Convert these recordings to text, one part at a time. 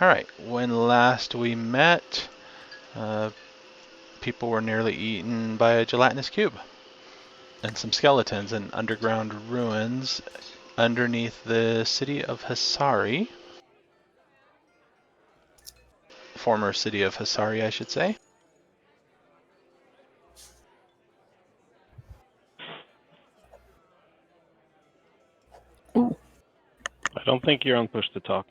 Alright, when last we met, people were nearly eaten by a gelatinous cube. And some skeletons in underground ruins underneath the city of Hisari. Former city of Hisari, I should say. I don't think you're on push to talk.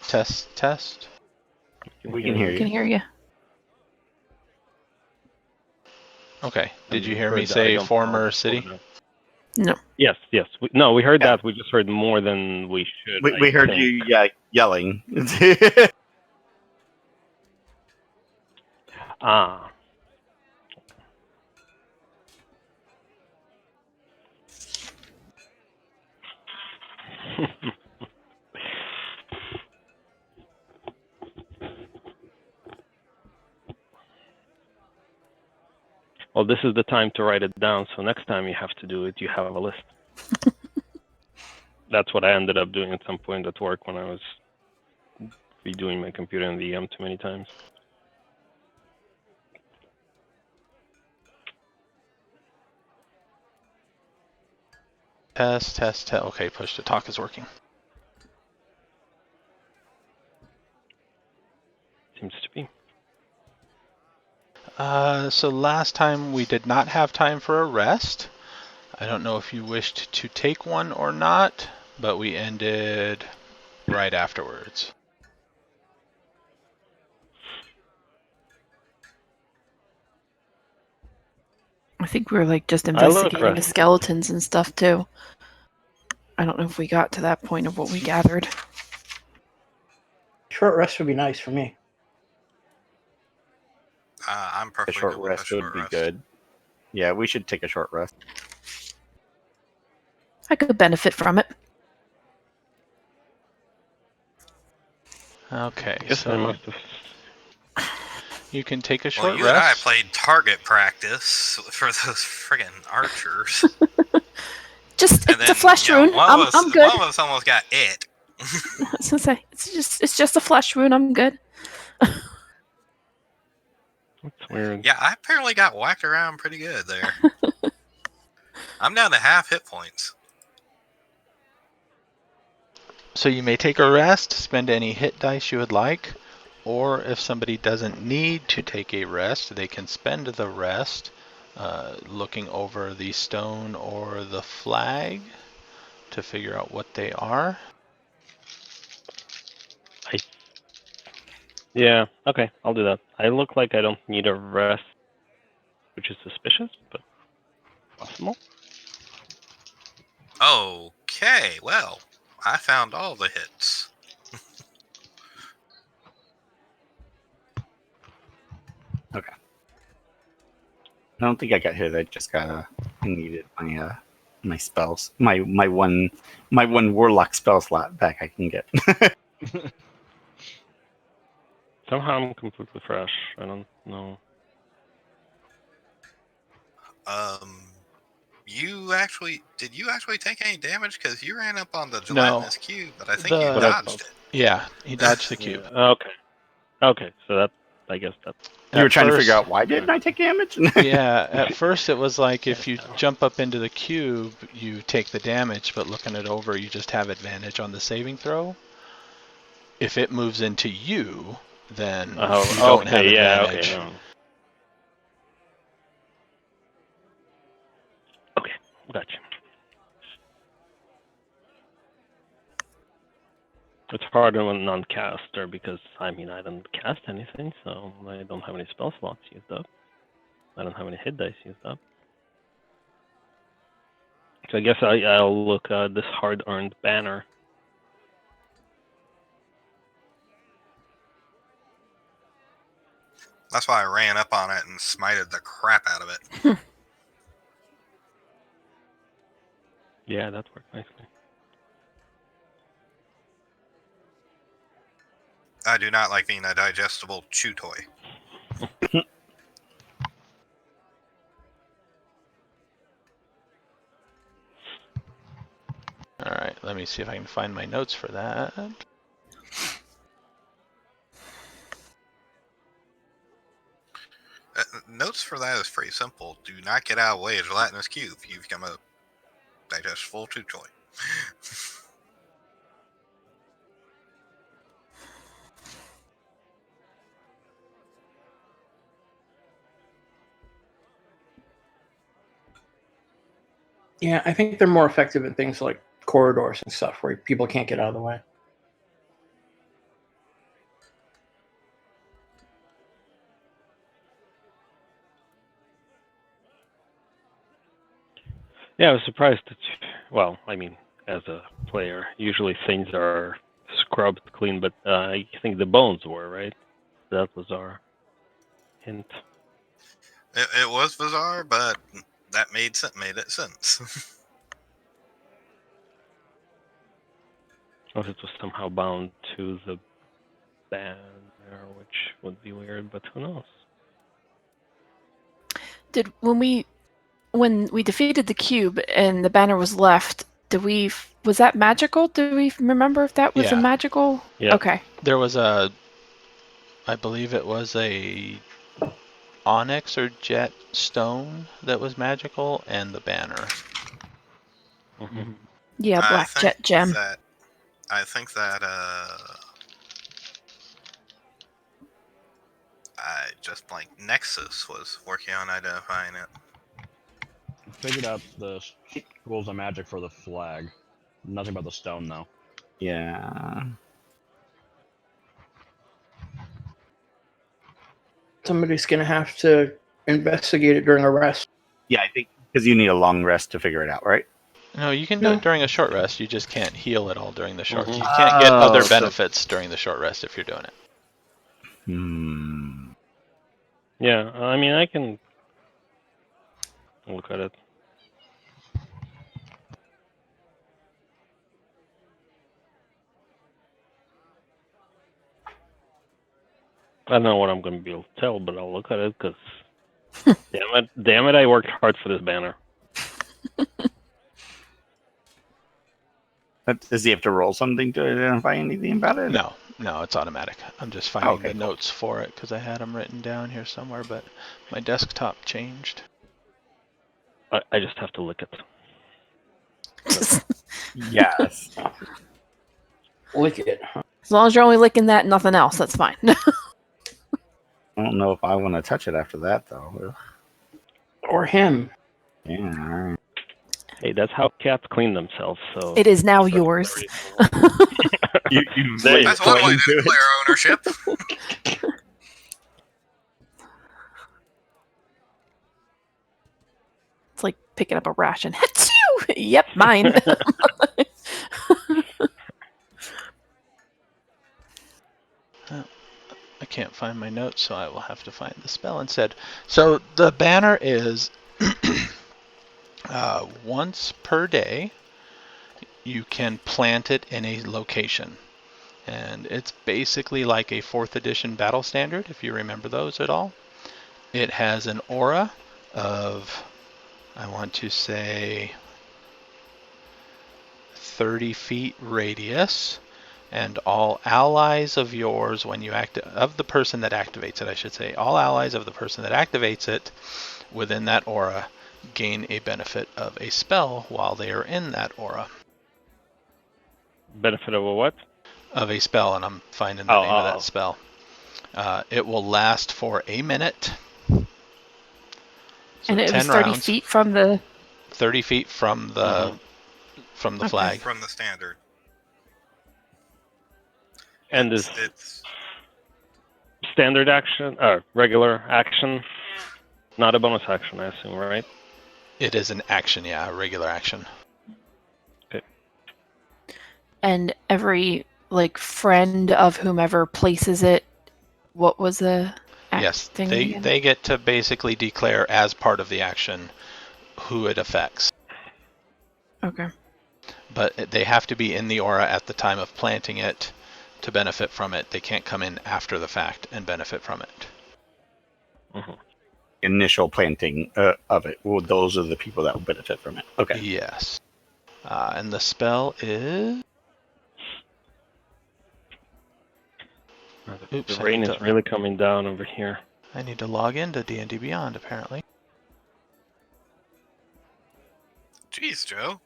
Test, test. We can hear I can you. hear you. Okay. Did you hear Heard me that. I say don't former know. city? No. Yes, yes. We heard Yeah. that. We just heard more than we should. We I heard think. you yelling. Ah. Well, this is the time to write it down, so next time you have to do it, you have a list. That's what I ended up doing at some point at work when I was redoing my computer in the EM too many times. Test, test, test. Okay, push to talk is working. Seems to be. So last time we did not have time for a rest. I don't know if you wished to take one or not, but we ended right afterwards. I think we were like just look investigating the rested. skeletons and stuff too. I don't know if we got to that point of what we gathered. Short rest would be nice for me. I'm A perfectly short good with rest a would short be rest. good. Yeah, we should take a short rest. I could benefit from it. Okay, Guess I so must have. you can take a Well, short you and I rest. played target practice for those friggin' archers. Just And it's a flesh wound. I'm good. One of us almost got it. I was gonna say it's just a flesh wound. I'm good. That's weird. Yeah, I apparently got whacked around pretty good there. I'm down to half hit points. So you may take a rest, spend any hit dice you would like, or if somebody doesn't need to take a rest, they can spend the rest looking over the stone or the flag to figure out what they are. Yeah, okay, I'll do that. I look like I don't need a rest, which is suspicious, but possible. Okay, well, I found all the hits. Okay. I don't think I got hit. I just got I needed my my spells. My one warlock spell slot back I can get. Somehow I'm completely fresh. I don't know. Did you actually take any damage? Because you ran up on the No. gelatinous cube, but I think you The- dodged it. Yeah, he dodged the cube. Yeah, okay, so that, I guess that's... You were At trying to first- figure out why didn't I take damage? Yeah, at first it was like if you jump up into the cube, you take the damage, but looking it over, you just have advantage on the saving throw. If it moves into you, then you don't have okay, yeah, advantage. okay, no. Okay, gotcha. It's harder when non-caster because, I mean, I don't cast anything, so I don't have any spell slots used up. I don't have any hit dice used up. So I guess I'll look at this hard-earned banner. That's why I ran up on it and smited the crap out of it. Yeah, that worked nicely. I do not like being a digestible chew toy. Alright, let me see if I can find my notes for that. notes for that is pretty simple. Do not get out of the way of gelatinous cube. You become a digestible chew toy. Yeah, I think they're more effective in things like corridors and stuff where people can't get out of the way. Yeah, I was surprised that. Well, I mean, as a player, usually things are scrubbed clean, but I think the bones were right. That was our hint. It was bizarre, but that made it sense. Or it was somehow bound to the banner, which would be weird, but who knows? Did when we defeated the cube and the banner was left, was that magical? Do we remember if that was a Yeah. magical? Yeah. Okay. There was I believe it was a onyx or jet stone that was magical, and the banner. Mm-hmm. Yeah, black jet gem. I think that I just blanked. Nexus was working on identifying it. Figured out the rules of magic for the flag. Nothing about the stone, though. Yeah. Somebody's going to have to investigate it during a rest. Yeah, I think because you need a long rest to figure it out, right? No, you can do No. it during a short rest. You just can't heal it all during the short. Mhm. You can't get other so- benefits during the short rest if you're doing it. Hmm. Yeah, I mean, I can look at it. I don't know what I'm going to be able to tell, but I'll look at it because, damn it, I worked hard for this banner. Does he have to roll something to identify anything about it? No, it's automatic. I'm just finding Okay, the cool. notes for it because I had them written down here somewhere, but my desktop changed. I just have to look at it. Yes. Lick it. Huh? As long as you're only licking that and nothing else, that's fine. I don't know if I want to touch it after that, though. Or him. Yeah, all right. Hey, that's how cats clean themselves, so... It is now That's yours. You There you That's go. one way to into it. declare ownership. It's like picking up a ration. Achoo! Yep, mine. I can't find my notes, so I will have to find the spell instead. So the banner is once per day, you can plant it in a location. And it's basically like a 4th edition battle standard, if you remember those at all. It has an aura of, I want to say, 30 feet radius. And all allies of yours, when you of the person that activates it, I should say, all allies of the person that activates it within that aura gain a benefit of a spell while they are in that aura. Benefit of a what? Of a spell, and I'm finding the name of that spell. It will last for a minute. So And it 10 was 30 rounds, feet from the... 30 feet from the flag. From the standard. And this It's standard action, regular action, not a bonus action, I assume, right? It is an action, yeah, a regular action. And every, friend of whomever places it, what was the Yes, thing they again? they get to basically declare as part of the action who it affects. Okay. But they have to be in the aura at the time of planting it to benefit from it. They can't come in after the fact and benefit from it. Mm-hmm. Initial planting of it. Well, those are the people that will benefit from it. Okay. Yes. And the spell is... Oops, The rain is really coming down over here. I need to log into D&D Beyond, apparently. Jeez, Joe.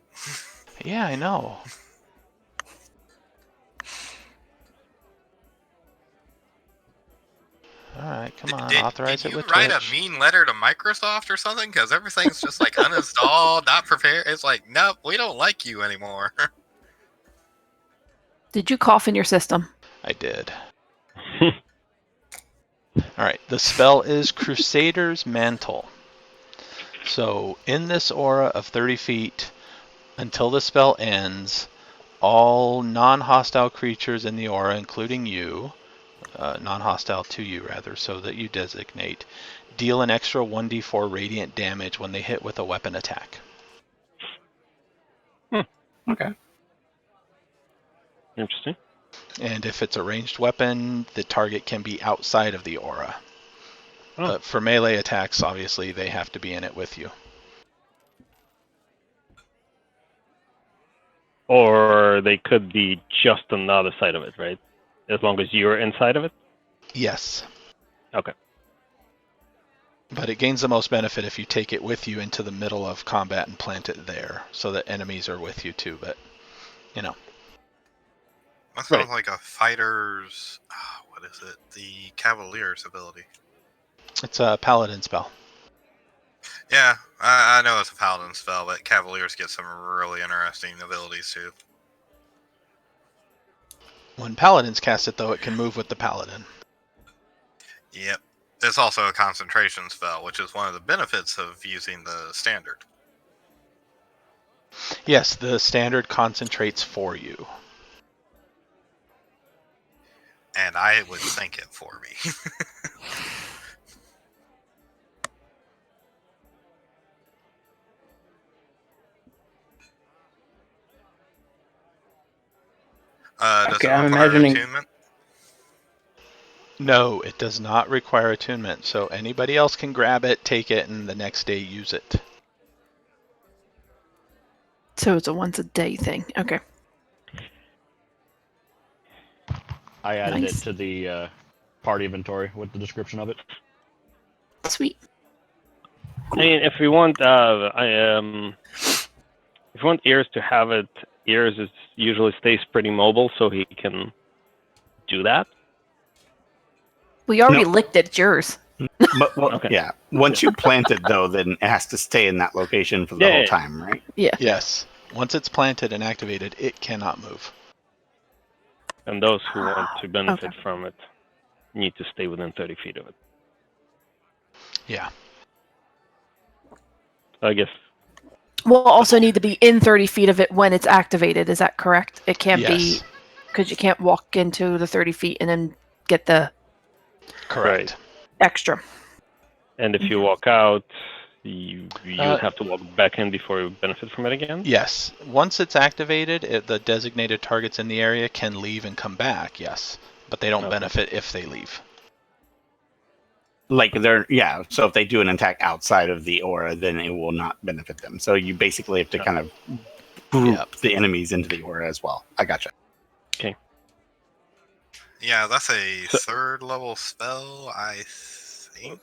Yeah, I know. Alright, come on, authorize did it you with write Twitch. a mean letter to Microsoft or something? Because everything's just like uninstalled, not prepared. It's like, nope, we don't like you anymore. Did you cough in your system? I did. Alright, the spell is Crusader's Mantle. So, in this aura of 30 feet, until the spell ends, all non-hostile creatures in the aura, including you, non-hostile to you rather, so that you designate, deal an extra 1d4 radiant damage when they hit with a weapon attack. Okay. Interesting. And if it's a ranged weapon, the target can be outside of the aura. Oh. For melee attacks, obviously, they have to be in it with you. Or they could be just on the other side of it, right? As long as you're inside of it? Yes. Okay. But it gains the most benefit if you take it with you into the middle of combat and plant it there, so that enemies are with you too, but, you know. That sounds Right. like a fighter's. What is it? The Cavalier's ability. It's a paladin spell. Yeah, I know it's a paladin spell, but Cavaliers get some really interesting abilities too. When paladins cast it, though, it can move with the paladin. Yep. It's also a concentration spell, which is one of the benefits of using the standard. Yes, the standard concentrates for you. And I would think it for me. Does Okay, it I'm require imagining- attunement? No, it does not require attunement, so anybody else can grab it, take it, and the next day use it. So it's a once a day thing. Okay. I added Nice. it to the party inventory with the description of it. Sweet. I mean, if we want, if we want Ears to have it, Ears usually stays pretty mobile, so he can do that. We already No. licked it. It's yours. But well, Okay. yeah, once you plant it though, then it has to stay in that location for the Yeah, whole yeah. time, right? Yeah. Yes. Once it's planted and activated, it cannot move. And those who want to benefit Okay. from it need to stay within 30 feet of it. Yeah. I guess. We'll also need to be in 30 feet of it when it's activated. Is that correct? It can't be Yes. because you can't walk into the 30 feet and then get the Correct. extra. And if you walk out, you Uh, have to walk back in before you benefit from it again? Yes. Once it's activated, the designated targets in the area can leave and come back, yes. But they don't Okay. benefit if they leave. Like so if they do an attack outside of the aura, then it will not benefit them. So you basically have to kind of group Yep. the enemies into the aura as well. I gotcha. Yeah, that's a So- third level spell, I think.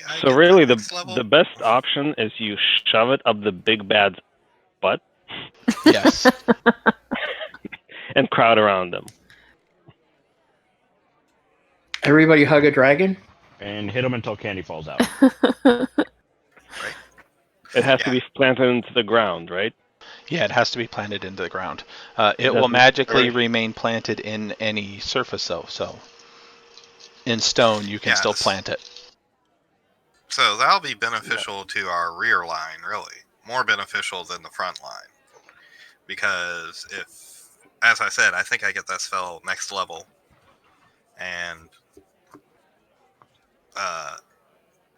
I So get really, that next level. the best option is you shove it up the big bad's butt Yes. and crowd around them. Everybody hug a dragon. And hit them until candy falls out. It has to Yeah. be planted into the ground, right? Yeah, it has to be planted into the ground. It will Doesn't- magically or- remain planted in any surface, though. So in stone, you can still Yes. plant it. So that'll be beneficial to our rear line, really. More beneficial than the front line. Because if, as I said, I think I get that spell next level. And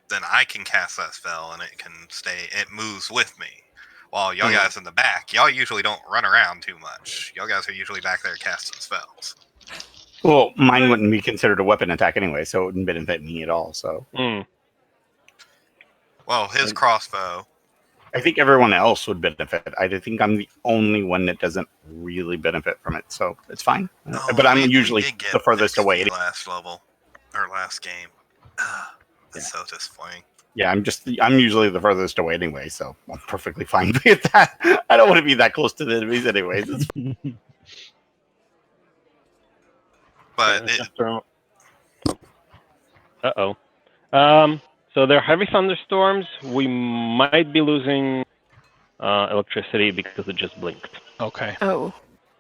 then I can cast that spell and it can stay, it moves with me. While y'all guys in the back, y'all usually don't run around too much. Y'all guys are usually back there casting spells. Well, mine wouldn't be considered a weapon attack anyway, so it wouldn't benefit me at all. So Well, his crossbow. I think everyone else would benefit. I think I'm the only one that doesn't really benefit from it, so it's fine. But I'm we usually did get the furthest away. last level or last game. That's so disappointing. Yeah, I'm usually the furthest away anyway, so I'm perfectly fine with that. I don't want to be that close to the enemies anyways. It's But it, Uh-oh. So there are heavy thunderstorms. We might be losing electricity because it just blinked. Okay. Oh,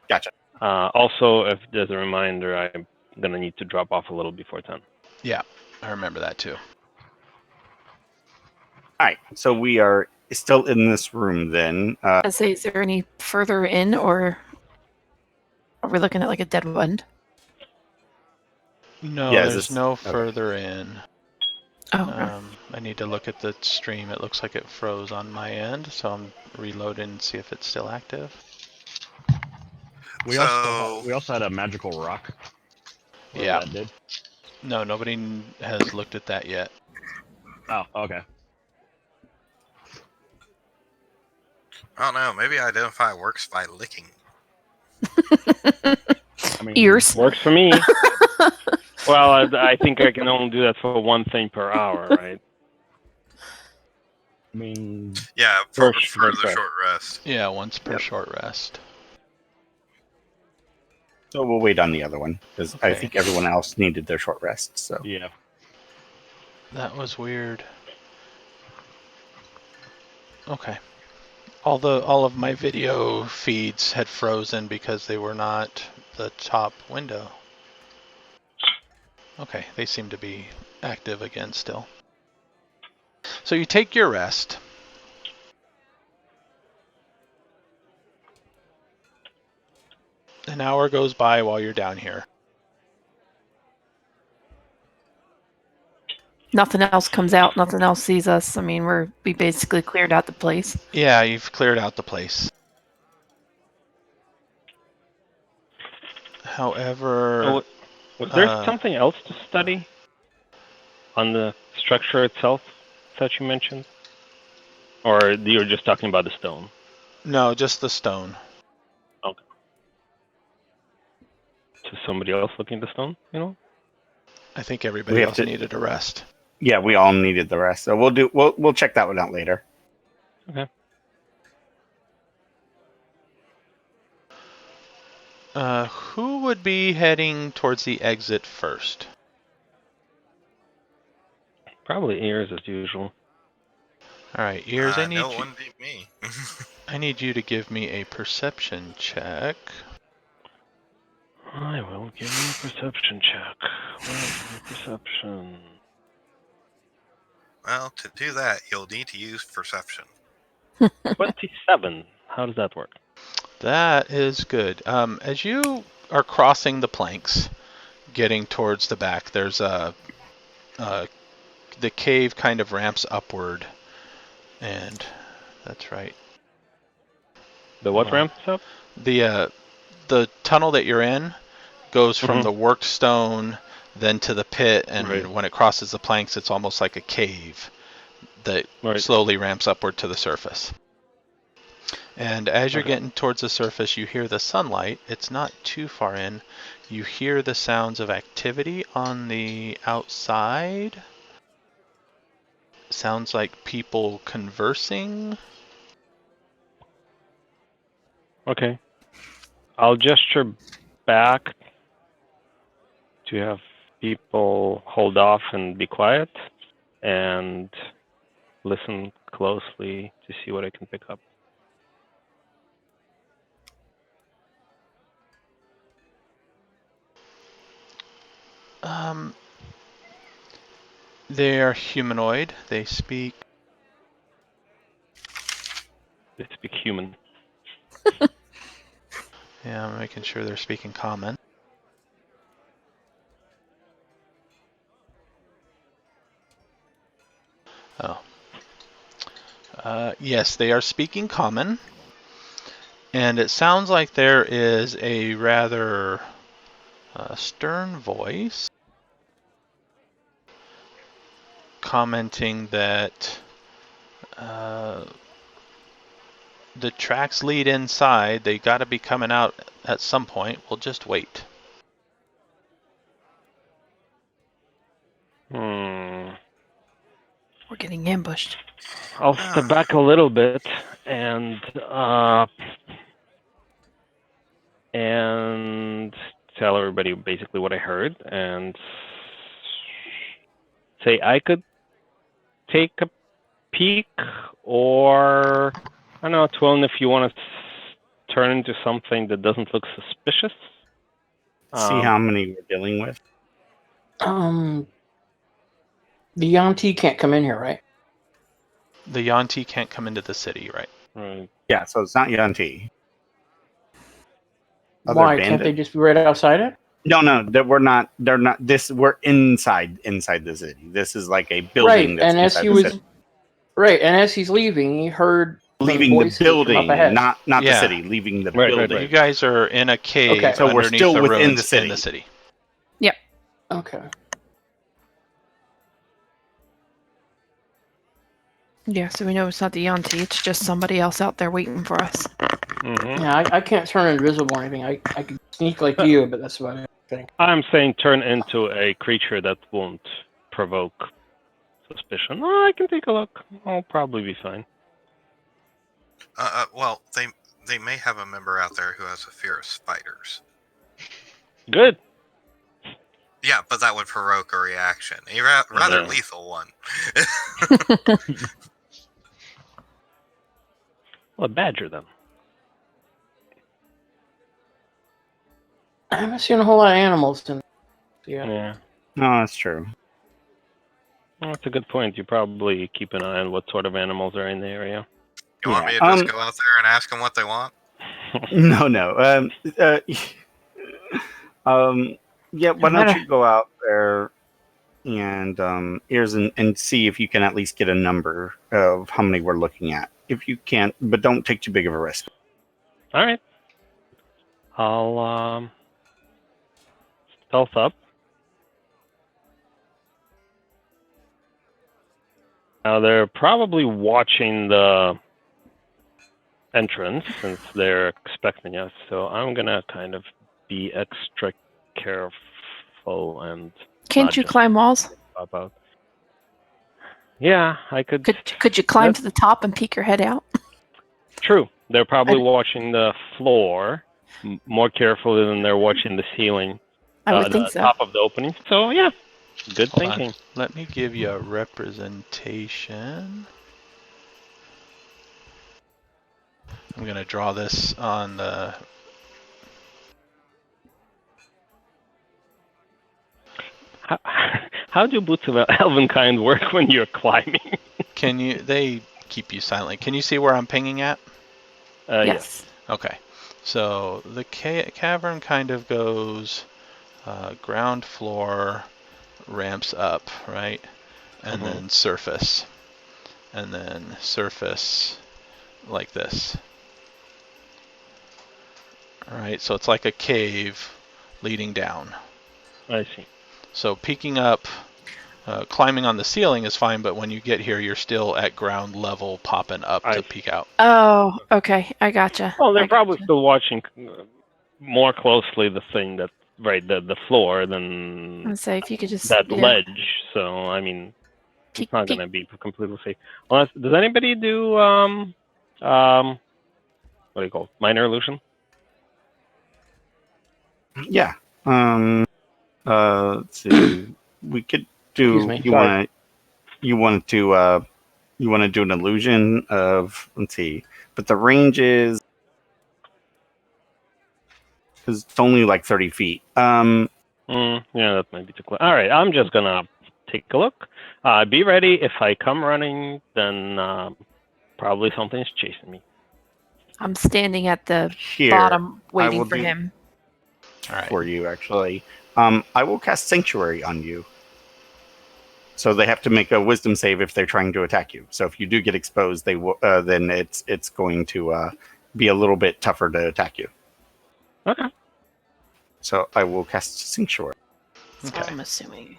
gotcha. Also, if there's a reminder, I'm going to need to drop off a little before 10. Yeah, I remember that too. All right, so we are still in this room then. I say, is there any further in, or are we looking at like a dead end? No, Yeah, is there's this- no okay. further in. Oh, okay. I need to look at the stream. It looks like it froze on my end, so I'm reloading and see if it's still active. We also had a magical rock. Whatever Yeah. that did. No, nobody has looked at that yet. Oh, okay. I don't know. Maybe identify works by licking. I mean, Ears. Works for me. Well, I think I can only do that for one thing per hour, right? I mean, Yeah, for For the short rest. short rest. Yeah, once per Yep. short rest. So we'll wait on the other one because I Okay. think everyone else needed their short rest. So yeah. That was weird. Okay. All of my video feeds had frozen because they were not the top window. Okay, they seem to be active again still. So you take your rest. An hour goes by while you're down here. Nothing else comes out. Nothing else sees us. I mean, we basically cleared out the place. Yeah, you've cleared out the place. However, So, was there something else to study on the structure itself that you mentioned? Or you were just talking about the stone? no, just the stone. Okay. So somebody else looking at the stone, you know? I think everybody else needed a rest. yeah, we all needed the rest. So we'll check that one out later. Okay. Who would be heading towards the exit first? Probably ears as usual. All right, Ears, I No, it wouldn't be me. I need you to give me a perception check. I will give you a perception check. Where's my perception? Well, to do that, you'll need to use perception. 27. How does that work? That is good. As you are crossing the planks, getting towards the back, there's the cave kind of ramps upward, and that's right. The what ramps up? The tunnel that you're in goes from the worked stone then to the pit, and when it crosses the planks, it's almost like a cave that slowly ramps upward to the surface. And as you're getting towards the surface, you hear the sunlight. It's not too far in. You hear the sounds of activity on the outside. Sounds like people conversing. Okay. I'll gesture back to have people hold off and be quiet and listen closely to see what I can pick up. They are humanoid. They speak. They speak human. Yeah, I'm making sure they're speaking common. Oh. Yes, they are speaking common. And it sounds like there is a rather stern voice commenting that the tracks lead inside. They got to be coming out at some point. We'll just wait. We're getting ambushed. I'll step back a little bit and tell everybody basically what I heard and say I could take a peek, or I don't know, Twillen, if you want to turn into something that doesn't look suspicious. See how many we're dealing with. The Yanti can't come in here, right? The Yanti can't come into the city, right? Right. Yeah, so it's not Yanti. Other Why can't they bandits? just be right outside it? No, we're not. They're not. We're inside the city. This is like a building Right, that's and as inside he the was city. right, and as he's leaving, he heard Leaving the voices from up building, ahead. not the Yeah. city. Leaving the Right, building. You guys are in a cave Okay. So we're underneath still the within ruins the city. in the city. Okay. Yeah, so we know it's not the Yanti. It's just somebody else out there waiting for us. Mm-hmm. Yeah, I can't turn invisible or anything. I can sneak like you, but that's about it. I think. I'm saying turn into a creature that won't provoke suspicion. Oh, I can take a look. I'll probably be fine. Well, they may have a member out there who has a fear of spiders. Good. Yeah, but that would provoke a reaction. A rather Yeah. lethal one. Well, a badger then. I haven't seen a whole lot of animals in. Yeah. Yeah. No, that's true. Well, that's a good point. You probably keep an eye on what sort of animals are in the area. You want me to Yeah, just go out there and ask them what they want? No. Yeah. Why don't you go out there and and see if you can at least get a number of how many we're looking at. If you can't, but don't take too big of a risk. All right. I'll stealth up. Now they're probably watching the entrance since they're expecting us, so I'm gonna kind of be extra careful and Can't not you just climb walls? pop out. Yeah, I could. Could you climb Yep. to the top and peek your head out? True. They're probably watching the floor more carefully than they're watching the ceiling. I would think the so. top of the opening. So yeah, good Hold on. thinking. Let me give you a representation. I'm going to draw this on the... How do boots of Elvenkind work when you're climbing? They keep you silent. Can you see where I'm pinging at? Yes. Okay. So the cavern kind of goes ground floor, ramps up, right? And then surface. And then surface like this. Alright, so it's like a cave leading down. I see. So peeking up, climbing on the ceiling is fine, but when you get here, you're still at ground level, popping up to peek out. Oh, okay. I gotcha. Well, they're probably still watching more closely the thing that the floor than I'd say if you could just that ledge. So I mean, it's not going to be completely safe. Unless, does anybody do what do you call it? Minor illusion? Yeah. Let's see. We could do. Excuse me, You want to do an illusion of? Let's see. But the range is because it's only like 30 feet. Yeah, that might be too close. All right, I'm just gonna take a look. Be ready. If I come running, then probably something's chasing me. I'm standing at the Here, bottom I waiting will for do- him. All right. For you, actually. I will cast Sanctuary on you. So they have to make a Wisdom save if they're trying to attack you. So if you do get exposed, they will. Then it's going to be a little bit tougher to attack you. Okay. So I will cast Sanctuary. So Okay. I'm assuming.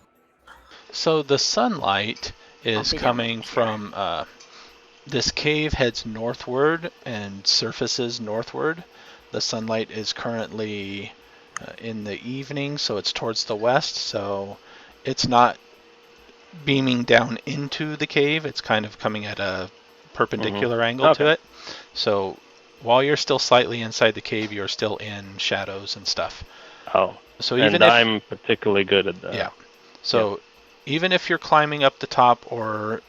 So the sunlight is be down coming here. from this cave heads northward and surfaces northward. The sunlight is currently in the evening, so it's towards the west. So it's not beaming down into the cave. It's kind of coming at a perpendicular angle to Okay. it. So while you're still slightly inside the cave, you're still in shadows and stuff. Oh, So and even if I'm particularly good at that. yeah, so even if you're climbing up the top or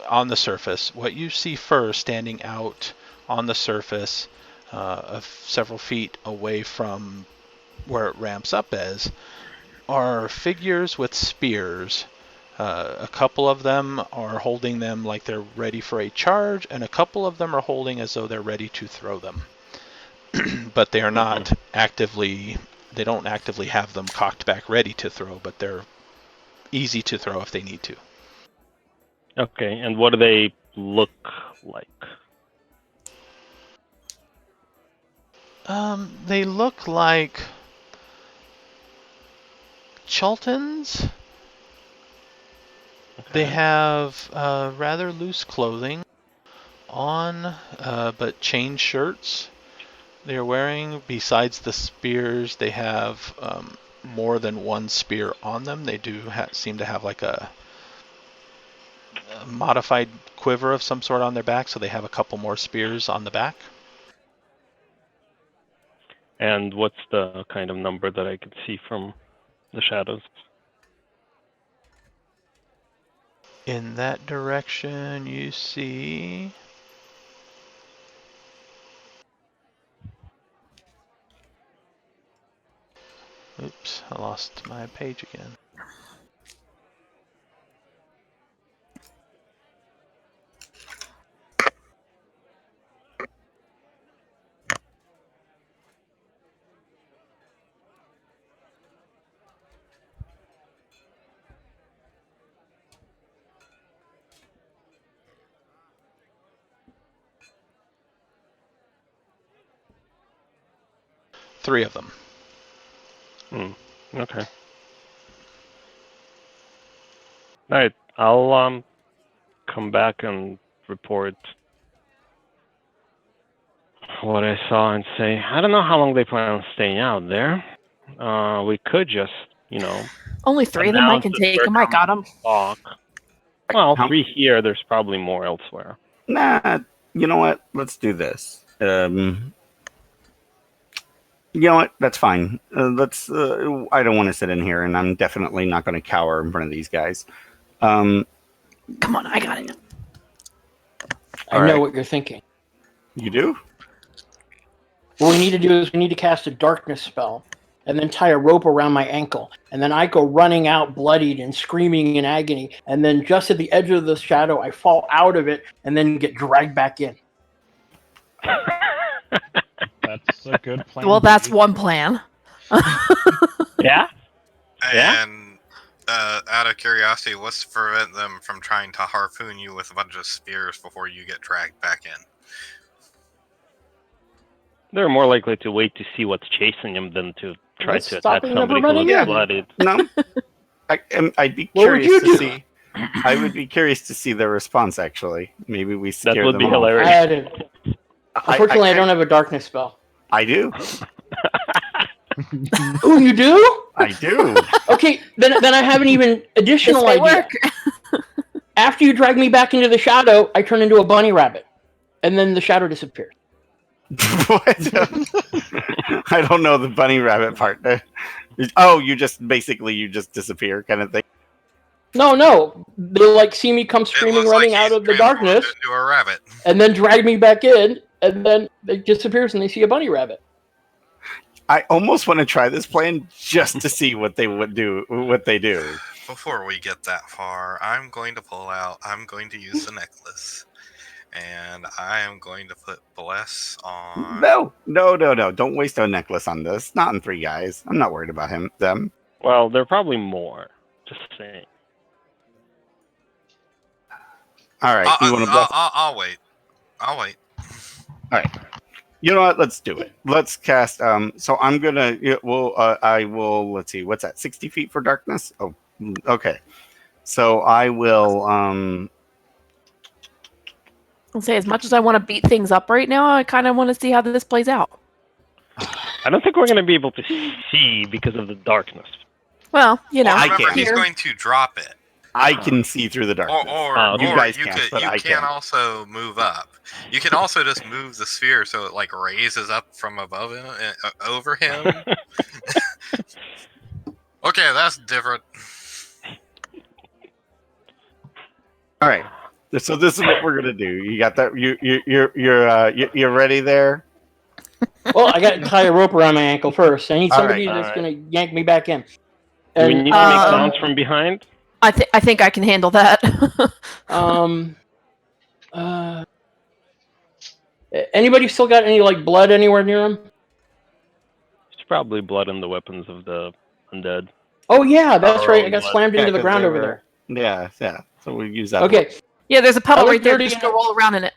on the surface, what you see first, standing out on the surface, of several feet away from where it ramps up as, are figures with spears. A couple of them are holding them like they're ready for a charge, and a couple of them are holding as though they're ready to throw them. But they are not actively, they don't actively have them cocked back ready to throw, but they're easy to throw if they need to. Okay, and what do they look like? They look like Chultans. They have rather loose clothing on, but chain shirts they're wearing. Besides the spears, they have more than one spear on them. They do seem to have like a modified quiver of some sort on their back, so they have a couple more spears on the back. And what's the kind of number that I can see from the shadows? In that direction, you see... Oops, I lost my page again. Three of them. Okay. All right, I'll come back and report what I saw and say, I don't know how long they plan on staying out there. We could just, Only 3 of them. I announce can that take we're them. I got them. talk. Well, How- 3 here. There's probably more elsewhere. Nah, you know what? Let's do this. You know what? That's fine. Let's. I don't want to sit in here, and I'm definitely not going to cower in front of these guys. Come on, I got it. I All know right. what you're thinking. You do? What we need to do is we need to cast a darkness spell and then tie a rope around my ankle. And then I go running out bloodied and screaming in agony. And then just at the edge of the shadow, I fall out of it and then get dragged back in. That's a good plan. Well, that's B. one plan. Yeah? Yeah? And out of curiosity, what's to prevent them from trying to harpoon you with a bunch of spears before you get dragged back in? They're more likely to wait to see what's chasing them than to try What's to attack stopping them somebody from who looks running in? bloodied. No. I'd be What would curious you to do? see. I would be curious to see their response. Actually, maybe we scare That would them be off. hilarious. Unfortunately, I don't have a darkness spell. I do. Oh, you do? I do. Okay, then I have an even additional This may idea. work. After you drag me back into the shadow, I turn into a bunny rabbit. And then the shadow disappears. What? I don't know the bunny rabbit part. Oh, you just disappear, kind of thing. No. They see me come It screaming, looks running like out he's of the transformed darkness, into a rabbit. and then drag me back in, and then it disappears and they see a bunny rabbit. I almost want to try this plan just to see what they would do. What they do. Before we get that far, I'm going to use the necklace. And I am going to put Bless on... No. Don't waste a necklace on this. Not on 3 guys. I'm not worried about them. Well, there are probably more. Just saying. All right. You want to bless? I'll wait. All right. You know what? Let's do it. Let's cast. So I'm gonna. I will. Let's see. What's that? 60 feet for darkness. Oh, okay. So I will. I'll say, as much as I want to beat things up right now, I kind of want to see how this plays out. I don't think we're going to be able to see because of the darkness. Well, I Remember, can't. he's here. going to drop it. I can see through the darkness. okay. You guys can't, could but I can can. also move up. You can also just move the sphere so it like raises up from above him, over him. Okay, that's different. All right. So this is what we're gonna do. You got that? You're ready there? Well, I got to tie a rope around my ankle first. I need All somebody right. that's All going to yank me back in. Do we And, need to make sounds from behind? I think I can handle that. Anybody still got any like blood anywhere near them? There's probably blood in the weapons of the undead. Oh yeah, that's Our right. I own got blood. slammed Yeah, into the 'cause ground they over were- there. Yeah. So we use that. Okay. Yeah, there's a puddle I look right there. dirty Just go enough- roll around in it.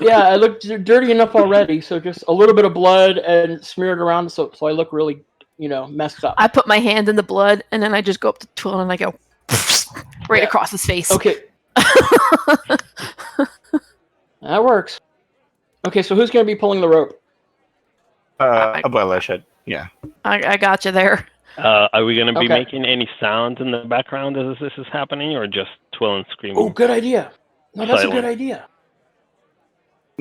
Yeah, I look dirty enough already, so just a little bit of blood and smeared around, so I look really, messed up. I put my hand in the blood, and then I just go up to Twill and I go right Yeah. across his face. Okay, that works. Okay, so who's going to be pulling the rope? Abuela should. Yeah. I got you there. Are we going to be Okay. making any sounds in the background as this is happening, or just Twill and screaming? Oh, good idea. No, that's a Silent. good idea.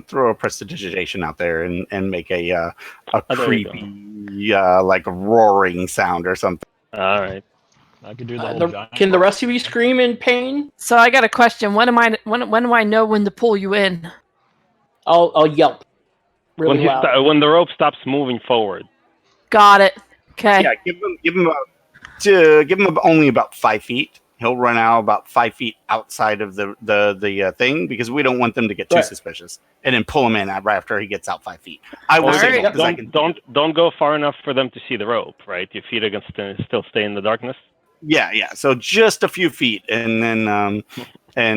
Throw a prestidigitation out there and make a there you creepy like roaring sound or something. All right. I could do the whole giant. Can the rest of you scream in pain? So I got a question. When do I know when to pull you in? I'll yelp really loud. When the rope stops moving forward. Got it. Okay. Yeah, give him only about 5 feet. He'll run out about 5 feet outside of the thing because we don't want them to get too Right. suspicious, and then pull him in right after he gets out 5 feet. I will All signal right. 'cause I can. Don't go far enough for them to see the rope, right? Your feet are going to still stay in the darkness. Yeah. So just a few feet, and then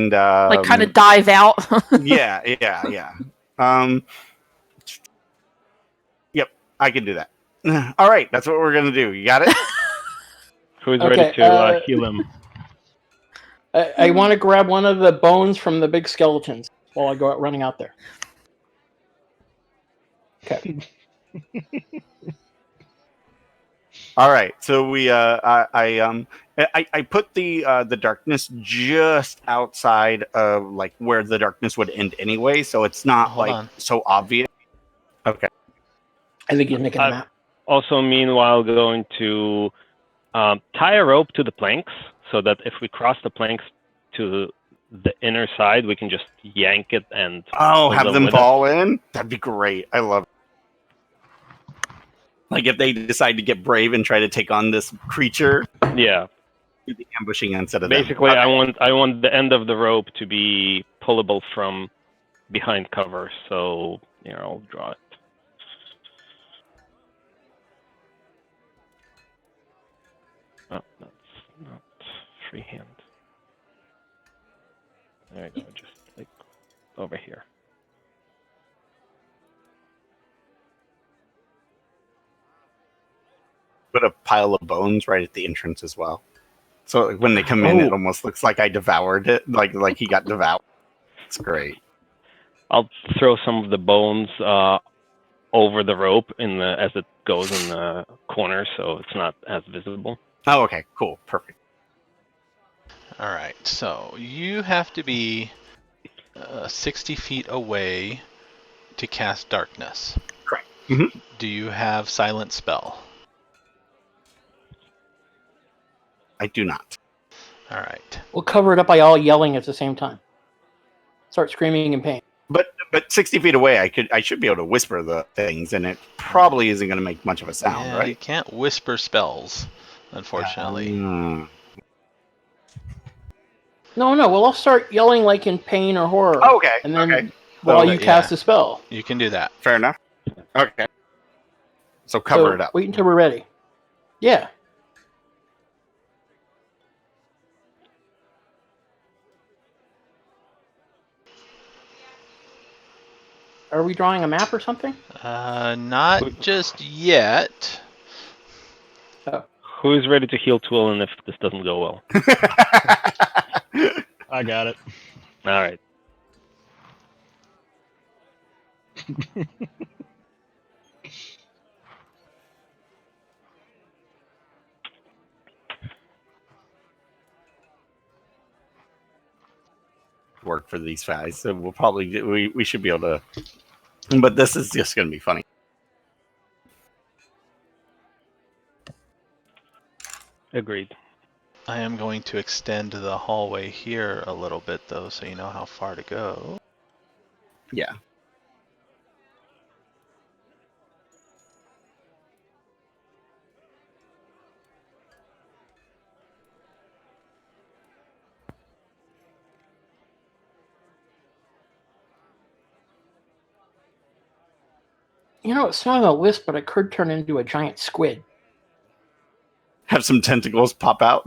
Like kind of dive out. yeah. Yep, I can do that. All right, that's what we're gonna do. You got it. Who's Okay, ready to heal him? I want to grab one of the bones from the big skeletons while I go out running out there. Okay. All right, so we I put the darkness just outside of like where the darkness would end anyway, so it's not Hold like on. so obvious. Okay. I think he's making a map. Also, meanwhile, going to tie a rope to the planks so that if we cross the planks to the inner side, we can just yank it and pull Have them with it. fall in? That'd be great. I love it. Like if they decide to get brave and try to take on this creature, Yeah. do the ambushing instead of Basically, them. I want the end of the rope to be pullable from behind cover. So I'll draw it. Oh, that's not freehand. There you go. Just like over here. Put a pile of bones right at the entrance as well. So like, when they come in, it almost looks like I devoured it, like he got devoured. It's great. I'll throw some of the bones over the rope as it goes in the corner, so it's not as visible. Oh, okay, cool, perfect. All right, so you have to be 60 feet away to cast darkness. Correct. Mm-hmm. Do you have silent spell? I do not. All right. We'll cover it up by all yelling at the same time. Start screaming in pain. But 60 feet away, I should be able to whisper the things, and it probably isn't going to make much of a sound, Yeah, you right? can't whisper spells, unfortunately. Mm. No. Well, I'll start yelling like in pain or horror. Oh, okay. And then Okay. while So, you cast a spell. You can do that. fair enough. Okay. So cover So it up. Wait until we're ready. Yeah. Are we drawing a map or something? Not just yet. Who's ready to heal Twillen if this doesn't go well? I got it. All right. work for these guys. So we'll probably we should be able to. But this is just going to be funny. Agreed. I am going to extend the hallway here a little bit, though, so you know how far to go. Yeah. You know, it's not on the list, but I could turn into a giant squid. Have some tentacles pop out.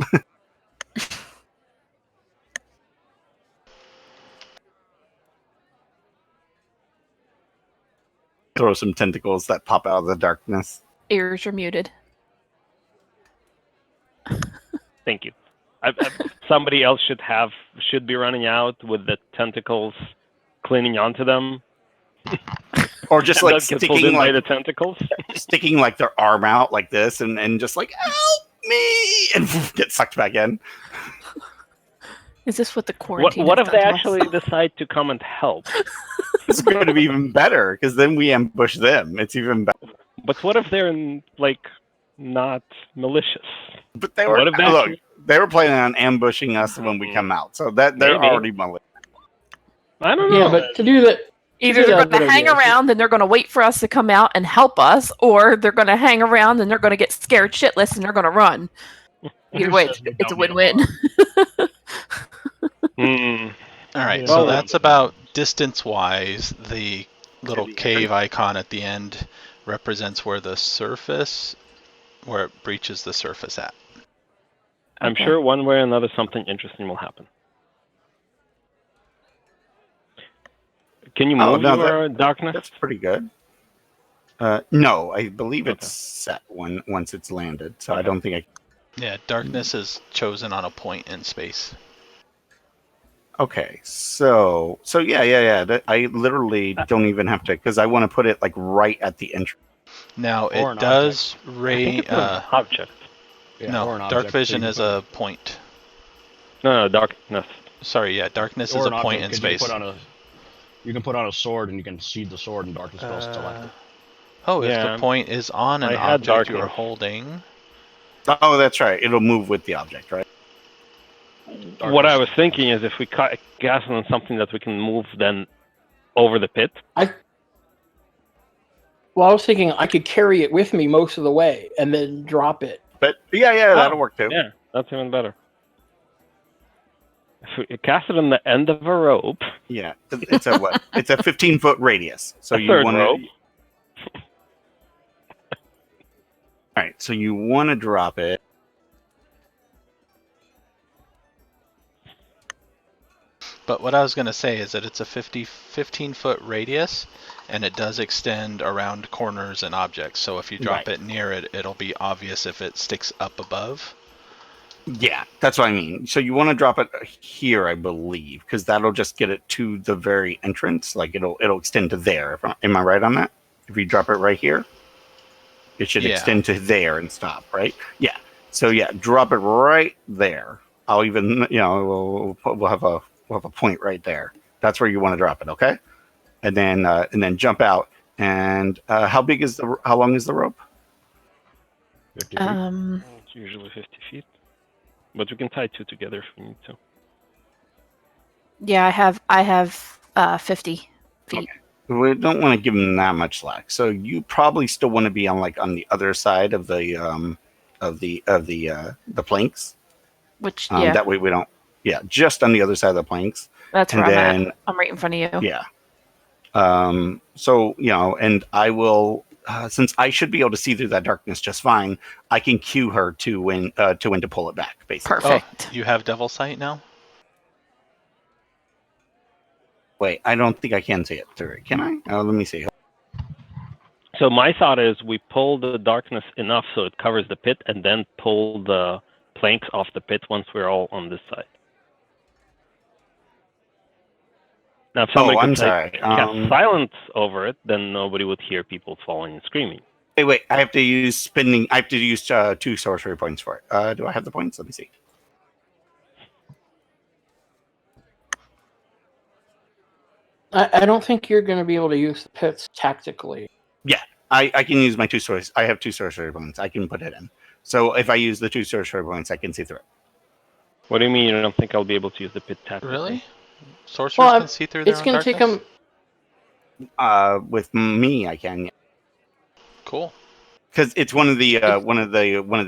Throw some tentacles that pop out of the darkness. Ears are muted. Thank you. Somebody else should be running out with the tentacles clinging onto them. Or just And like they'll get pulled in sticking by like the tentacles. sticking like their arm out like this and just like help me and get sucked back in. Is this what the quarantine? What has if they done to us? actually decide to come and help? It's going to be even better because then we ambush them. It's even better. But what if they're not malicious? But they were What if they look. actually- They were planning on ambushing us when we come out, so that they're Maybe. already malicious. I don't know. Yeah, but to do that, Either they're going to hang around and they're going to wait for us to come out and help us, or they're going to hang around and they're going to get scared shitless and they're going to run. Either way, it's a win-win. All right, Yeah. so Well, that's about distance-wise. The little cave icon at the end represents where it breaches the surface at. I'm Okay. sure one way or another something interesting will happen. Can you move no, your darkness? That's pretty good. No, I believe Okay. it's set once it's landed, so I Okay. don't think I. Yeah, darkness is chosen on a point in space. Okay, so yeah. I literally don't even have to because I want to put it like right at the entrance. Now Or an it does I think ray. it's an object. Yeah, or No, an dark object, so vision you is can a point. No, darkness. Sorry, yeah, darkness put, is or a an point object, in 'cause space. you can put on a sword and you can see the sword and darkness spells selected. Oh, if Yeah, the point is on an I had object you are darkness. holding. Oh, that's right. It'll move with the object, right? What I was thinking is if we cast on something that we can move then over the pit. Well, I was thinking I could carry it with me most of the way and then drop it. But yeah, that'll work too. Yeah, that's even better. If we cast it on the end of a rope. Yeah, it's a what? It's a 15-foot radius. So A you third want rope. All right, so you want to drop it. But what I was going to say is that it's a 15-foot radius, and it does extend around corners and objects. So if you drop Right. it near it, it'll be obvious if it sticks up above. Yeah, that's what I mean. So you want to drop it here, I believe, because that'll just get it to the very entrance. Like it'll extend to there. Am I right on that? If you drop it right here, it should Yeah. extend to there and stop, right? Yeah. So yeah, drop it right there. I'll even we'll have a point right there. That's where you want to drop it, okay? And then jump out. And how long is the rope? 50 feet. It's usually 50 feet. But we can tie two together if we need to. Yeah, I have 50 feet. Okay. We don't want to give them that much slack. So you probably still want to be on the other side of the planks. Which yeah, That way we don't. Yeah, just on the other side of the planks. that's and where I'm then- at. I'm right in front of you. Yeah. So and I will. Since I should be able to see through that darkness just fine, I can cue her to when to pull it back. Basically. Perfect. You have Devil Sight now? Wait, I don't think I can see it through it. Can I? Oh, let me see. So my thought is we pull the darkness enough so it covers the pit and then pull the planks off the pit once we're all on this side. Now, if somebody I'm could sorry. cast silence over it, then nobody would hear people falling and screaming. Hey, wait. I have to use spending. I have to use 2 sorcery points for it. Do I have the points? Let me see. I don't think you're going to be able to use the pits tactically. I can use my 2 source. I have 2 sorcery points. I can put it in. So if I use the 2 sorcery points, I can see through it. What do you mean you don't think I'll be able to use the pit tactically? Really? Sorcerers can see through their It's own going to darkness? take them. With me, I can. Yeah. Cool. Because it's one of the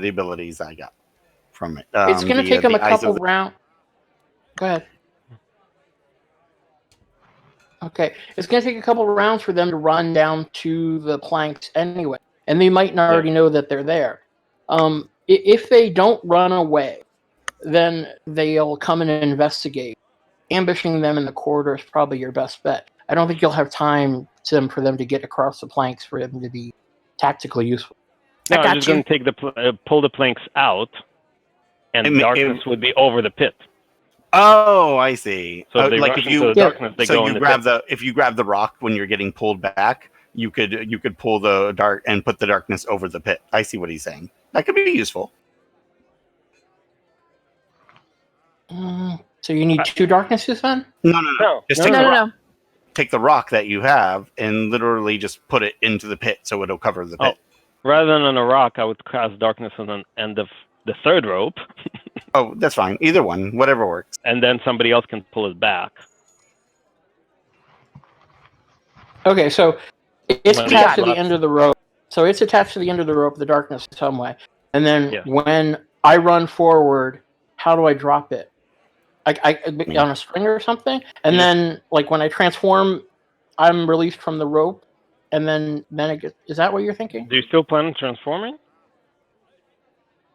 abilities I got from it. It's going to take them a couple the... rounds. Go ahead. Okay, it's going to take a couple rounds for them to run down to the planks anyway, and they might not already know that they're there. If they don't run away, then they'll come and investigate. Ambushing them in the corridor is probably your best bet. I don't think you'll have time for them to get across the planks for them to be tactically useful. No, I I'm got just you. going to take pull the planks out, and darkness would be over the pit. Oh, I see. So if they like rush if into you the darkness, they go in the pit. if you grab the rock when you're getting pulled back, you could pull the dark and put the darkness over the pit. I see what he's saying. That could be useful. So you need 2 darknesses then? No. Just take No, the no, rock. no. Take the rock that you have and literally just put it into the pit so it'll cover the pit. Rather than on a rock, I would cast darkness on the end of the 3rd rope. Oh, that's fine. Either one, whatever works. And then somebody else can pull it back. Okay, so it's When attached to the lots- end of the rope. So it's attached to the end of the rope, the darkness in some way. And then Yeah. when I run forward, how do I drop it? I on a string or something? And then like when I transform, I'm released from the rope, and then it gets, is that what you're thinking? Do you still plan on transforming?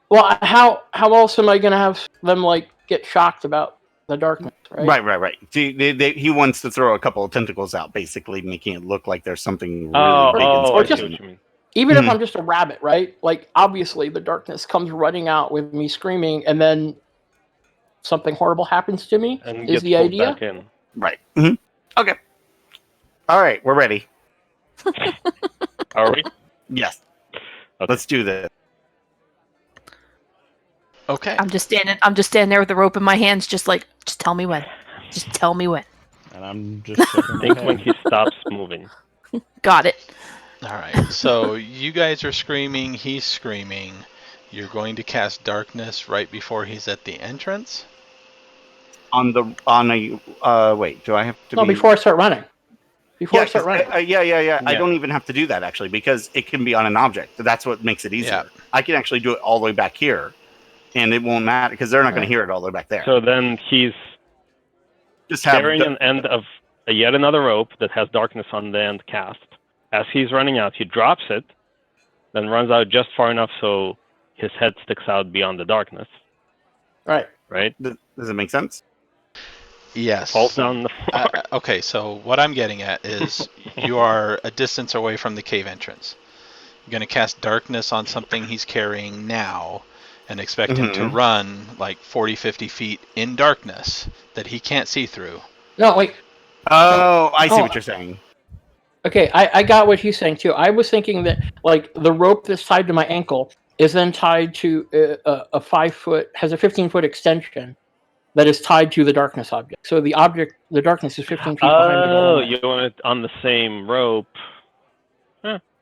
Well, how else am I going to have them like get shocked about the darkness, right? Right. He wants to throw a couple of tentacles out, basically making it look like there's something really big I inside see of what it. you mean. Even if I'm just a rabbit, right? Like obviously the darkness comes running out with me screaming, and then something horrible happens to me. And Is get the pulled idea? back in. Right. Okay. All right, we're ready. Are we? Yes. Okay. Let's do this. Okay. I'm just standing there with the rope in my hands, just tell me when. Just tell me when. And I'm just shaking my Think head. when he stops moving. Got it. All right. So you guys are screaming. He's screaming. You're going to cast darkness right before he's at the entrance. Wait, do I have to No, be... before I start running. Before I start 'cause, running. yeah. I Yeah. don't even have to do that, actually, because it can be on an object. That's what makes it easier. Yeah. I can actually do it all the way back here, and it won't matter, because they're not going to hear it all the way back there. So then he's Just have carrying an end of yet another rope that has darkness on the end cast. As he's running out, he drops it, then runs out just far enough so his head sticks out beyond the darkness. Right. Right? Does it make sense? Yes. Falls down the floor. Okay, so what I'm getting at is you are a distance away from the cave entrance. You're going to cast darkness on something he's carrying now and expect him to run like 40, 50 feet in darkness that he can't see through. No, wait. Oh, I see what you're saying. Okay, I got what he's saying too. I was thinking that like the rope that's tied to my ankle is then tied to a 5-foot, has a 15-foot extension that is tied to the darkness object. So the darkness is 15 feet behind me. Oh, you want it on the same rope.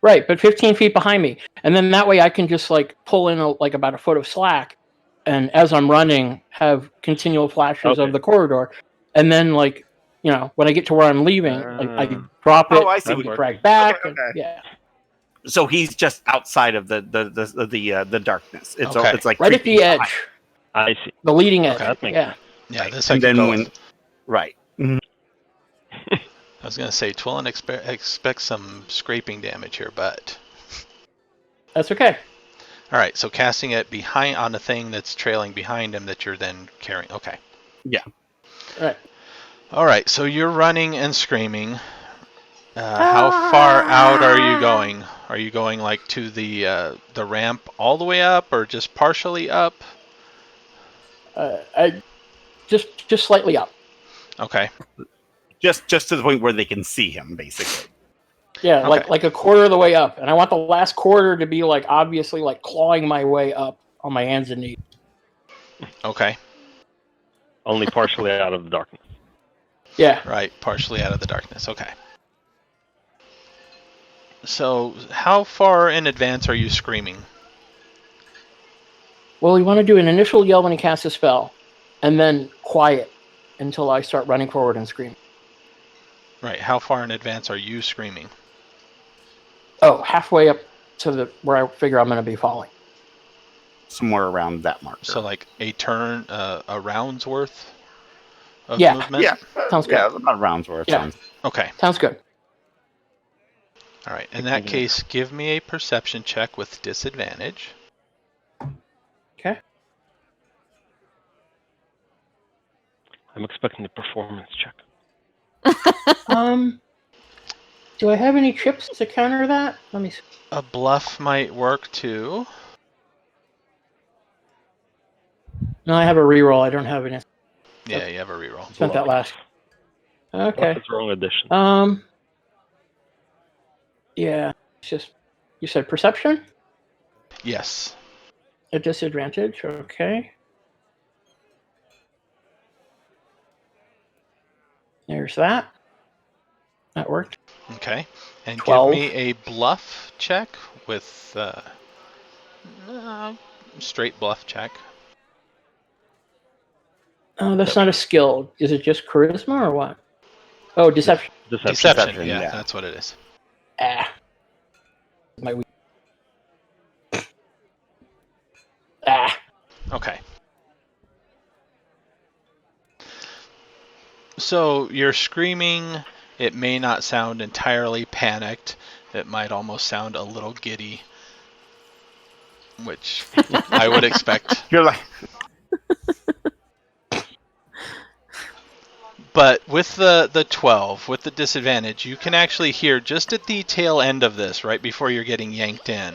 Right, but 15 feet behind me. And then that way I can just like pull in about a foot of slack, and as I'm running, have continual flashes of the corridor. And then like, when I get to where I'm leaving, I drop it, Oh, I see. drag back. Okay. And, yeah. So he's just outside of the darkness. It's Okay. it's like Right at the creeping edge. I see. The leading edge. Okay, that makes Yeah. Yeah, this I And can then go when, with. right. I was going to say, Twillin expect some scraping damage here, but... That's okay. All right, so casting it behind on the thing that's trailing behind him that you're then carrying. Okay. Yeah. Right. All right, so you're running and screaming. How far out are you going? Are you going like to the ramp all the way up, or just partially up? I just slightly up. Okay. Just to the point where they can see him, basically. Yeah, Okay. like a quarter of the way up, and I want the last quarter to be like obviously like clawing my way up on my hands and knees. Okay. Only partially out of the darkness. Yeah. Right, partially out of the darkness. Okay. So, how far in advance are you screaming? Well, you want to do an initial yell when he casts a spell, and then quiet until I start running forward and screaming. Right, how far in advance are you screaming? Oh, halfway up to where I figure I'm going to be falling. Somewhere around that marker. So, like a turn, a round's worth of Yeah. movement? Yeah. Sounds good. Yeah, about a round's worth. Yeah. Sounds. Okay. Sounds good. All right. In that case, give me a perception check with disadvantage. Okay. I'm expecting a performance check. Do I have any chips to counter that? Let me see. A bluff might work too. No, I have a reroll. I don't have any. Yeah, you have a reroll. Spent that last. Okay. That's the wrong edition. Yeah. It's just. You said perception? Yes. A disadvantage. Okay. There's that. That worked. Okay. And 12. give me a bluff check with straight bluff check. Oh, that's not a skill. Is it just charisma or what? Oh, deception. Deception. yeah. Yeah, that's what it is. Ah. My weak. Ah. Okay. So you're screaming. It may not sound entirely panicked. It might almost sound a little giddy, which I would expect. You're like, But with the 12, with the disadvantage, you can actually hear just at the tail end of this, right before you're getting yanked in,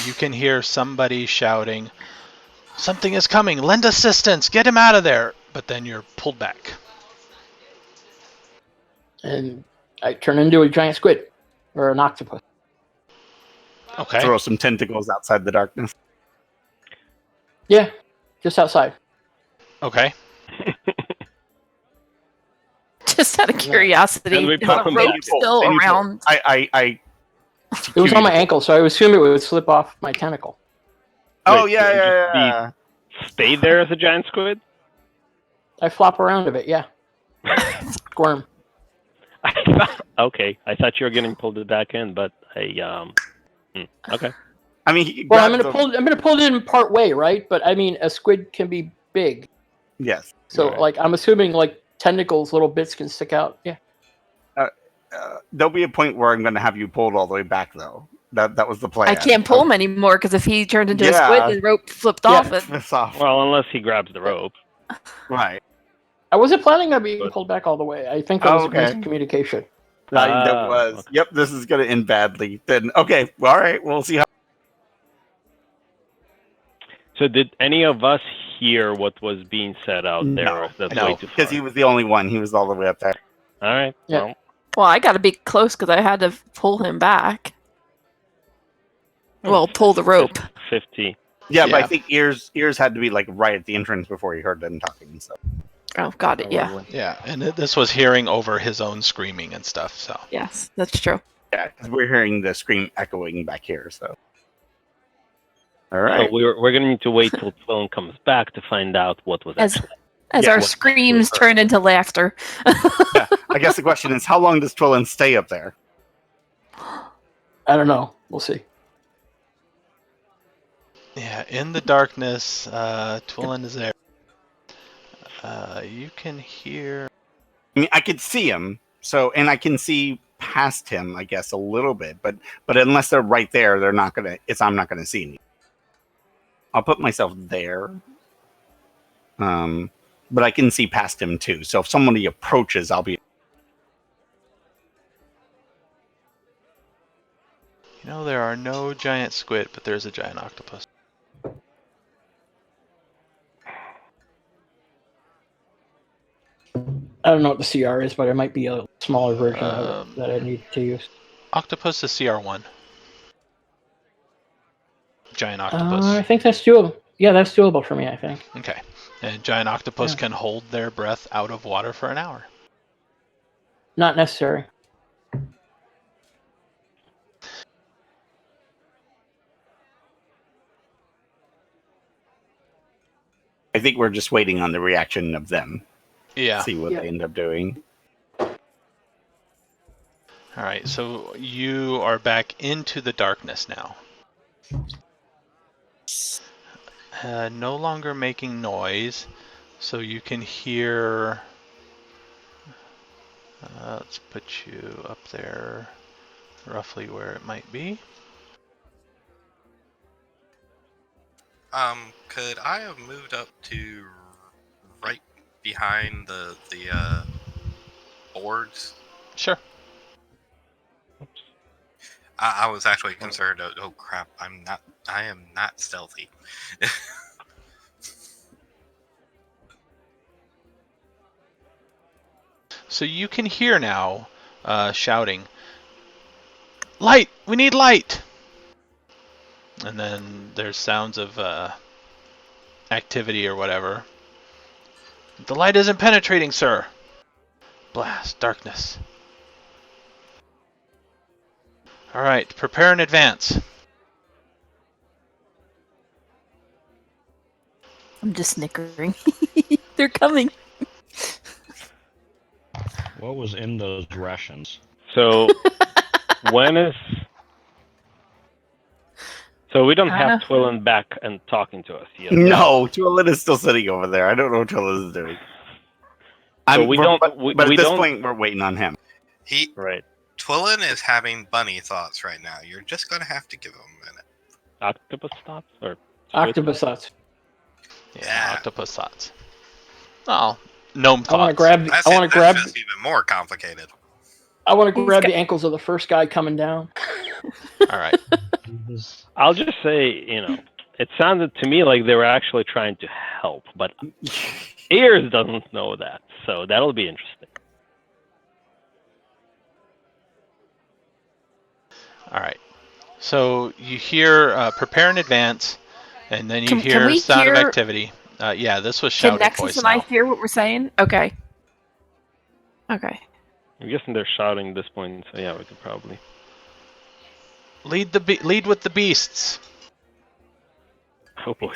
you can hear somebody shouting, "Something is coming! Lend assistance! Get him out of there!" But then you're pulled back. And I turn into a giant squid or an octopus. Okay. throw some tentacles outside the darkness. Yeah, just outside. Okay. Just out of curiosity, And we is the put them rope back. still Then you pull. around? I It was on my ankle, so I would assume it would slip off my tentacle. Oh Wait, yeah, would it yeah, just be- yeah. Stay there as a giant squid? I flop around a bit, yeah. Squirm. Okay, I thought you were getting pulled back in, but okay. I mean, he Well, I'm grabs gonna pull it in part way, right? But I mean, a squid can be big, Yes. so Right. like I'm assuming like tentacles, little bits can stick out. Yeah. There'll be a point where I'm going to have you pulled all the way back, though. That was the plan. I can't pull him anymore because if he turned into a Yeah. squid, the rope flipped off it. It's off. Well, unless he grabs the rope. Right. I wasn't planning on being But- pulled back all the way. I think that was Okay. miscommunication. That was. Okay. Yep. This is going to end badly. Then okay. Well, all right. We'll see how. So did any of us hear what was being said out there? No. Or is that No, way too far? Because he was the only one. He was all the way up there. All right. Yeah. Well, Well, I got to be close because I had to pull him back. Well, pull the rope. 50. Yeah, but I Yeah. think ears had to be like right at the entrance before he heard them talking. So Oh, got it. Yeah. Yeah, and this was hearing over his own screaming and stuff. So Yes, that's true. yeah, because we're hearing the scream echoing back here. So all So right. we're going to need to wait till Sloan comes back to find out what was As actually. as Yeah, our what- screams turn into laughter. Yeah, I guess the question is, how long does Twillin stay up there? I don't know. We'll see. yeah, in the darkness, Twillin is there. You can hear. I mean, I could see him. So, and I can see past him, I guess, a little bit. But unless they're right there, they're not gonna. I'm not gonna see any. I'll put myself there. But I can see past him too. So if somebody approaches, I'll be. You know, there are no giant squid, but there's a giant octopus. I don't know what the CR is, but it might be a smaller version of it that I need to use. Octopus is CR1. Giant octopus. I think that's doable. Yeah, that's doable for me, I think. Okay. And giant octopus Yeah. can hold their breath out of water for an hour. Not necessary. I think we're just waiting on the reaction of them. Yeah. See what they end up doing. All right, so you are back into the darkness now. No longer making noise, so you can hear. Let's put you up there, roughly where it might be. Could I have moved up to right behind the boards? Sure. I was actually concerned. Oh crap! I am not stealthy. So you can hear now shouting, "Light! We need light!" And then there's sounds of activity or whatever. The light isn't penetrating, sir. Blast, darkness. All right, prepare in advance. I'm just snickering. They're coming. What was in those rations? So when is? So we don't I have know. Twillen back and talking to us yet. No, Twilin is still sitting over there. I don't know what Twilin is doing. So we don't. But at we this don't. point, we're waiting on him. Right. Twillen is having bunny thoughts right now. You're just gonna have to give him a minute. Octopus thoughts or Octopus thoughts. Yeah, Yeah. octopus thoughts. Oh, gnome thoughts. I want to grab. That's, I want to that's grab. just even more complicated. I want to He's grab got- the ankles of the first guy coming down. All right. I'll just say, it sounded to me like they were actually trying to help, but Ears doesn't know that, so that'll be interesting. All right. So you hear prepare in advance, and then you Can hear we sound of hear- activity. Yeah, this was Can shouting Nexus voice and now. I hear what we're saying? Okay. Okay. I'm guessing they're shouting at this point, so yeah, we could probably. Lead with the beasts. Oh boy.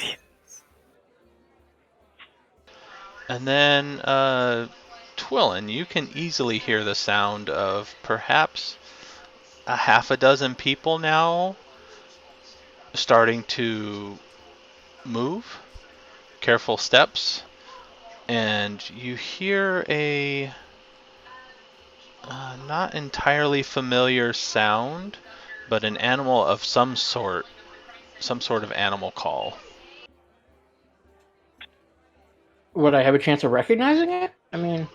And then Twillen, you can easily hear the sound of perhaps a half a dozen people now starting to move. Careful steps. And you hear a not entirely familiar sound, but an animal of some sort of animal call. Would I have a chance of recognizing it? I mean,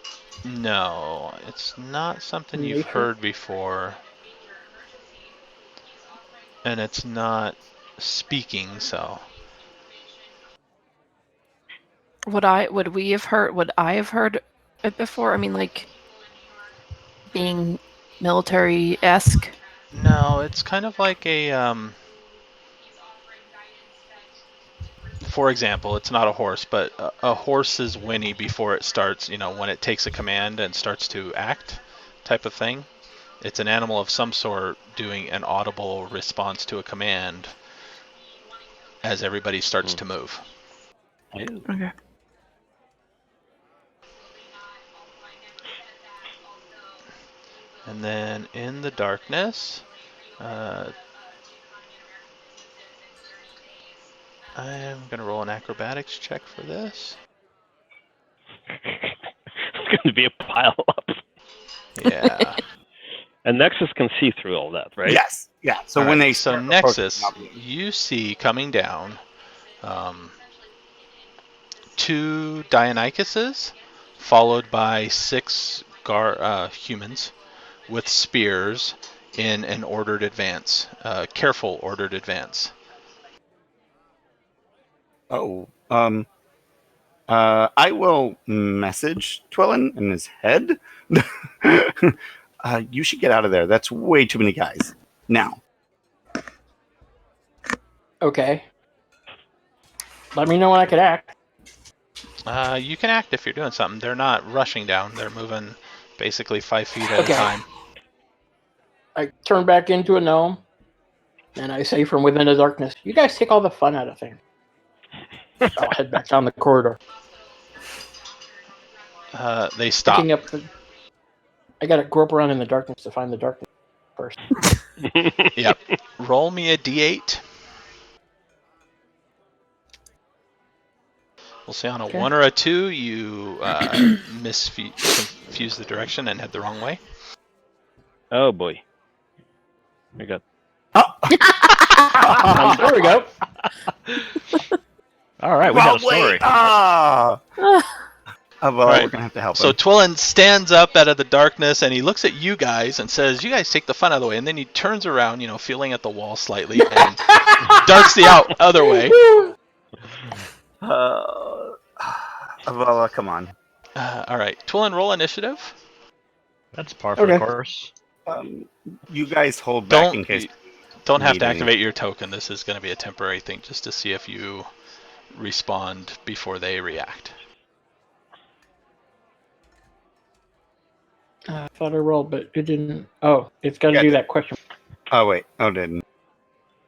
No, it's not something you've Nature? heard before. And it's not speaking, so. Would I have heard it before? I mean, like being military-esque. No, it's kind of like for example, it's not a horse, but a horse's whinny before it starts, when it takes a command and starts to act type of thing. It's an animal of some sort doing an audible response to a command as everybody starts to move. Okay. And then in the darkness, I'm going to roll an acrobatics check for this. It's going to be a pile up. Yeah. And Nexus can see through all that, right? Yes. Yeah. So All when right, they so start Nexus, approaching, you see coming down 2 Dionychuses, followed by 6 humans with spears in an ordered advance, careful ordered advance. I will message Twillen in his head. You should get out of there. That's way too many guys. Now. okay. Let me know when I could act. You can act if you're doing something. They're not rushing down. They're moving basically 5 feet at a Okay. time. I turn back into a gnome, and I say from within the darkness, "You guys take all the fun out of things." I'll head back down the corridor. They stop. Picking up the... I gotta grope around in the darkness to find the darkness first. Yep. Roll me a d8. We'll say on a Okay. 1 or a 2, you confuse the direction and head the wrong way. Oh boy. We got. There we go. All right, we got a story. Well, Right. we're gonna have to help So him. Twillin stands up out of the darkness and he looks at you guys and says, "You guys take the fun out of the way." And then he turns around, feeling at the wall slightly, and darts the other way. Well, come on. All right, Twillin, roll initiative. That's par for the Okay. course. You guys hold back in case. Don't have need to any- activate your token. This is going to be a temporary thing, just to see if you respond before they react. I thought I rolled, but it didn't. Oh, it's got to Yeah, do that question. Oh wait, didn't.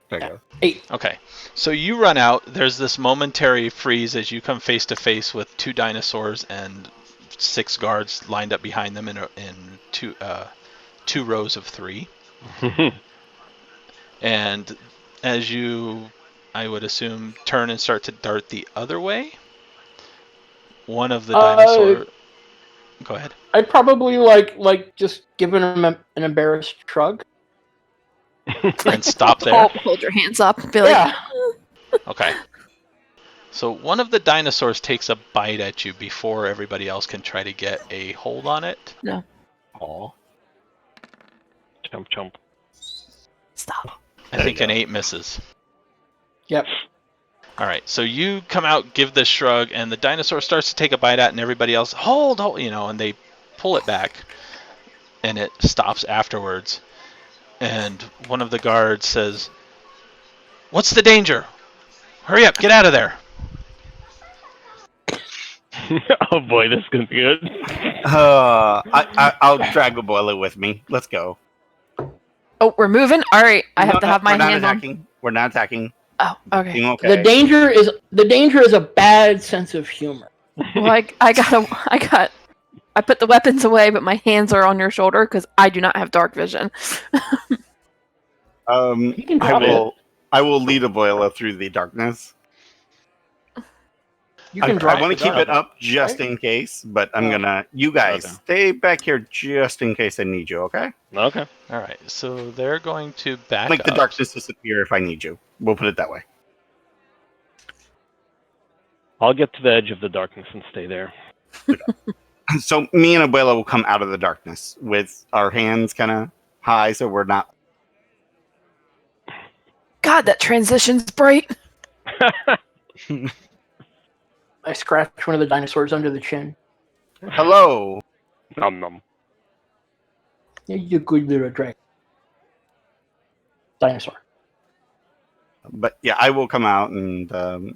There you go. 8. Okay, so you run out. There's this momentary freeze as you come face to face with 2 dinosaurs and 6 guards lined up behind them in two rows of 3. And as you, I would assume, turn and start to dart the other way, one of the dinosaur. Go ahead. I'd probably like just give him an embarrassed shrug. And stop there. Hold your hands up, Billy. Yeah. Okay. So one of the dinosaurs takes a bite at you before everybody else can try to get a hold on it. Aw. Chomp chomp. Stop. I think an 8 misses. Yep. All right, so you come out, give this shrug, and the dinosaur starts to take a bite at it, and everybody else, hold, and they pull it back, and it stops afterwards. And one of the guards says, "What's the danger? Hurry up, get out of there." Oh boy, this is gonna be good. I'll drag a boiler with me. Let's go. Oh, we're moving. All right, I have to have my we're not hand on. attacking. We're not attacking. Oh, okay. Being okay. The danger is a bad sense of humor. Well, I put the weapons away, but my hands are on your shoulder because I do not have dark vision. You can drop I will lead a boiler through the darkness. You can I want it to keep up. it up just in case, but I'm gonna. You guys Okay. stay back here just in case I need you. Okay? Okay. All right, so they're going to back Make the up. darkness disappear if I need you. We'll put it that way. I'll get to the edge of the darkness and stay there. So me and Abuela will come out of the darkness with our hands kind of high, so we're not. God, that transition's bright. I scratch one of the dinosaurs under the chin. Hello. Nom nom. You're a good little dragon. Dinosaur. But yeah, I will come out and.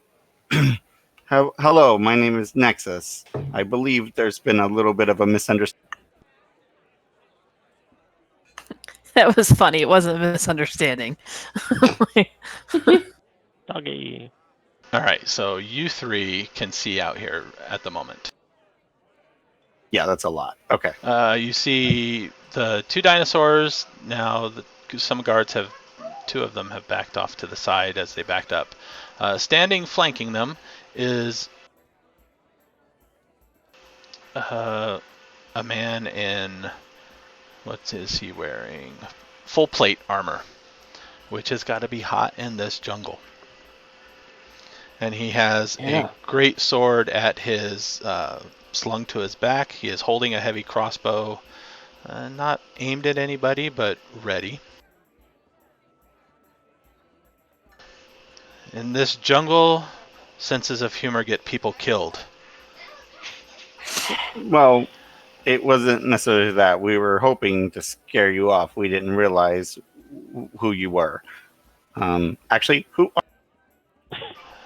Hello, my name is Nexus. I believe there's been a little bit of a misunderstanding. That was funny. It wasn't a misunderstanding. Doggy. All right, so you 3 can see out here at the moment. Yeah, that's a lot. Okay. You see the 2 dinosaurs. Now, some guards have, 2 of them have backed off to the side as they backed up. Standing flanking them is a man in, what is he wearing? Full plate armor, which has got to be hot in this jungle. And he has a great sword at his slung to his back. He is holding a heavy crossbow, not aimed at anybody, but ready. In this jungle, senses of humor get people killed. Well, it wasn't necessarily that. We were hoping to scare you off. We didn't realize who you were. Actually, who are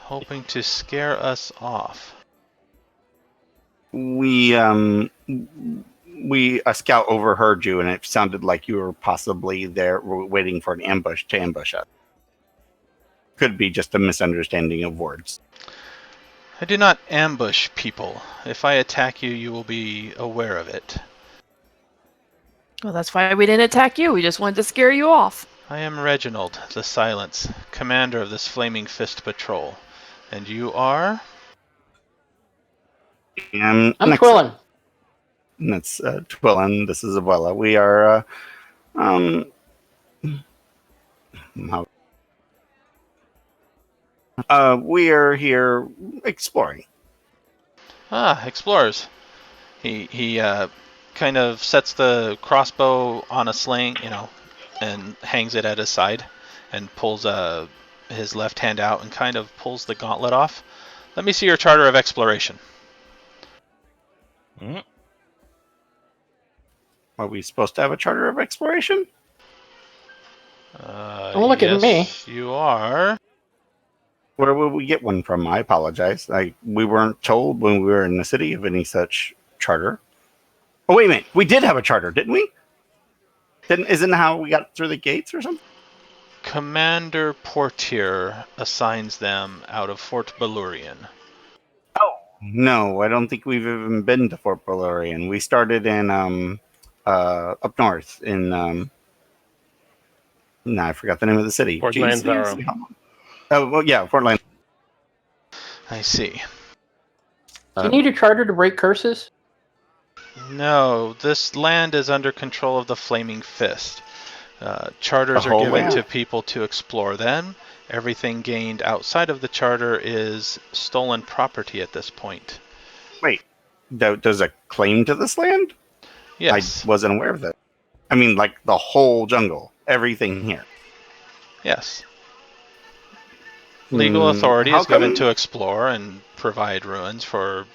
Hoping to scare us off. we? a scout overheard you, and it sounded like you were possibly there waiting for an ambush to ambush us. Could be just a misunderstanding of words. I do not ambush people. If I attack you, you will be aware of it. Well, that's why we didn't attack you. We just wanted to scare you off. I am Reginald, the Silence, commander of this Flaming Fist Patrol. And you are? And I'm next Twillin. And that's Twillin. This is Abuela. We are we are here exploring. Ah, explorers. He kind of sets the crossbow on a sling, and hangs it at his side, and pulls his left hand out and kind of pulls the gauntlet off. Let me see your charter of exploration. Are we supposed to have a charter of exploration? Don't look at me. You are. Where will we get one from? I apologize. We weren't told when we were in the city of any such charter. Oh, wait a minute. We did have a charter, didn't we? Isn't that how we got through the gates or something? Commander Portier assigns them out of Fort Balurian. Oh, no. I don't think we've even been to Fort Balurian. We started in up north in no, I forgot the name of the city. Fort Jeez, Lanzaro. Oh, well, yeah, Fort Lanzaro. I see. Do you need a charter to break curses? No, this land is under control of the Flaming Fist. Charters The are whole given land? to people to explore them. Everything gained outside of the charter is stolen property at this point. Wait, there's a claim to this land? Yes. I wasn't aware of that. I mean, like the whole jungle, everything here. Yes. Legal authority how is given come- to explore and provide ruins for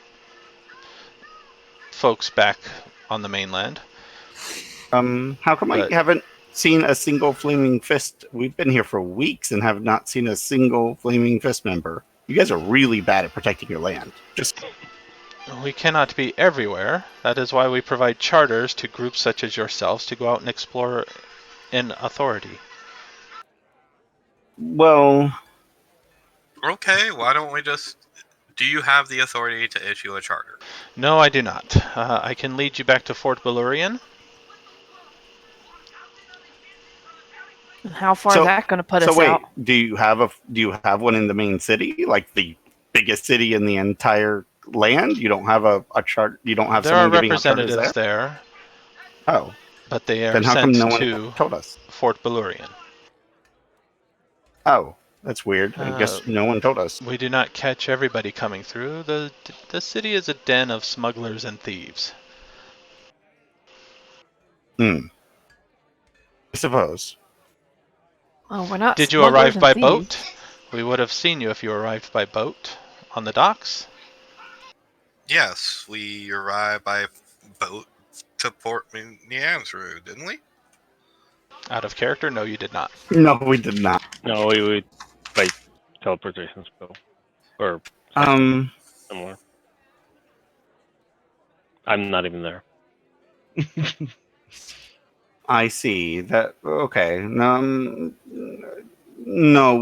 folks back on the mainland. How come But- I haven't seen a single Flaming Fist? We've been here for weeks and have not seen a single Flaming Fist member. You guys are really bad at protecting your land. Just We cannot be everywhere. That is why we provide charters to groups such as yourselves to go out and explore in authority. well, Okay, why don't we just... Do you have the authority to issue a charter? No, I do not. I can lead you back to Fort Balurian. And how far So- is that going to put so us wait, out? do you have one in the main city, like the biggest city in the entire land? You don't have a chart. You don't have There are someone giving out charters representatives there. there, Oh, but they are then how sent come no one to told us? Fort Balurian. Oh, that's weird. I guess no one told us. We do not catch everybody coming through. The city is a den of smugglers and thieves. I suppose. Oh, we're not. Did you smugglers arrive and by thieves. boat? We would have seen you if you arrived by boat on the docks. Yes, we arrived by boat to Port Niamsru, didn't we? Out of character? No, you did not. No, we did not. No, we like teleportation spell or similar. I'm not even there. I see that. Okay, no,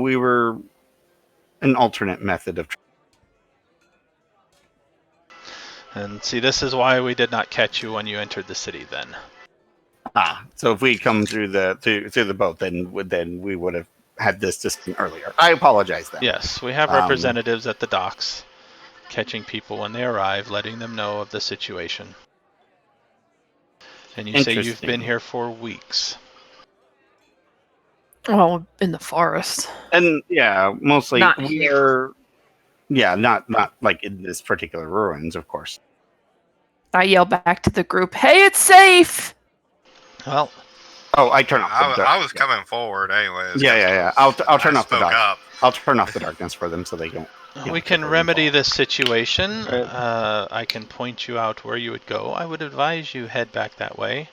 we were an alternate method of. And see, this is why we did not catch you when you entered the city then. So if we come through the boat, then we would have had this discussion earlier. I apologize then. Yes, we have representatives at the docks, catching people when they arrive, letting them know of the situation. And you say you've Interesting. been here for weeks. Well, in the forest. And yeah, mostly Not we're not like in this particular ruins, of course. I yell back to the group, "Hey, it's safe!" Well, Oh, I turn off the I was coming forward anyways. Yeah. I'll turn off the spoke dark. up. I'll turn off the darkness for them so they don't. we can remedy this situation. Right. I can point you out where you would go. I would advise you head back that way.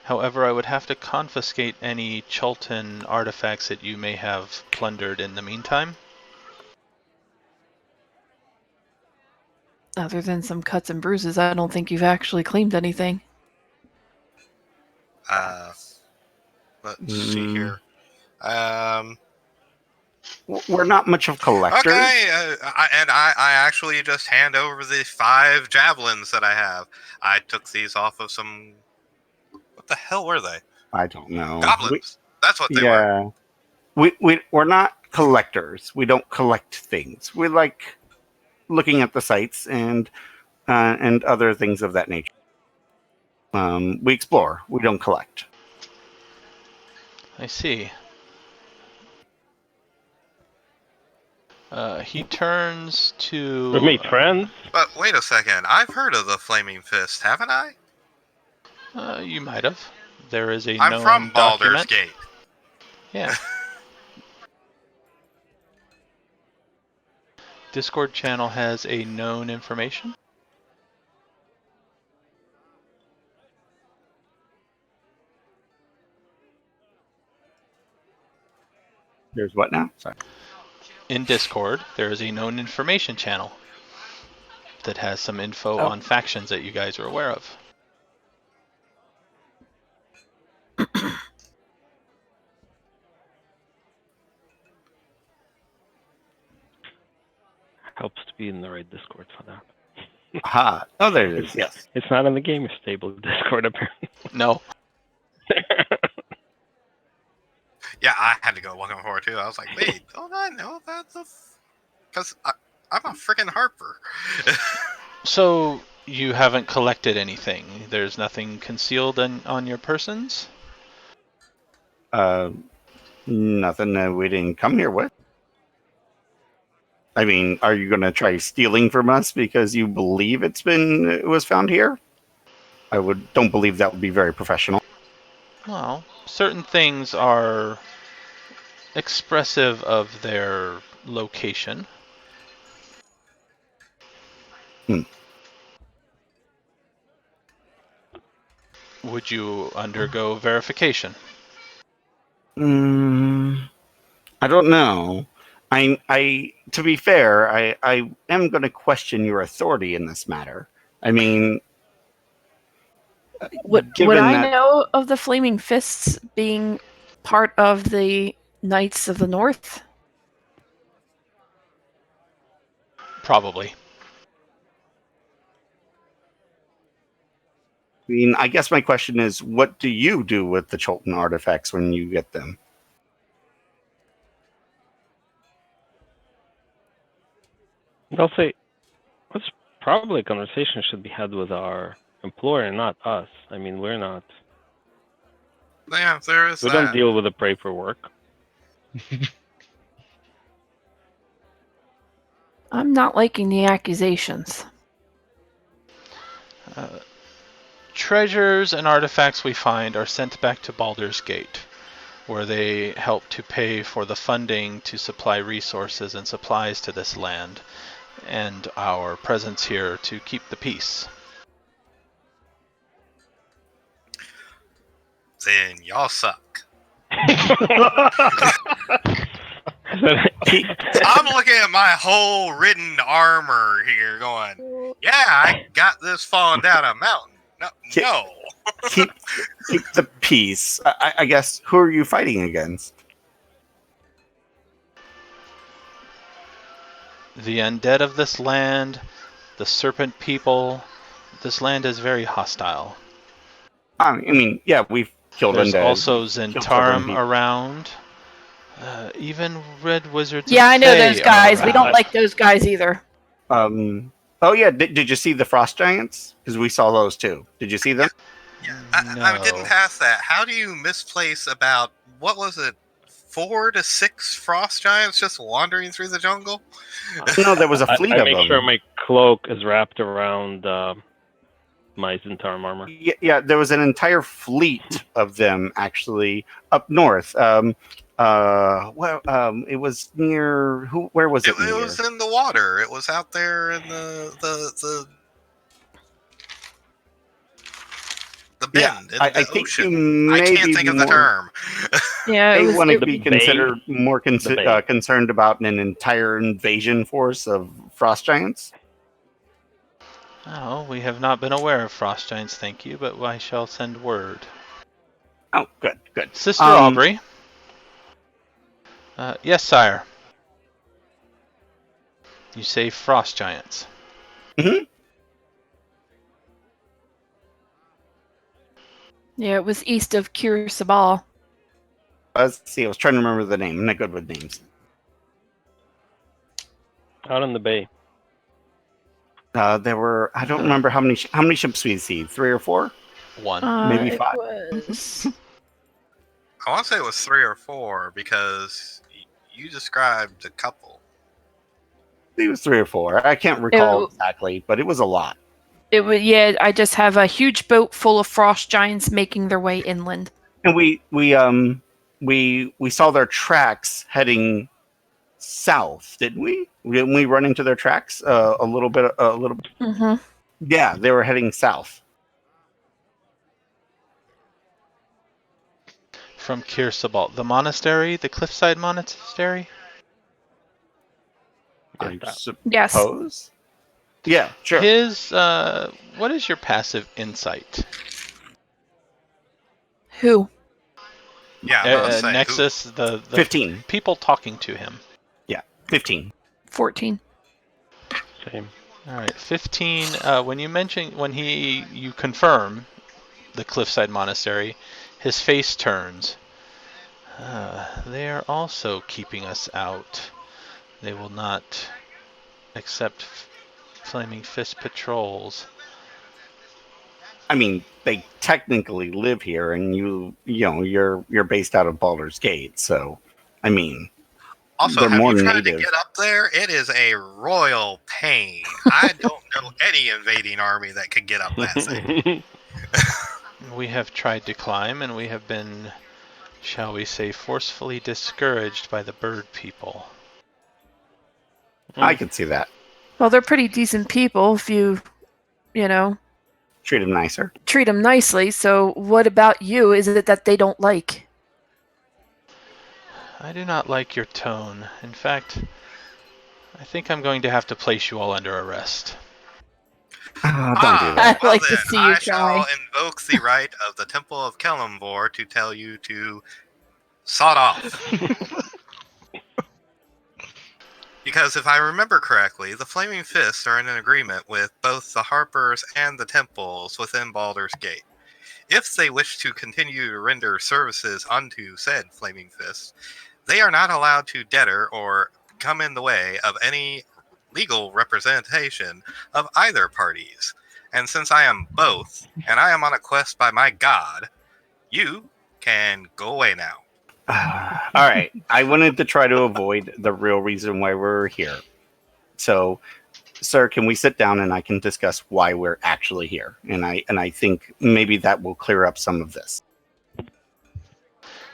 However, I would have to confiscate any Chultan artifacts that you may have plundered in the meantime. Other than some cuts and bruises, I don't think you've actually claimed anything. Let's see here. We're not much of collectors. Okay, I actually just hand over the 5 javelins that I have. I took these off of some. What the hell were they? I don't know. Goblins. That's what they were. We're not collectors. We don't collect things. We like looking at the sites and other things of that nature. We explore. We don't collect. I see. He turns to... We meet friends. But wait a second. I've heard of the Flaming Fist, haven't I? You might have. There is a I'm known from Baldur's document. Gate. Yeah. Discord channel has a known information. There's what now? Sorry. In Discord, there is a known information channel that has some info on factions that you guys are aware of. Helps to be in the right Discord for that. Aha. Oh, there it is. Yes. It's not in the Gamer Stable Discord, apparently. No. Yeah, I had to go looking for it too. I was like, wait, don't I know about the... Because I'm a freaking Harper. So, you haven't collected anything? There's nothing concealed on your persons? Nothing that we didn't come here with. I mean, are you going to try stealing from us because you believe it was found here? I don't believe that would be very professional. Well, certain things are expressive of their location. Would you undergo verification? I don't know. To be fair, I am going to question your authority in this matter. I mean, would I know of the Flaming Fists being part of the Knights of the North? Probably. I mean, I guess my question is, what do you do with the Cholton artifacts when you get them? I'll say, that's probably a conversation should be had with our employer, not us. I mean, we're not. Yeah, there is We that. don't deal with the paperwork. I'm not liking the accusations. Treasures and artifacts we find are sent back to Baldur's Gate, where they help to pay for the funding to supply resources and supplies to this land, and our presence here to keep the peace. Then y'all suck. I'm looking at my whole ridden armor here going, yeah, I got this falling down a mountain. No. keep the peace. I guess, who are you fighting against? The undead of this land, the serpent people. This land is very hostile. I mean, yeah, we've killed There's undead. also Zentarum around. Even Red Wizards. Yeah, I know Fae those guys. are We don't around. like those guys either. Oh yeah, did you see the frost giants? Because we saw those too. Did you see them? Yeah, I didn't pass that. How do you misplace about, what was it, 4 to 6 frost giants just wandering through the jungle? No, there was a fleet I of make them. sure my cloak is wrapped around my Zentarum armor. Yeah, there was an entire fleet of them actually up north. It was near where was it? It was in the water. It was out there in the bend. Yeah, in the I think ocean. you may I can't be think of the term. Yeah, They want to the be bay. considered more The bay. concerned about an entire invasion force of frost giants. Oh, we have not been aware of frost giants, thank you, but I shall send word. Oh, good, good. Sister Aubrey. Yes, sire. You say frost giants. Mhm. Yeah, it was east of Kir Sabal. Let's see. I was trying to remember the name. I'm not good with names. Out in the bay. There were. I don't remember how many ships we see. 3 or 4, One. maybe It 5. was. I want to say it was 3 or 4 because you described a couple. It was 3 or 4. I can't recall exactly, but it was a lot. It was. Yeah, I just have a huge boat full of frost giants making their way inland. And we saw their tracks heading south, didn't we? Didn't we run into their tracks a little bit? Mm-hmm. Yeah, they were heading south. From Kir Sabal. The monastery? The cliffside monastery? I Yes. suppose. Yeah, sure. His, what is your passive insight? Who? Yeah, I'm gonna say Nexus, the 15. people talking to him. Yeah, 15. 14. Same. All right, 15. When you confirm the cliffside monastery, his face turns. They are also keeping us out. They will not accept Flaming Fist patrols. I mean, they technically live here, and you're based out of Baldur's Gate, so I mean, Also, they're have more you tried native. to get up there? It is a royal pain. I don't know any invading army that could get up that thing. We have tried to climb, and we have been, shall we say, forcefully discouraged by the bird people. I can see that. Well, they're pretty decent people if you Treat them nicer. treat them nicely. So, what about you? Is it that they don't like? I do not like your tone. In fact, I think I'm going to have to place you all under arrest. Don't do that. I'd like to then, see you I try. shall invoke the right of the Temple of Kellamvor to tell you to sod off. Because if I remember correctly, the Flaming Fists are in an agreement with both the Harpers and the Temples within Baldur's Gate. If they wish to continue to render services unto said Flaming Fists, they are not allowed to deter or come in the way of any legal representation of either parties. And since I am both, and I am on a quest by my god, you can go away now. All right. I wanted to try to avoid the real reason why we're here. So, sir, can we sit down and I can discuss why we're actually here? And I think maybe that will clear up some of this.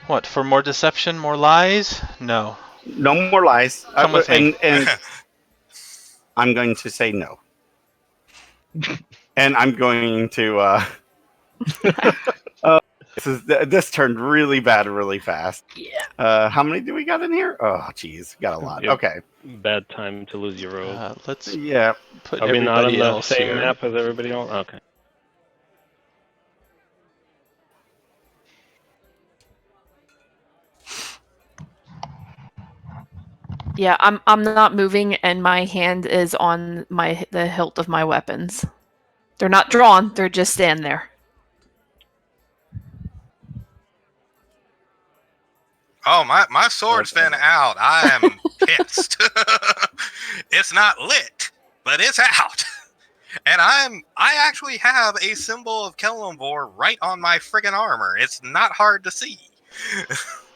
What, for more deception, more lies? No. No more lies. Come with me. And I'm going to say no. And I'm going to. This turned really bad really fast. Yeah. How many do we got in here? Oh, geez, got a lot. Yep. Okay. Bad time to lose your road. Let's Yeah. put Are we not on everybody the else same here. map as everybody else? Okay. Yeah, I'm not moving, and my hand is on the hilt of my weapons. They're not drawn; they're just stand there. Oh, my sword's been out. I am pissed. It's not lit, but it's out. And I actually have a symbol of Kellamvor right on my friggin' armor. It's not hard to see.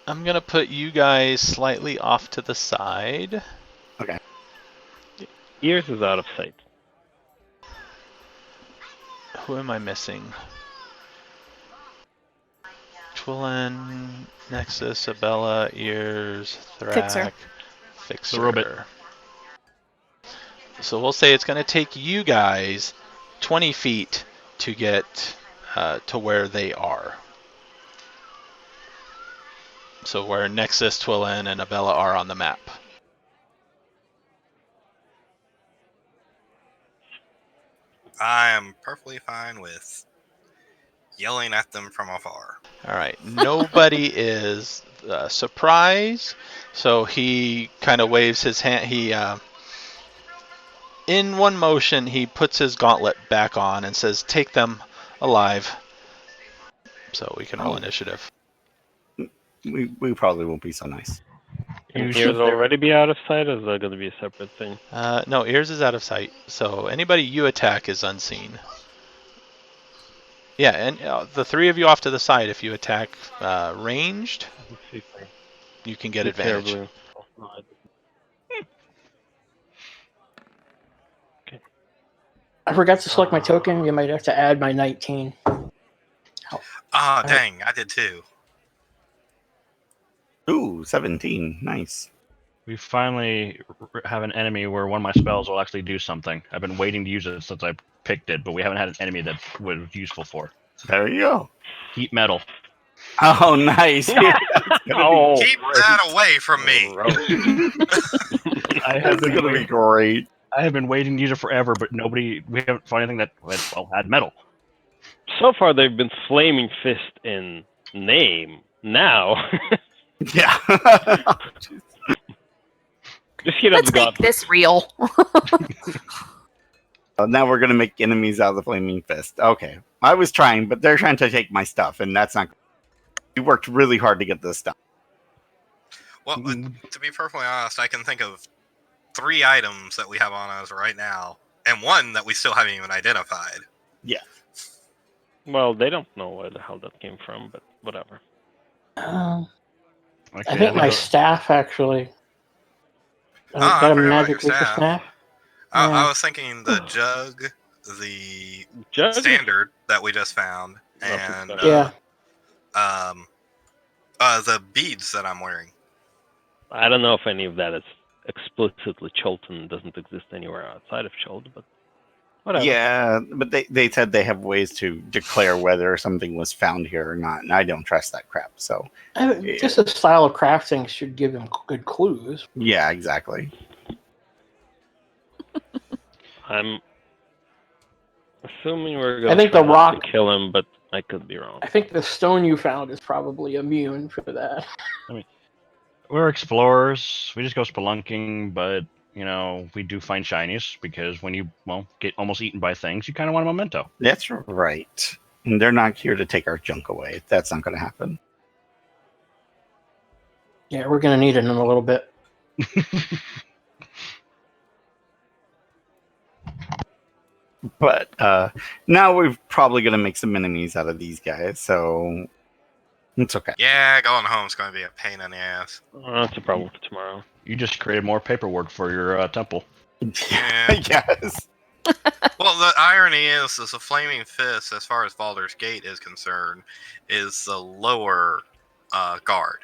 I'm going to put you guys slightly off to the side. Okay. Ears is out of sight. Who am I missing? Twillin, Nexus, Abella, Ears, Thrak, Fixer. The robot. So we'll say it's going to take you guys 20 feet to get to where they are. So where Nexus, Twillin, and Abella are on the map. I am perfectly fine with yelling at them from afar. All right. Nobody is surprised, so he kind of waves his hand. He, in one motion, he puts his gauntlet back on and says, "Take them alive." So we can roll initiative. We probably won't be so nice. Can You ears should- already be out of sight, or is that going to be a separate thing? No, Ears is out of sight, so anybody you attack is unseen. Yeah, and the three of you off to the side, if you attack ranged, Let's see if I you can get do advantage. terribly. Oh, no, I didn't. I forgot to select my token. You might have to add my 19. Ah, dang, I did too. Ooh, 17. Nice. We finally have an enemy where one of my spells will actually do something. I've been waiting to use it since I picked it, but we haven't had an enemy that was useful for. There you go. Heat metal. Oh, nice. Oh, Keep that away from me. I That's have been going to be waiting, great. I have been waiting to use it forever, but we haven't found anything that had metal. so far they've been Flaming Fist in name. Now, Yeah. just get up Let's the make gauntlet. this real. Now we're going to make enemies out of the Flaming Fist. Okay. I was trying, but they're trying to take my stuff, and that's not. We worked really hard to get this stuff. Well, to be perfectly honest, I can think of 3 items that we have on us right now, and one that we still haven't even identified. Well, they don't know where the hell that came from, but whatever. I Okay, think my staff actually. Ah, I got a forgot about magic your with the staff. staff. I Yeah. was thinking the jug, the Judge? standard that we just found, That's and exciting. the beads that I'm wearing. I don't know if any of that is explicitly Cholton, doesn't exist anywhere outside of Cholt, but whatever. Yeah, but they said they have ways to declare whether something was found here or not, and I don't trust that crap. So, Just the style of crafting should give him good clues. yeah, exactly. I'm assuming we're going I think to the rock- kill him, but I could be wrong. I think the stone you found is probably immune for that. We're explorers. We just go spelunking, but we do find shinies because when you get almost eaten by things, you kind of want a memento. That's right. And they're not here to take our junk away. That's not going to happen. Yeah, we're gonna need it in a little bit. But now we're probably going to make some enemies out of these guys, so it's okay. Yeah, going home is going to be a pain in the ass. That's a problem for tomorrow. You just created more paperwork for your temple. Yeah. Yes. Well, the irony is the Flaming Fist, as far as Baldur's Gate is concerned, is the lower guard.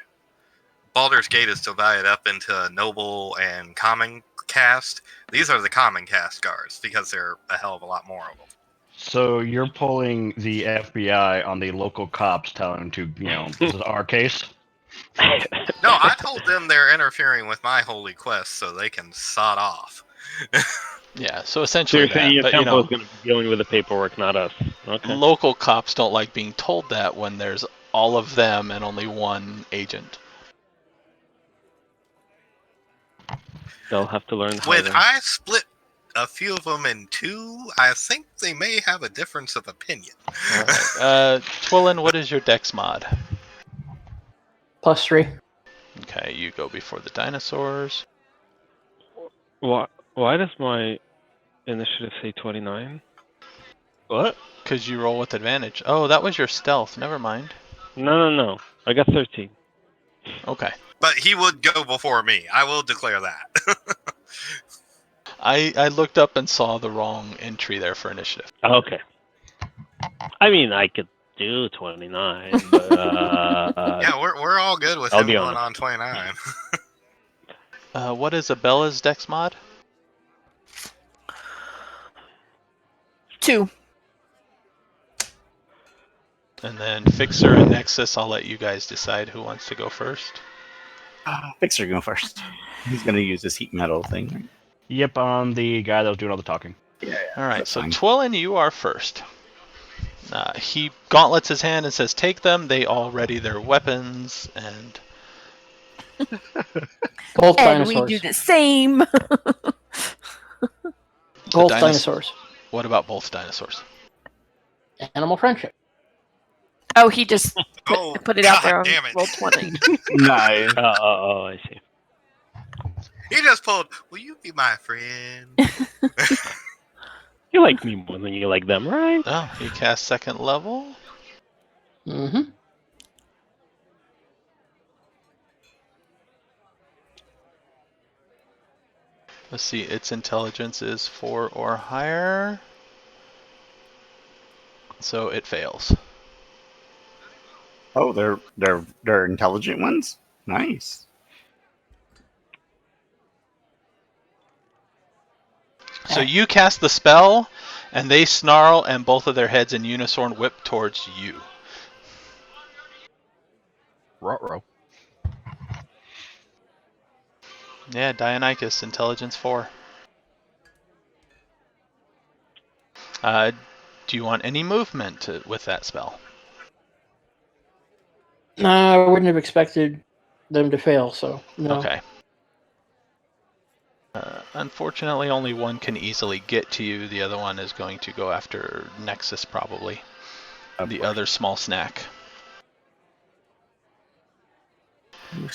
Baldur's Gate is divided up into noble and common caste. These are the common caste guards because there are a hell of a lot more of them. So you're pulling the FBI on the local cops, telling them to, this is our case. No, I told them they're interfering with my holy quest so they can sod off. Yeah, so So essentially you're saying that, your but temple is going to be dealing with the paperwork, not us. Okay. local cops don't like being told that when there's all of them and only one agent. They'll have to learn how When to... I split a few of them in 2, I think they may have a difference of opinion. All right. Twillin, what is your dex mod? +3. Okay, you go before the dinosaurs. Why does my initiative say 29? What? Because you roll with advantage. Oh, that was your stealth. Never mind. No. I got 13. Okay. But he would go before me. I will declare that. I looked up and saw the wrong entry there for initiative. Okay. I mean, I could do 29, but... Yeah, we're all good with I'll him be going honest. on 29. What is Abella's dex mod? 2. And then Fixer and Nexus, I'll let you guys decide who wants to go first. Fixer going first. He's going to use this heat metal thing. Right? Yep, I'm the guy that was doing all the talking. All right, That's so fine. Twillin, you are first. He gauntlets his hand and says, "Take them." They all ready their weapons, and Both And we dinosaurs. do the same. Both dinos- dinosaurs. what about both dinosaurs? Animal friendship. Oh, he just Oh, put it out God there on damn it. Roll20. Nice. Oh, I see. He just pulled, will you be my friend? You like me more than you like them, right? Oh, he casts second level. Mm-hmm. Let's see, its intelligence is 4 or higher. So it fails. Oh, they're intelligent ones. Nice. So you cast the spell, and they snarl, and both of their heads in unison whip towards you. Ruh-roh. Yeah, Dionychus, intelligence 4. Do you want any movement with that spell? No, I wouldn't have expected them to fail, so no. Okay. Unfortunately, only one can easily get to you. The other one is going to go after Nexus, probably. The other small snack.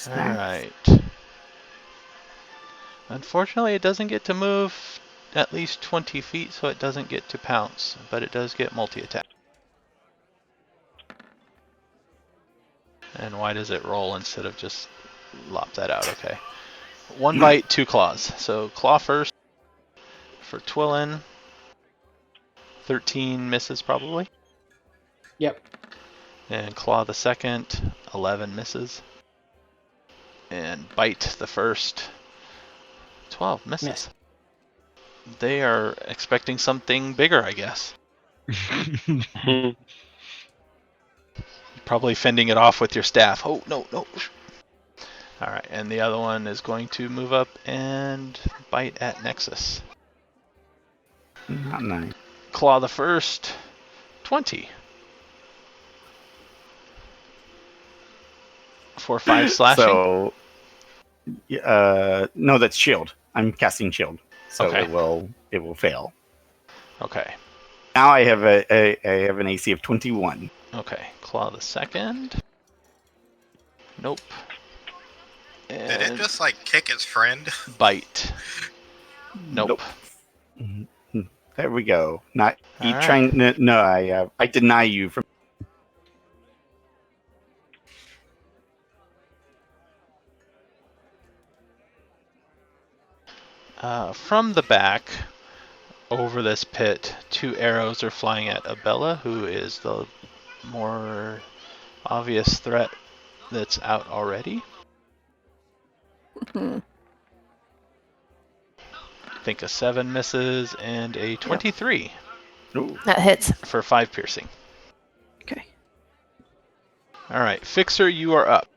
Alright. Unfortunately, it doesn't get to move at least 20 feet, so it doesn't get to pounce, but it does get multi-attack. And why does it roll instead of just lop that out? Okay. 1 bite, 2 claws. So claw first for Twillin. 13 misses probably. Yep. And claw the second, 11 misses. And bite the first, 12 misses. Miss. They are expecting something bigger, I guess. Probably fending it off with your staff. Oh, no, no. Alright, and the other one is going to move up and bite at Nexus. Not nice. Claw the first, 20. For 5 slashing. So, no, that's shield. I'm casting shield, so Okay. it will fail. Okay. Now I have I have an AC of 21. Okay. Claw the second. Nope. Did it And just, like, kick its friend? bite. Nope. There we go. Not you All right. trying. No, I deny you from. From the back, over this pit, 2 arrows are flying at Abella, who is the more obvious threat that's out already. I think a 7 misses and a 23 Ooh. That hits. for 5 piercing. Okay. Alright, Fixer, you are up.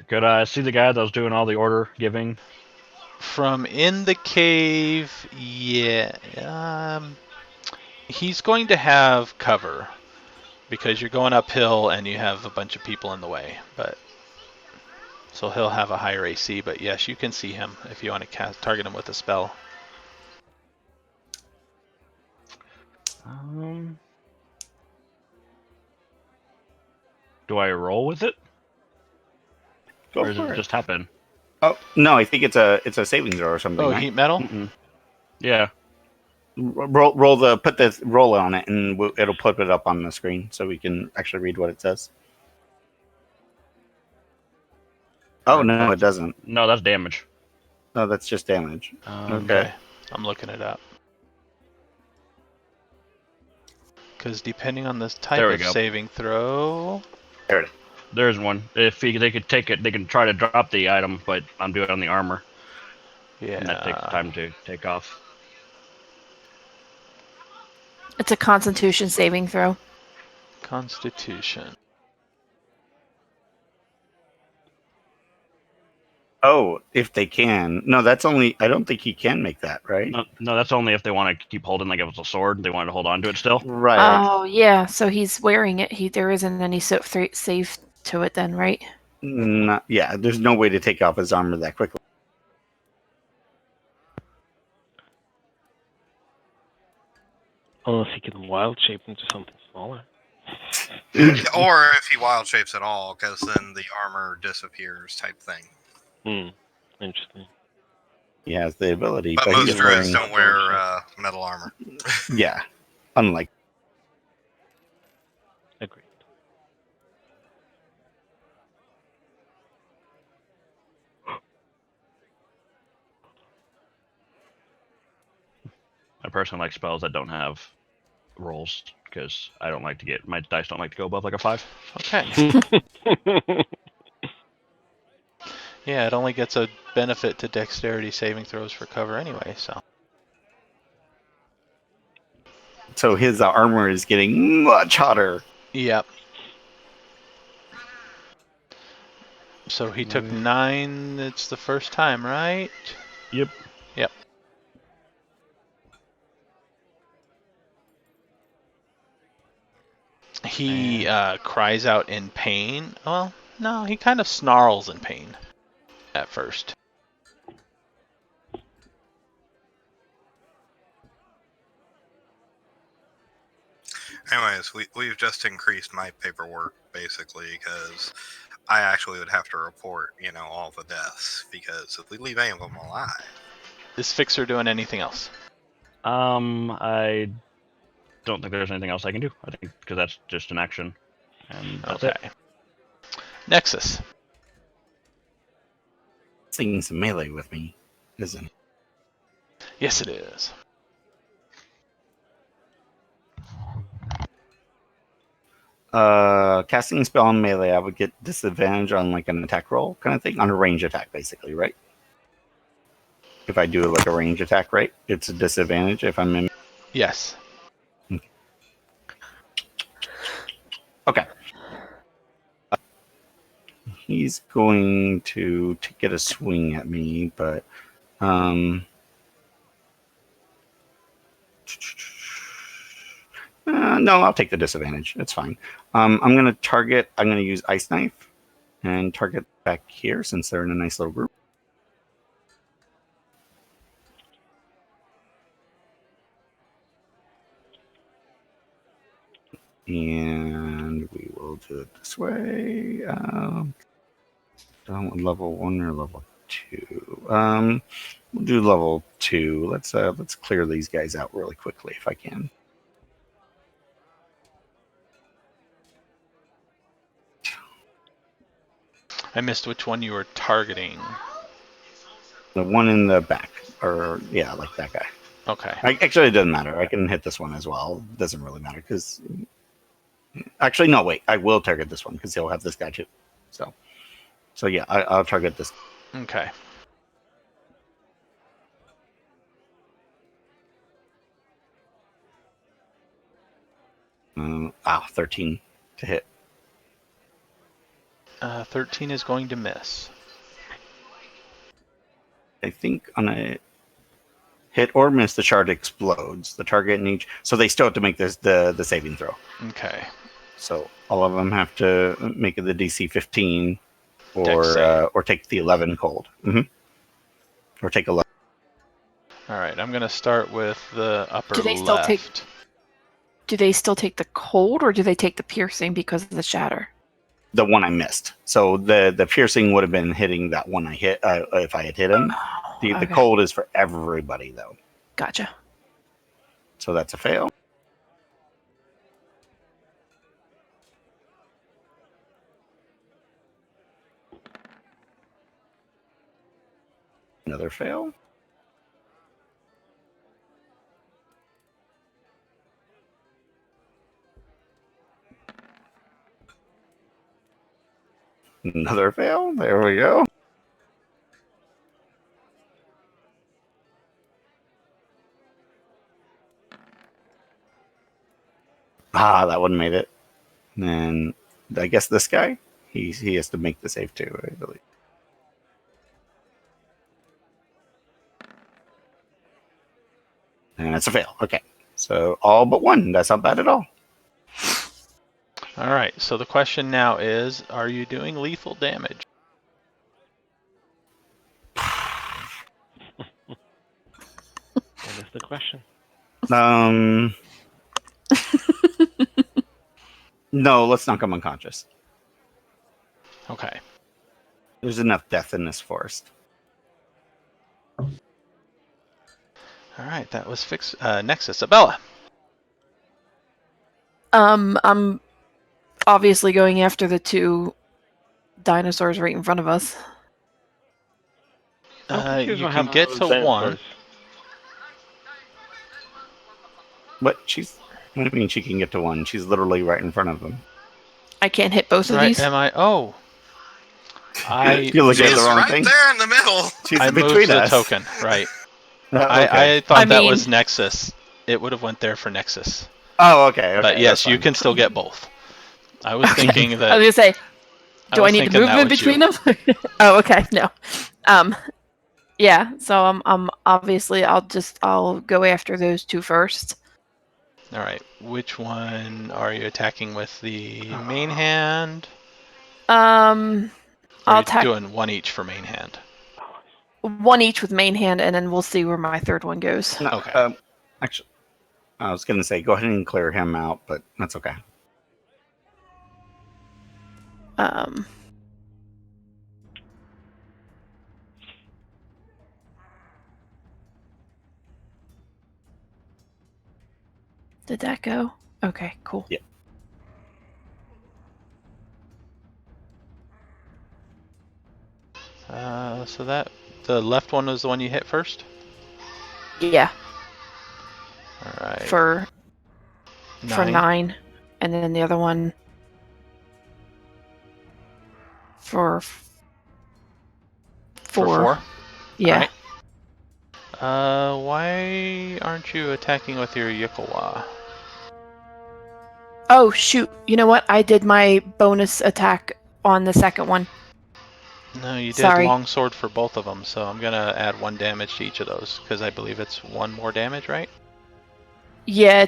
Could I see the guy that was doing all the order giving? From in the cave, yeah. He's going to have cover because you're going uphill and you have a bunch of people in the way. But so he'll have a higher AC. But yes, you can see him if you want to target him with a spell. Do I roll with it, Go or does for it it. just happen? Oh no, I think it's a saving throw or something. Oh, right? heat metal. Mm-mm. Yeah. Put the roll on it, and it'll put it up on the screen so we can actually read what it says. Oh no, it doesn't. No, that's damage. No, that's just damage. Okay. I'm looking it up. Because depending on the type There we of go. saving throw. There it is. There's one. If they could take it, they can try to drop the item, but I'm doing it on the armor, Yeah. and that takes time to take off. It's a Constitution saving throw. Constitution. Oh, if they can. No, that's only. I don't think he can make that, right? No, that's only if they want to keep holding, like if it's a sword, they want to hold on to it still. Right. Oh yeah, so he's wearing it. There isn't any save to it then, right? Yeah, there's no way to take off his armor that quickly. Unless he can wild shape into something smaller. Or if he wild shapes at all, because then the armor disappears, type thing. Interesting. He has the ability, But but most he's druids wearing. don't wear metal armor. Yeah, unlike. Agreed. I personally like spells that don't have rolls because I don't like to get my dice don't like to go above like a 5. Okay. Yeah, it only gets a benefit to dexterity saving throws for cover anyway, so. So his armor is getting much hotter. Yep. So he took 9. It's the first time, right? Yep. Yep. He cries out in pain. Well, no, he kind of snarls in pain at first. Anyways, we've just increased my paperwork, basically, because I actually would have to report, all the deaths, because if we leave any of them alive... Is Fixer doing anything else? I don't think there's anything else I can do. I think because that's just an action, and that's it. Nexus. Singing some melee with me, isn't it? Yes, it is. Casting a spell on melee, I would get disadvantage on like an attack roll kind of thing, on a range attack, basically, right? If I do like a range attack, right? It's a disadvantage if I'm in. Yes. Okay. He's going to get a swing at me, but no, I'll take the disadvantage. It's fine. I'm going to use Ice Knife and target back here since they're in a nice little group. And we will do it this way. Level 1 or level 2? We'll do level 2. Let's clear these guys out really quickly if I can. I missed which one you were targeting. The one in the back, or yeah, like that guy. Okay. Actually, it doesn't matter. I can hit this one as well. It doesn't really matter because. Actually, no. Wait, I will target this one because he'll have this guy too. So yeah, I'll target this. Okay. Uh, 13 to hit. 13 is going to miss. I think on a hit or miss, the shard explodes. The target needs, so they still have to make the saving throw. Okay. So all of them have to make it the DC 15 or take the 11 cold. Or take 11. All right, I'm going to start with the upper Do they still left. Do they still take the cold, or do they take the piercing because of the shatter? The one I missed. So the piercing would have been hitting that one I hit if I had hit him. The cold is for everybody though. Gotcha. So that's a fail. Another fail. Another fail. There we go. That one made it. And I guess this guy, he has to make the save too, I believe. And that's a fail. Okay. So all but one. That's not bad at all. All right. So the question now is, are you doing lethal damage? That is the question. No, let's knock him unconscious. Okay. There's enough death in this forest. All right. That was Nexus. Abella. I'm obviously going after the two dinosaurs right in front of us. You can get to one. But what do you mean she can get to one? She's literally right in front of them. I can't hit both of Right? these. Am I? Oh. You're looking at She's the wrong right thing. there in the middle. She's I between moved the us. token. Right. Okay. I thought I that mean- was Nexus. It would have went there for Nexus. Oh, okay. But yes, that's you fine. can still get both. I was Okay. thinking I that. was gonna say, do I was need to thinking move that in was between you. them? Oh, okay, no. Yeah. So I'm obviously I'll go after those two first. All right. Which one are you attacking with? The main hand? Or I'll are you attack doing one each for main hand? one each with main hand, and then we'll see where my third one goes. No, Okay. actually, I was going to say go ahead and clear him out, but that's okay. Did that go? Okay, cool. Yeah. So the left one was the one you hit first? Yeah, All right. for 9, and then the other one for 4. For 4? Yeah. All right. Why aren't you attacking with your Yukawa? Oh shoot! You know what? I did my bonus attack on the second one. No, you did Sorry. longsword for both of them, so I'm gonna add 1 damage to each of those because I believe it's 1 more damage, right? Yeah,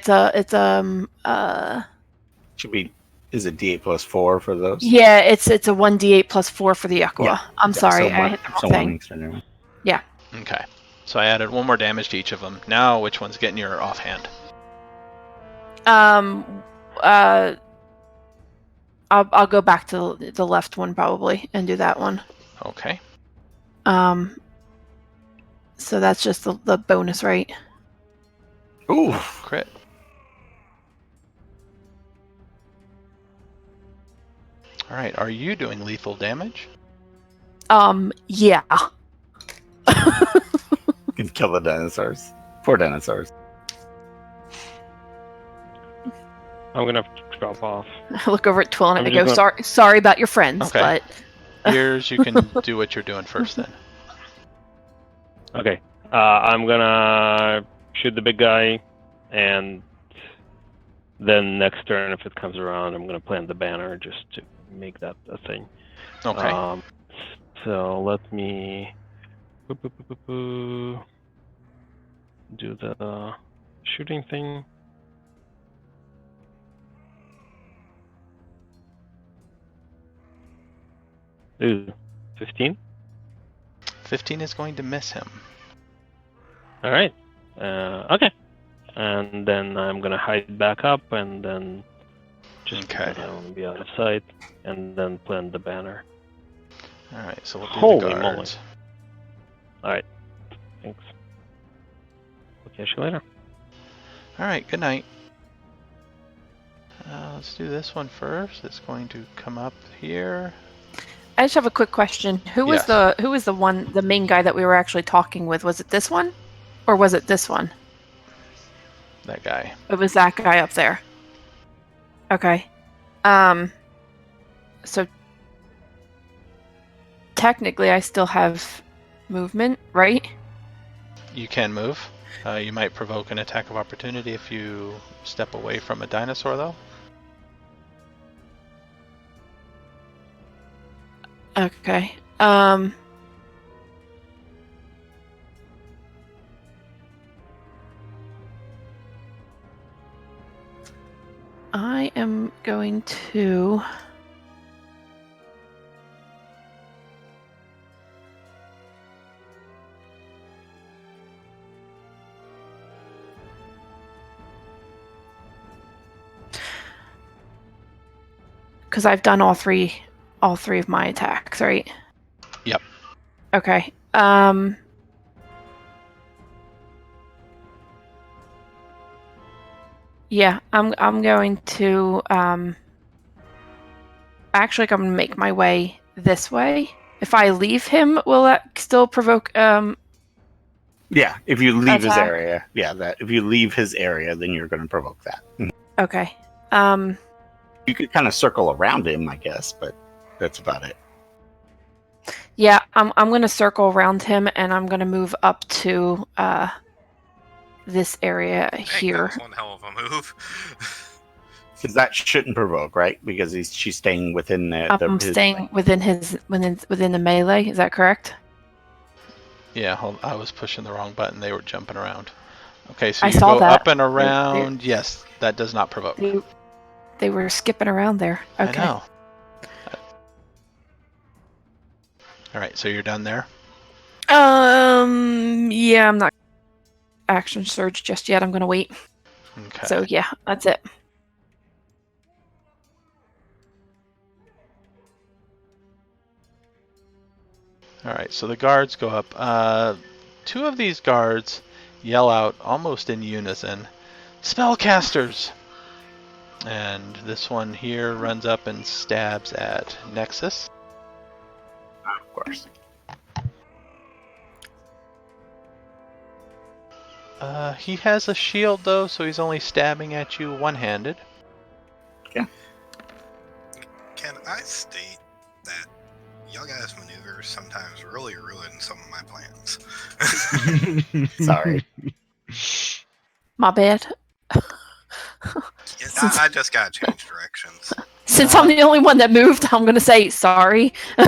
Should be. Is it D8 plus 4 for those? yeah, it's a 1d8 plus 4 for the Aqua. Yeah. I'm sorry, So I hit the wrong one thing. extra damage. Okay. So I added 1 more damage to each of them. Now, which one's getting your offhand? I'll go back to the left one probably and do that one. Okay. So that's just the bonus, right? Ooh. Crit. All right. Are you doing lethal damage? Yeah. You can kill the dinosaurs. Poor dinosaurs. I'm gonna have to drop off. I look over at Twillin and I I'm go, just sorry about your friends, Okay. but Yours, you can do what you're doing first then. Okay. I'm gonna shoot the big guy, and then next turn, if it comes around, I'm gonna plant the banner just to make that a thing. Okay. So let me do the shooting thing. Ooh, 15. 15 is going to miss him. All right. Okay. And then I'm gonna hide back up, and then just Okay. be out of sight, and then plant the banner. All right. So we'll do Holy the moly. guards. All right. Thanks. We'll catch you later. All right. Good night. Let's do this one first. It's going to come up here. I just have a quick question. Who was the main guy that we were actually talking with? Was it this one? Or was it this one? That guy. It was that guy up there. Okay. So technically I still have movement, right? You can move. You might provoke an attack of opportunity if you step away from a dinosaur, though. Okay. I am going to... Because I've done all three of my attacks, right? Yep. Okay. Yeah, I'm going to actually I'm gonna make my way this way. If I leave him, will that still provoke Yeah, if you leave his Attack. area, if you leave his area, then you're going to provoke that. Okay. You could kind of circle around him, I guess, but that's about it. Yeah, I'm gonna circle around him and I'm gonna move up to this area Dang, here. that was one hell of a move. Because that shouldn't provoke, right? Because she's staying within I'm his staying within the melee. Is that correct? Yeah, I was pushing the wrong button. They were jumping around. Okay, so I you saw go that. up and around. Yes, that does not provoke. They were skipping around there. Okay. I know. All right, so you're done there. Yeah, I'm not action surge just yet. I'm gonna wait. Okay. So yeah, that's it. All right, so the guards go up. Two of these guards yell out almost in unison, "Spellcasters!" And this one here runs up and stabs at Nexus. of course. He has a shield though, so he's only stabbing at you one-handed. Can I state that y'all guys' maneuvers sometimes really ruin some of my plans? Sorry. My bad. I just gotta change directions. Since I'm the only one that moved, I'm gonna say sorry. No,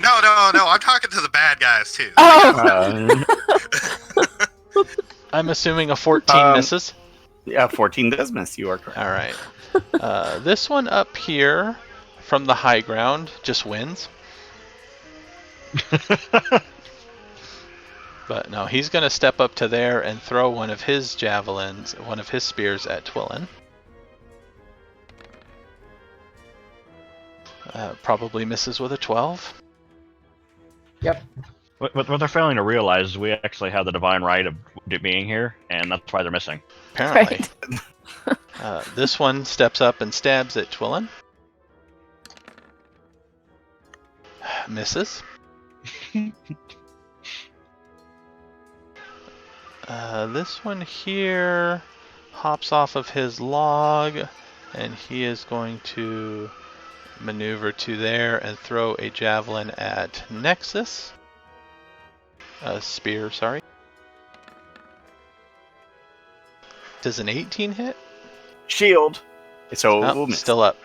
I'm talking to the bad guys too. Oh. I'm assuming a 14 misses. Yeah, 14 does miss. You are correct. All right. This one up here from the high ground just wins. But no, he's going to step up to there and throw one of his javelins, one of his spears at Twillin. Probably misses with a 12. Yep. What they're failing to realize is we actually have the divine right of being here, and that's why they're missing. Apparently. Right. This one steps up and stabs at Twillin. Misses. This one here hops off of his log, and he is going to maneuver to there and throw a javelin at Nexus. A spear, sorry. Does an 18 hit? Shield. So we'll miss. Still up.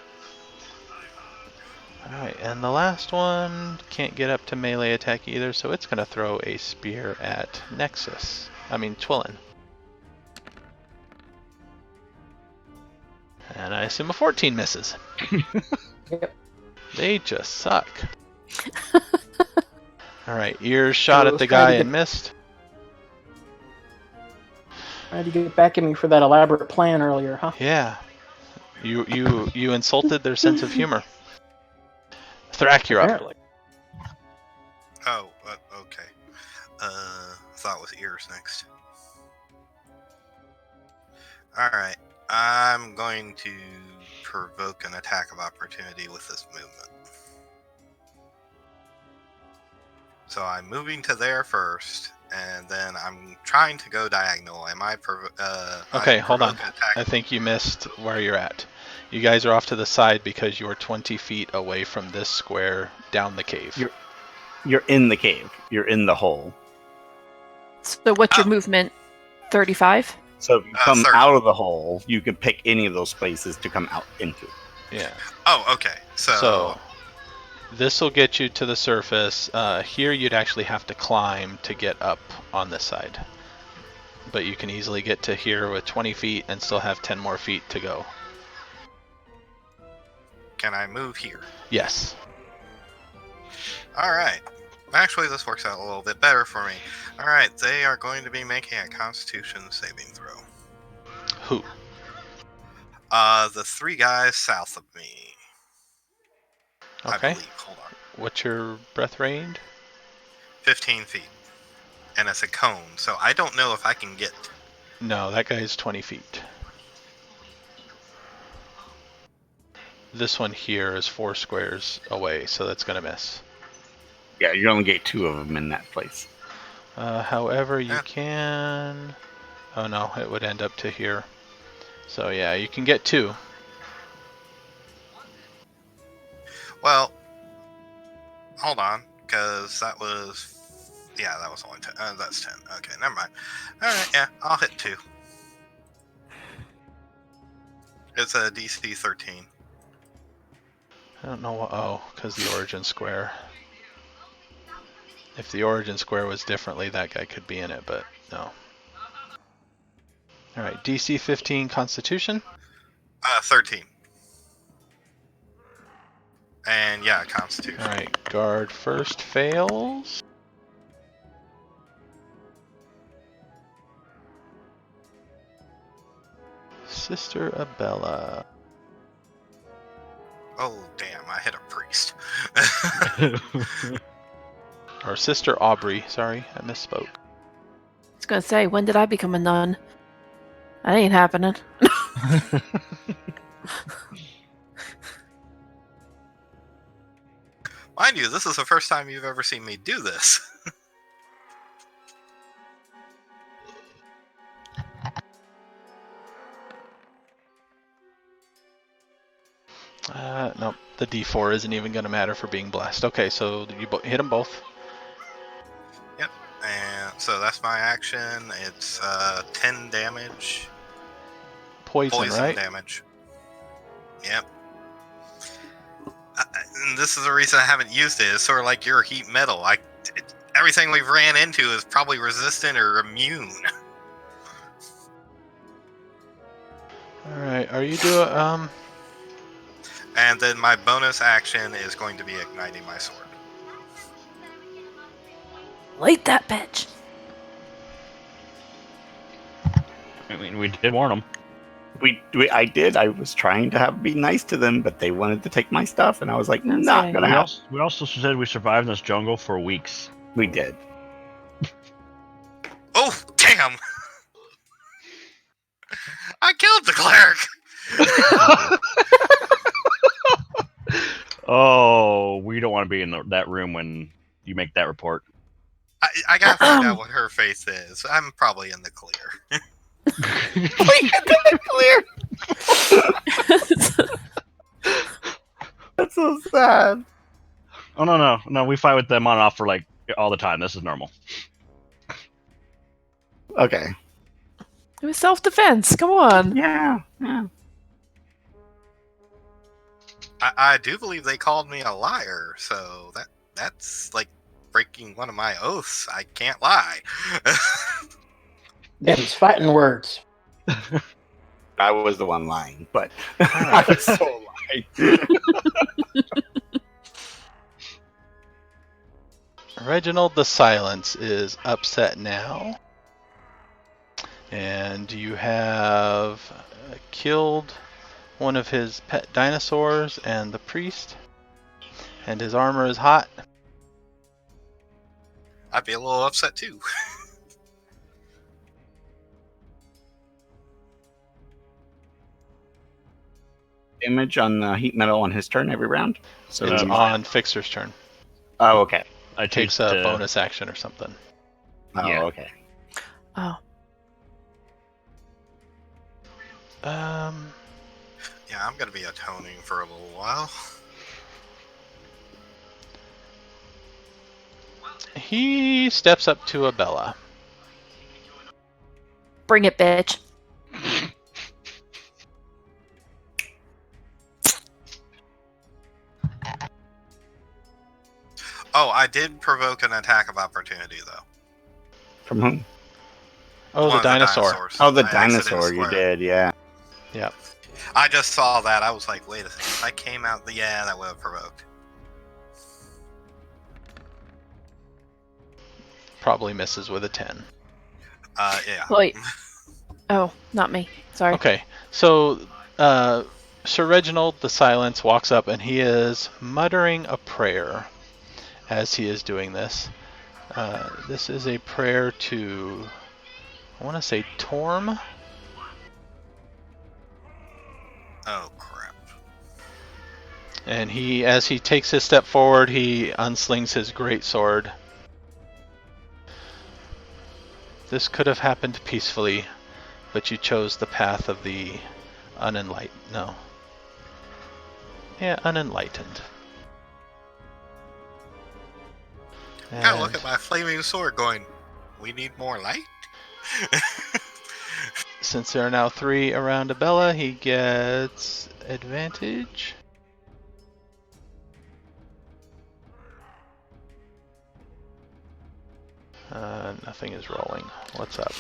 Alright, and the last one can't get up to melee attack either, so it's going to throw a spear at Nexus. Twillin. And I assume a 14 misses. Yep. They just suck. Alright, ears shot at the guy and missed. Tried to get back at me for that elaborate plan earlier, huh? Yeah. You insulted their sense of humor. Thrak, you're up. Apparently. Oh, okay. Thought it was ears next. Alright, I'm going to provoke an attack of opportunity with this movement. So I'm moving to there first, and then I'm trying to go diagonal. Am I Okay, hold on. I think you missed where you're at. You guys are off to the side because you are 20 feet away from this square down the cave. You're in the cave. You're in the hole. So what's your movement? 35? So if you come 30. out of the hole, you can pick any of those places to come out into. Yeah. Oh, okay. So this will get you to the surface. Here you'd actually have to climb to get up on this side. but you can easily get to here with 20 feet and still have 10 more feet to go. Can I move here? Yes. Alright. Actually, this works out a little bit better for me. Alright, they are going to be making a Constitution saving throw. Who? The 3 guys south of me. Okay. I believe. Hold on. What's your breath range? 15 feet. And it's a cone, so I don't know if I can get... No, that guy's 20 feet. This one here is 4 squares away, so that's going to miss. Yeah, you only get 2 of them in that place. However, you Yeah. can... Oh no, it would end up to here. So yeah, you can get 2. Well, hold on, because that was... Yeah, that was only 10. That's 10. Okay, never mind. Alright, yeah, I'll hit 2. It's a DC 13. I don't know what... Oh, because the origin square. If the origin square was differently, that guy could be in it, but no. Alright, DC 15 Constitution. 13. And yeah, Constitution. Alright, guard first fails. Sister Abella. Oh, damn, I hit a priest. Or Sister Aubrey, sorry, I misspoke. I was gonna say, when did I become a nun? That ain't happening. Mind you, this is the first time you've ever seen me do this. Nope, the D4 isn't even going to matter for being blessed. Okay, so you hit them both. Yep, and so that's my action. It's 10 damage. Poison, right? Damage. Yep. And this is the reason I haven't used it. It's sort of like your heat metal. Everything we've ran into is probably resistant or immune. Alright, are you doing, And then my bonus action is going to be igniting my sword. Light that bitch. I mean, we did warn them. I did. I was trying to be nice to them, but they wanted to take my stuff, and I was like, That's not right. gonna happen. We also said we survived in this jungle for weeks. We did. Oh, damn! I killed the cleric! Oh, we don't want to be in that room when you make that report. I gotta find out what her faith is. I'm probably in the clear. That's so sad. Oh no, we fight with them on and off for like all the time. This is normal. Okay. It was self-defense. Come on. Yeah. I do believe they called me a liar, so that's like breaking one of my oaths. I can't lie. It's fighting words. I was the one lying, but I was so lying. Reginald the Silence is upset now. And you have killed one of his pet dinosaurs and the priest. And his armor is hot. I'd be a little upset too. Damage on the heat metal on his turn every round. So It's he's- on Fixer's turn. Oh, okay. I Takes a bonus action or something. Oh, Yeah. okay. Oh. Yeah, I'm gonna be atoning for a little while. He steps up to Abella. Bring it, bitch. Oh, I did provoke an attack of opportunity though. From whom? Oh, the One of dinosaur. dinosaurs. Oh, the I accidentally dinosaur you squared. did, yeah. Yep. I just saw that. I was like, wait a second. If I came out, yeah, that would have provoked. Probably misses with a 10. Yeah. Wait. Oh, not me. Sorry. Okay, so Sir Reginald the Silence walks up and he is muttering a prayer as he is doing this. This is a prayer to, I want to say, Torm. Oh crap. And as he takes his step forward, he unslings his greatsword. This could have happened peacefully, but you chose the path of the unenlightened. No. Yeah, unenlightened. Kind of look And at my flaming sword, going, "We need more light." since there are now 3 around Abella, he gets advantage. Nothing is rolling. What's up?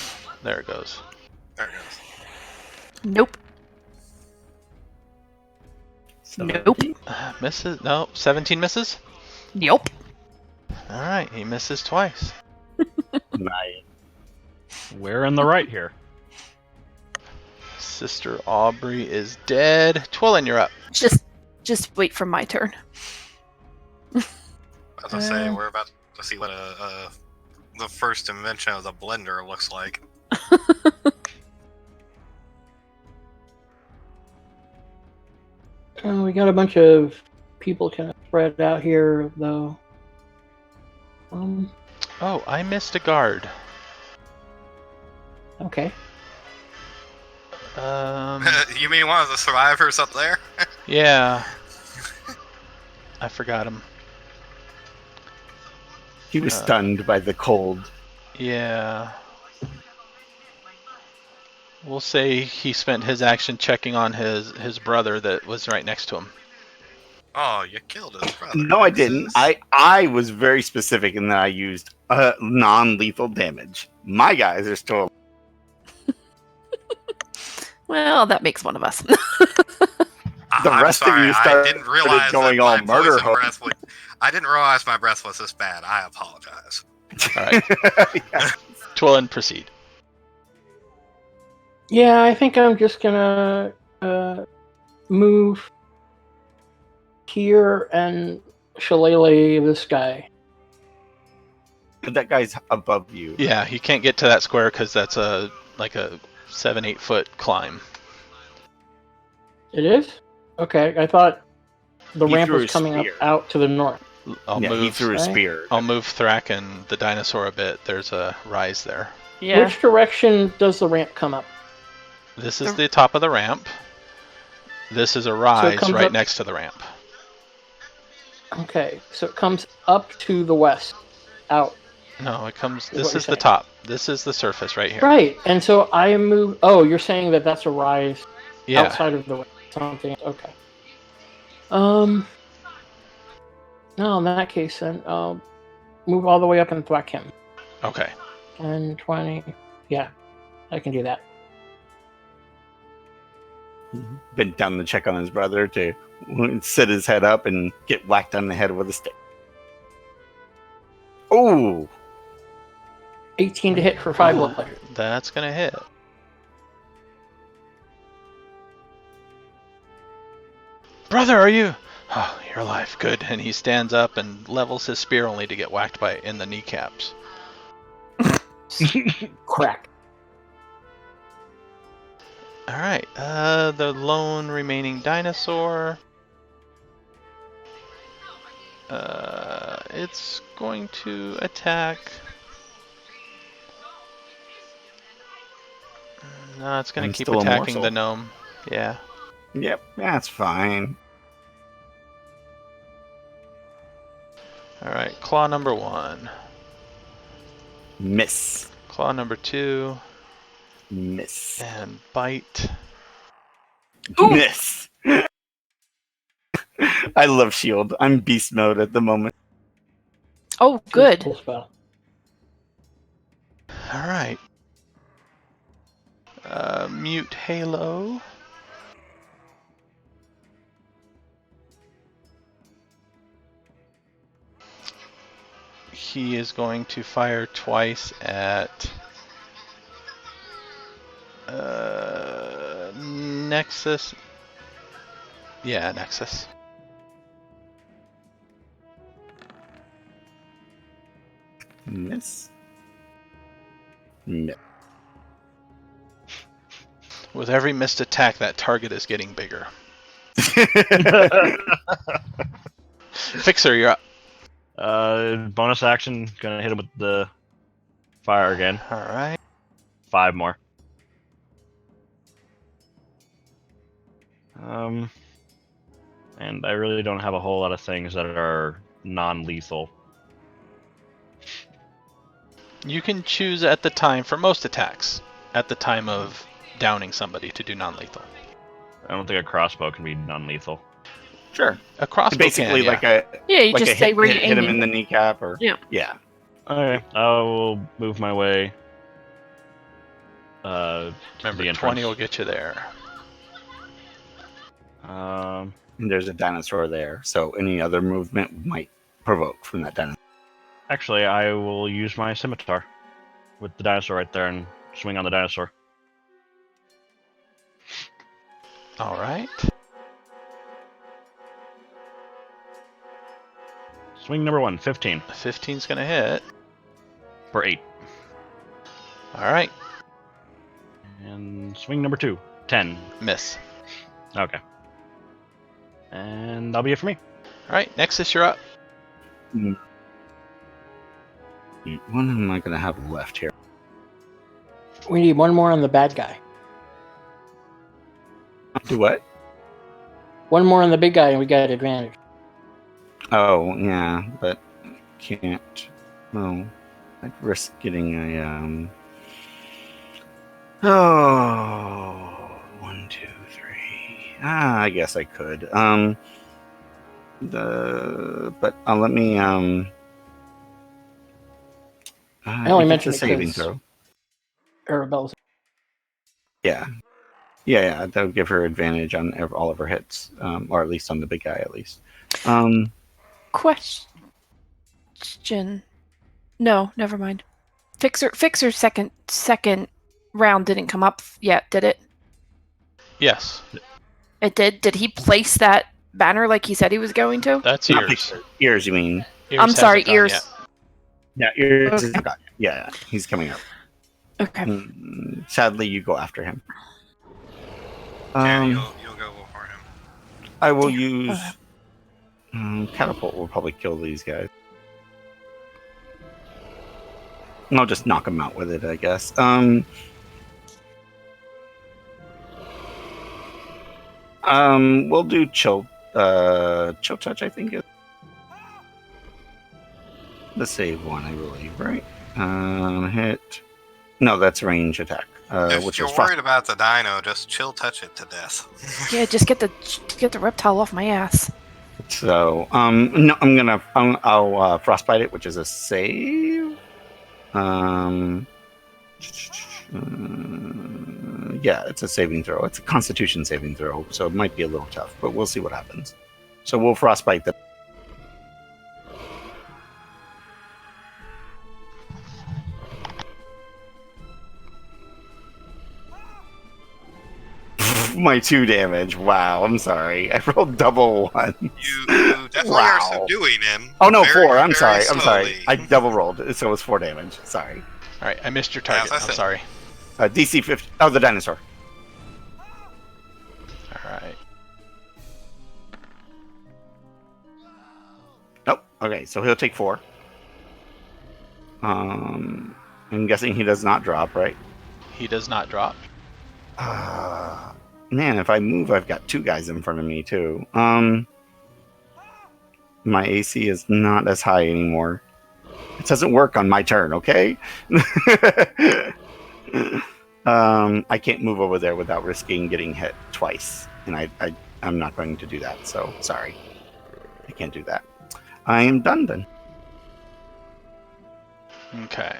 There it goes. There it goes. Nope. Nope. Misses? No, 17 misses? Nope. Alright, he misses twice. Nice. We're in the right here. Sister Aubrey is dead. Twillin, you're up. Just wait for my turn. As I say, we're about to see what the first invention of the blender looks like. We got a bunch of people kind of spread out here, though. Oh, I missed a guard. Okay. You mean one of the survivors up there? Yeah. I forgot him. He was stunned by the cold. Yeah. We'll say he spent his action checking on his brother that was right next to him. Oh, you killed his brother. No, I didn't. I was very specific in that I used non-lethal damage. My guys are still. Well, that makes one of us. The rest of you I started didn't realize going that all my murder poison hook. breath would. I didn't realize my breath was this bad. I apologize. Alright. Twillin, proceed. Yeah, I think I'm just gonna move here and shillelagh this guy. That guy's above you. Yeah, he can't get to that square because that's like a 7-8 foot climb. It is? Okay, I thought the He ramp threw was his coming up spear. out to the north. He I'll threw a right? spear. move Thrak and the dinosaur a bit. There's a rise there. Yeah. Which direction does the ramp come up? This is the top of the ramp. This is a rise comes right up- next to the ramp. Okay, so it comes up to the west, out. No, it comes. Is This what you're is the saying. top. This is the surface right here. Right, and so I move. Oh, you're saying that that's a rise Yeah. outside of the ramp. Something. Okay. No, in that case, then I'll move all the way up and thwack him. Okay. 10, 20. Yeah, I can do that. Bent down to check on his brother to sit his head up and get whacked on the head with a stick. Oh, 18 to hit for 5 blood pressure. That's gonna hit. Brother, are you? Oh, you're alive. Good. And he stands up and levels his spear only to get whacked by it in the kneecaps. Crack. All right. The lone remaining dinosaur. It's going to attack. No, it's going I'm to keep still a attacking morsel. the gnome. Yeah. yep, that's fine. All right. Claw number 1. Miss. Claw number 2. Miss. And bite. Miss. I love shield. I'm beast mode at the moment. Oh, good. Cool spell. All right. Mute Halo. He is going to fire twice at Nexus. Yeah, Nexus. Miss. Miss. With every missed attack, that target is getting bigger. Fixer, you're up. Bonus action, gonna hit him with the fire again. All right. 5 more. And I really don't have a whole lot of things that are non-lethal. You can choose at the time for most attacks, at the time of downing somebody to do non-lethal. I don't think a crossbow can be non-lethal. Sure. A crossbow Basically, can, like a Yeah, you like just a say hit, where you're hit him aiming. in the kneecap, or Yeah. Okay, I will move my way. To Remember, the 20 entrance. will get you there. And there's a dinosaur there, so any other movement might provoke from that dinosaur. Actually, I will use my scimitar with the dinosaur right there and swing on the dinosaur. All right. Swing number 1, 15 15's going to hit. for 8. All right. And swing number 2, 10. Miss. Okay. And that'll be it for me. All right. Nexus, you're up. What am I going to have left here? We need one more on the bad guy. Do what? One more on the big guy, and we got advantage. Oh, yeah, but can't. Well, I'd risk getting a Oh, 1, 2, 3. I guess I could. But let me I only if mentioned it's a it saving 'cause throw. Arabella's. Yeah. That would give her advantage on all of her hits, or at least on the big guy, at least. Question. No, never mind. Fixer's second round didn't come up yet, did it? Yes. It did. Did he place that banner like he said he was going to? That's Not ears. Pixar. Ears, you mean? Ears I'm sorry, hasn't gone ears. yet. Yeah, ears. Okay. Yeah, he's coming up. Okay. Sadly, you go after him. Yeah, you'll go for him. I will use catapult. Will probably kill these guys. I'll just knock them out with it, I guess. We'll do chill touch. I think it. The save one, I believe, right? Hit. No, that's range attack. If Which you're is worried about the dino, just chill touch it to death. Yeah, just get the reptile off my ass. So, no, I'll frostbite it, which is a save. Yeah, it's a saving throw. It's a Constitution saving throw, so it might be a little tough, but we'll see what happens. So we'll frostbite the. My 2 damage. Wow, I'm sorry. I rolled double 1. You definitely are subduing him. Oh no, very, 4. I'm very sorry. slowly. I double rolled, so it was 4 damage. Sorry. All right. I missed your target. As I I'm said. sorry. DC 50. Oh, the dinosaur. All right. Nope. Okay, so he'll take 4. I'm guessing he does not drop, right? He does not drop. Man, if I move, I've got 2 guys in front of me too. My AC is not as high anymore. It doesn't work on my turn, okay? I can't move over there without risking getting hit twice, and I'm not going to do that. So sorry, I can't do that. I am done then. Okay.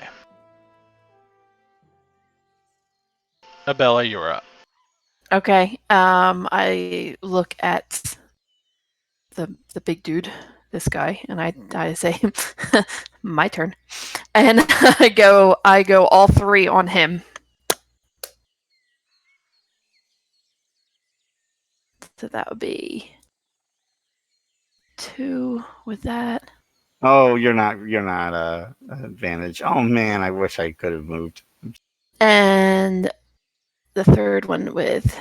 Abella, you're up. Okay. I look at the big dude, this guy, and I say, my turn, and I go all three on him. So that would be 2 with that. Oh, you're not advantage. Oh man, I wish I could have moved. And the third one with.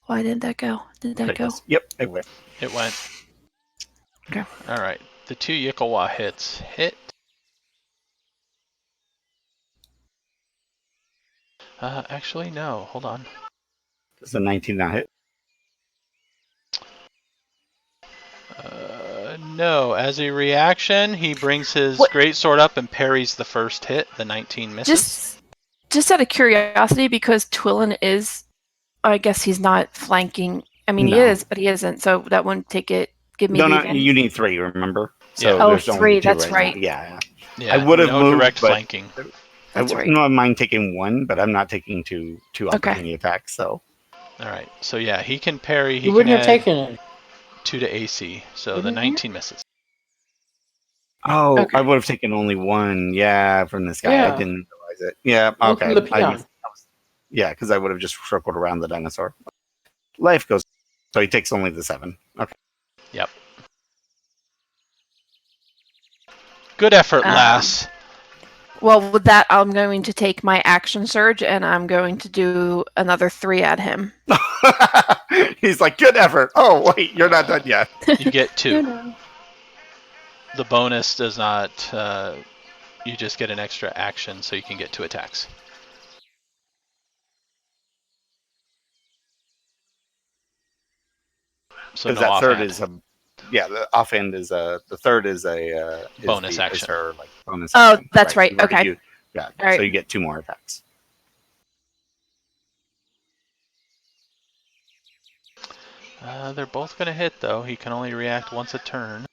Why didn't that go? Did that go? Yep, it went. It went. Okay. All right. The 2 Yikawa hits hit. Actually, no. Hold on. Does a 19 not hit? No. As a reaction, he brings his What? great sword up and parries the first hit. The 19 misses. Just out of curiosity, because Twillin is, I guess he's not flanking. I mean, he No. is, but he isn't. So that wouldn't take it. Give me No, the no, advantage. you need 3, remember? So Yeah. there's Oh, only 3, 2 that's right right. now. Yeah. Yeah. I would have no moved, direct but flanking. That's right. No, I mind taking 1, but I'm not taking two opportunity attacks. So All right. So yeah, he can parry. He You can wouldn't have add taken it. 2 to AC. So the Wouldn't you? 19 misses. oh, Okay. I would have taken only 1. Yeah, from this guy. Yeah. I didn't realize it. Yeah. One Okay. from the peon. Yeah, because I would have just circled around the dinosaur. Life goes. So he takes only the 7. Okay. Yep. Good effort, lass. Well, with that, I'm going to take my action surge and I'm going to do another 3 at him. He's like, good effort. Oh, wait, you're not done yet. You get 2. No. The bonus does not. You just get an extra action, so you can get 2 attacks. So Because no that third offhand. is the offhand is the third is a Bonus is action. her like bonus Oh, action. that's right. You've already Okay. used- yeah. All right. So you get 2 more attacks. They're both going to hit, though. He can only react once a turn.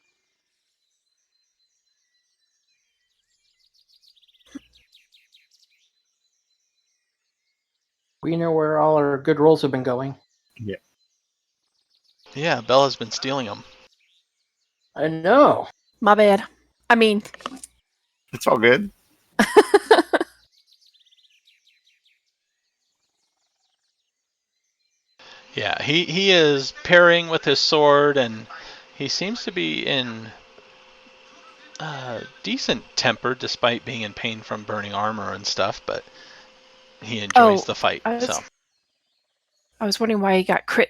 We know where all our good rolls have been going. Yeah, Bella's been stealing them. I know. My bad. I mean, It's all good. Yeah, he is parrying with his sword, and he seems to be in decent temper despite being in pain from burning armor and stuff, but he enjoys the fight. I was wondering why he got crit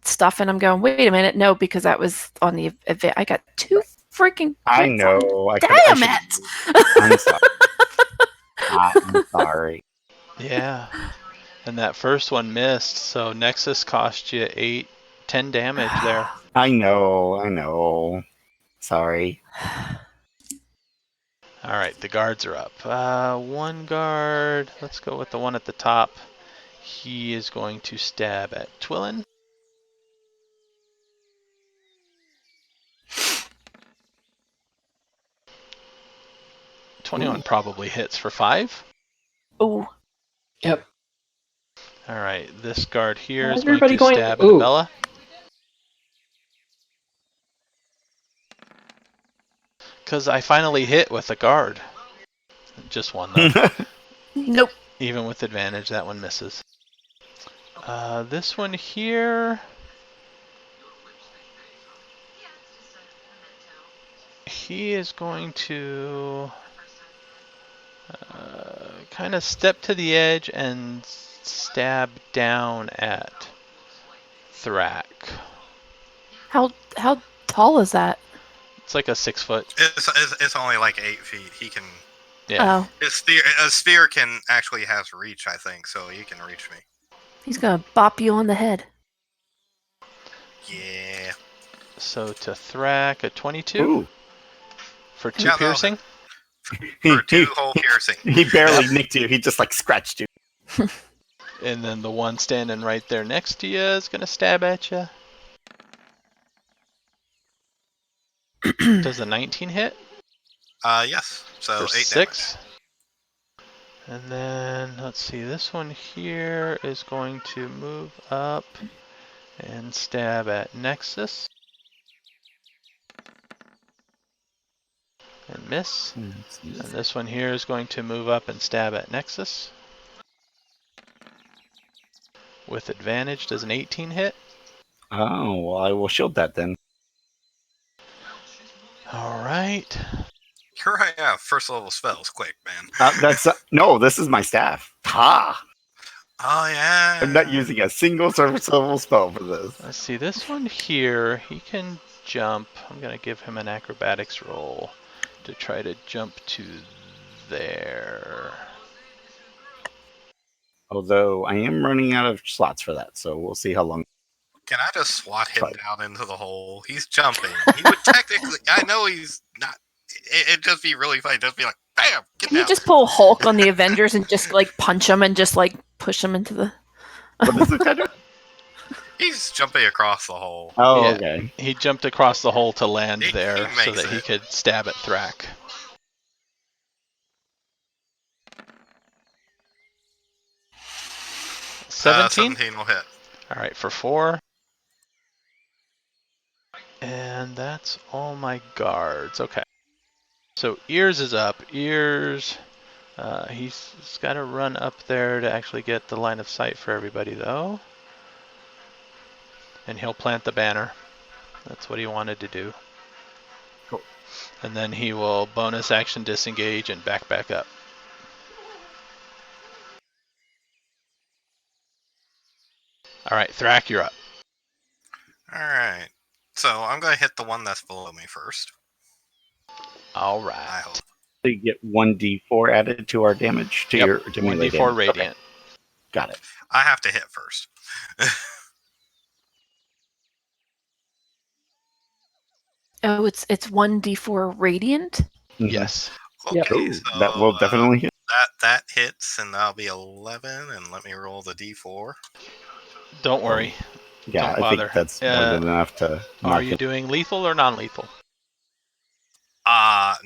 stuff, and I'm going, wait a minute, no, because that was on the event. I got 2 freaking crits. I know. Damn it! I'm sorry. I'm sorry. Yeah. And that first one missed, so Nexus cost you 10 damage there. I know. Sorry. All right, the guards are up. One guard, let's go with the one at the top. He is going to stab at Twillin. .21 probably hits for 5. Oh, Yep. All right, this guard here How's is going everybody to going? stab at Ooh. Bella. Because I finally hit with a guard. Just one, though. nope. Even with advantage, that one misses. This one here... He is going to kind of step to the edge and stab down at Thrak. How tall is that? It's like a 6 foot. It's only like 8 feet. He can. Yeah. Oh, A sphere can actually has reach, I think, so he can reach me. he's gonna bop you on the head. Yeah. So to Thrak, a 22 Ooh. for 2 Yeah, that'll piercing. For 2 hole piercing. He barely nicked you. He just like scratched you. And then the one standing right there next to you is going to stab at you. Does a 19 hit? Yes. So For 8 6. And then, let's see, this one here is going to move up and stab at Nexus. And miss. And this one here is going to move up and stab at Nexus. With advantage, does an 18 hit? Oh, well, I will shield that then. Alright. Here I have first level spells. Quick, man. No, this is my staff. Ha! Oh, yeah. I'm not using a single surface level spell for this. Let's see, this one here, he can jump. I'm going to give him an acrobatics roll to try to jump to there. Although I am running out of slots for that, so we'll see how long. Can I just swat him Fine. down into the hole? He's jumping. He would technically. I know he's not. It'd just be really funny. Just be like, bam! Get Can you down. just pull Hulk on the Avengers and just like punch him and just like push him into the? What is this guy doing? He's jumping across the hole. Oh, Yeah. okay. He jumped across the hole to land He there so makes that he it. could stab at Thrak. Uh, 17? 17 will hit. Alright, for 4. And that's all my guards. Okay. So Ears is up. Ears, he's got to run up there to actually get the line of sight for everybody, though. And he'll plant the banner. That's what he wanted to do. Cool. And then he will bonus action disengage and back up. Alright, Thrak, you're up. Alright. So I'm going to hit the one that's below me first. I Alright. hope. So you get 1d4 added to our damage to your to melee 1d4 damage. radiant. Okay, got it. I have to hit first. Oh, it's 1d4 radiant. Mhm. Yes. Yep. Okay, Ooh, so that will definitely hit. that hits, and that'll be 11. And let me roll the d4. Don't worry. Yeah, don't I bother. think that's more than enough to Are knock you him. doing lethal or non-lethal? Are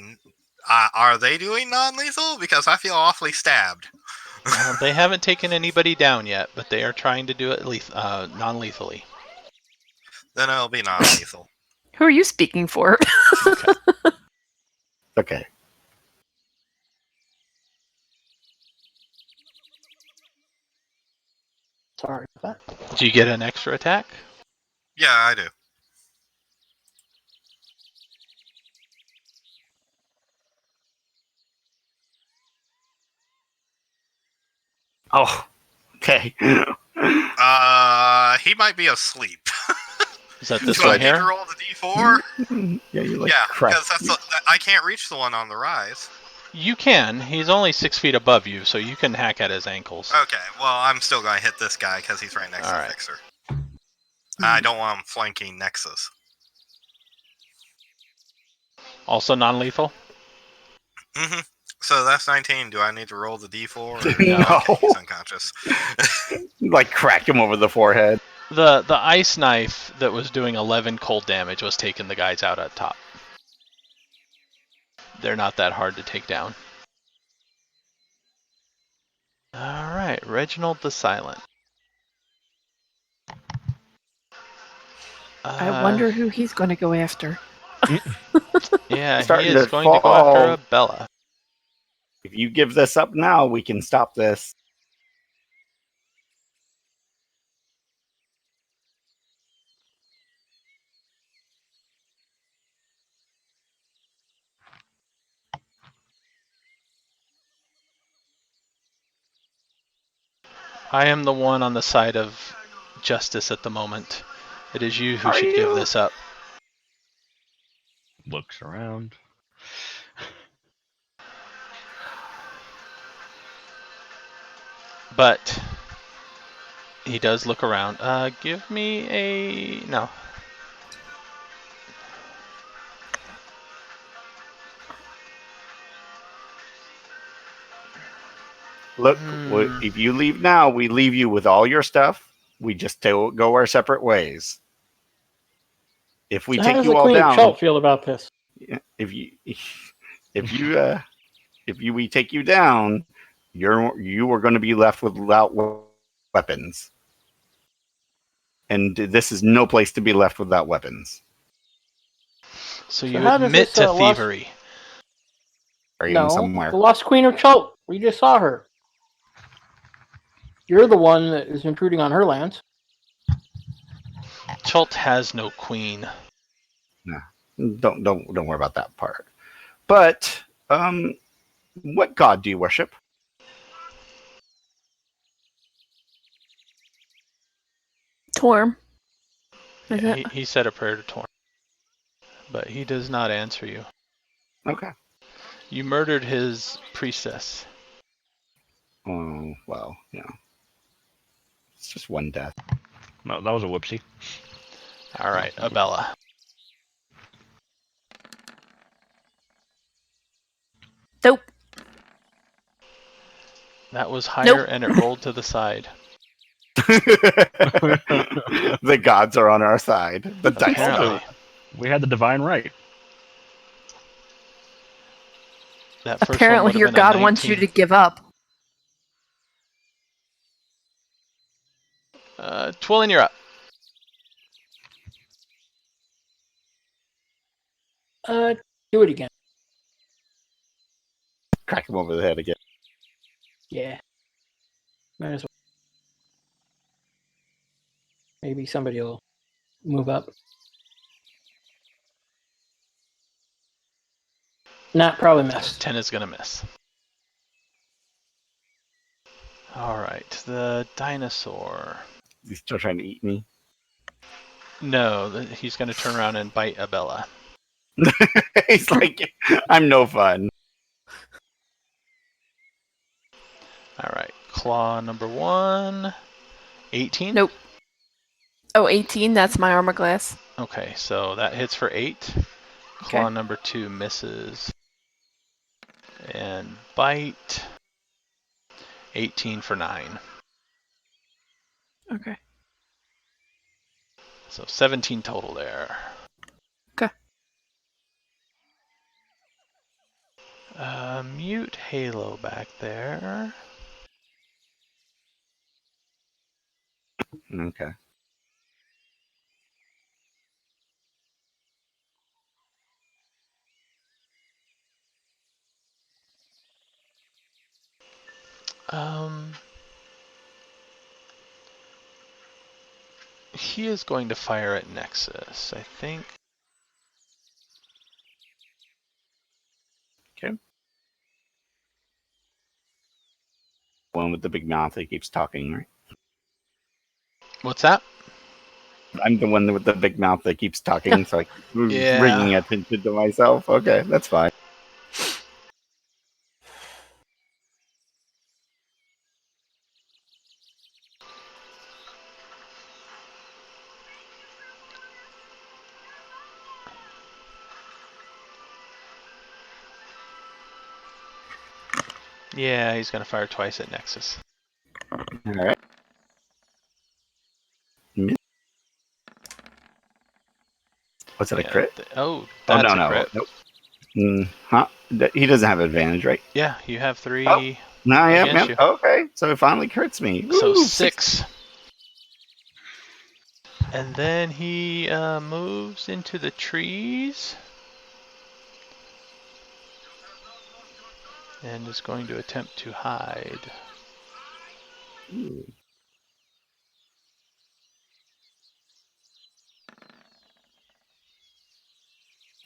they doing non-lethal? Because I feel awfully stabbed. They haven't taken anybody down yet, but they are trying to do it non-lethally. Then it'll be non-lethal. Who are you speaking for? Okay. Sorry about that. Do you get an extra attack? Yeah, I do. Oh, okay. He might be asleep. Is that this Do I one need to here? roll the d4? Yeah, you like Yeah, crack. because I can't reach the one on the rise. You can. He's only 6 feet above you, so you can hack at his ankles. Okay, well, I'm still going to hit this guy because he's right next to Alright. Fixer. I don't want him flanking Nexus. Also non-lethal? Mm-hmm. So that's 19. Do I need to roll the d4? Or... No. Okay, he's unconscious. Like crack him over the forehead. The ice knife that was doing 11 cold damage was taking the guys out at top. They're not that hard to take down. Alright, Reginald the Silent. I wonder who he's going to go after. Yeah, he Starting is to going to go after fall. a Bella. If you give this up now, we can stop this. I am the one on the side of justice at the moment. It is you who Are should give you? this up. Looks around. But he does look around. Give me a... no. Look, if you leave now, we leave you with all your stuff. We just go our separate ways. If we So how take does you the all Queen of down, Chult feel about this? we take you down, you are going to be left without weapons, and this is no place to be left without weapons. So So you how does admit this, to lost- thievery. Carrying No, somewhere. the Lost Queen of Chult. We just saw her. You're the one that is intruding on her lands. Chult has no queen. Don't worry about that part. But what god do you worship? Torm. Is Yeah, it? he said a prayer to Torm, but he does not answer you. Okay. You murdered his priestess. Oh well, it's just one death. No, that was a whoopsie. All right, Abella. Nope. That was higher Nope. and it rolled to the side. The gods are on our side. The dice Apparently. god. We had the divine right. That first one Apparently, would have your been a god wants you 19. to give up. Twillin, you're up. Do it again. Crack him over the head again. Yeah. Might as well. Maybe somebody will move up. Not probably missed. 10 is going to miss. All right, the dinosaur. He's still trying to eat me. No, he's going to turn around and bite Abella. He's like, I'm no fun. All right, claw number 1. 18? Nope. Oh, 18. That's my armor class. Okay, so that hits for 8. Claw Okay. number 2 misses. And bite. 18 for 9. Okay. So 17 total there. Okay. Mute Halo back there. Okay. He is going to fire at Nexus, I think. Okay. One with the big mouth that keeps talking, right? What's that? I'm the one with the big mouth that keeps talking, so I keep Yeah. bringing attention to myself. Okay, that's fine. Yeah, he's going to fire twice at Nexus. All right. What's it, a Yeah, crit? oh, that's a crit. Nope. Huh? He doesn't have advantage, right? Yeah, you have 3 Oh, No, against you. Okay, so it finally crits me. So Woo, 6. And then he moves into the trees. And is going to attempt to hide. Ooh.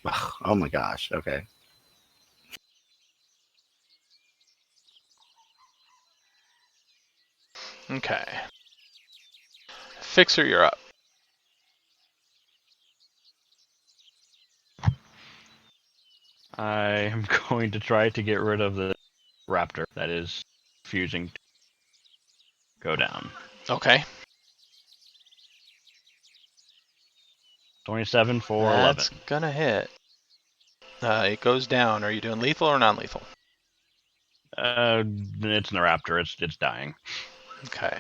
Ugh, oh my gosh. Okay. Okay. Fixer, you're up. I am going to try to get rid of the raptor that is refusing to go down. Okay. 27 for That's 11. gonna hit. It goes down. Are you doing lethal or non-lethal? It's the raptor. It's dying. Okay.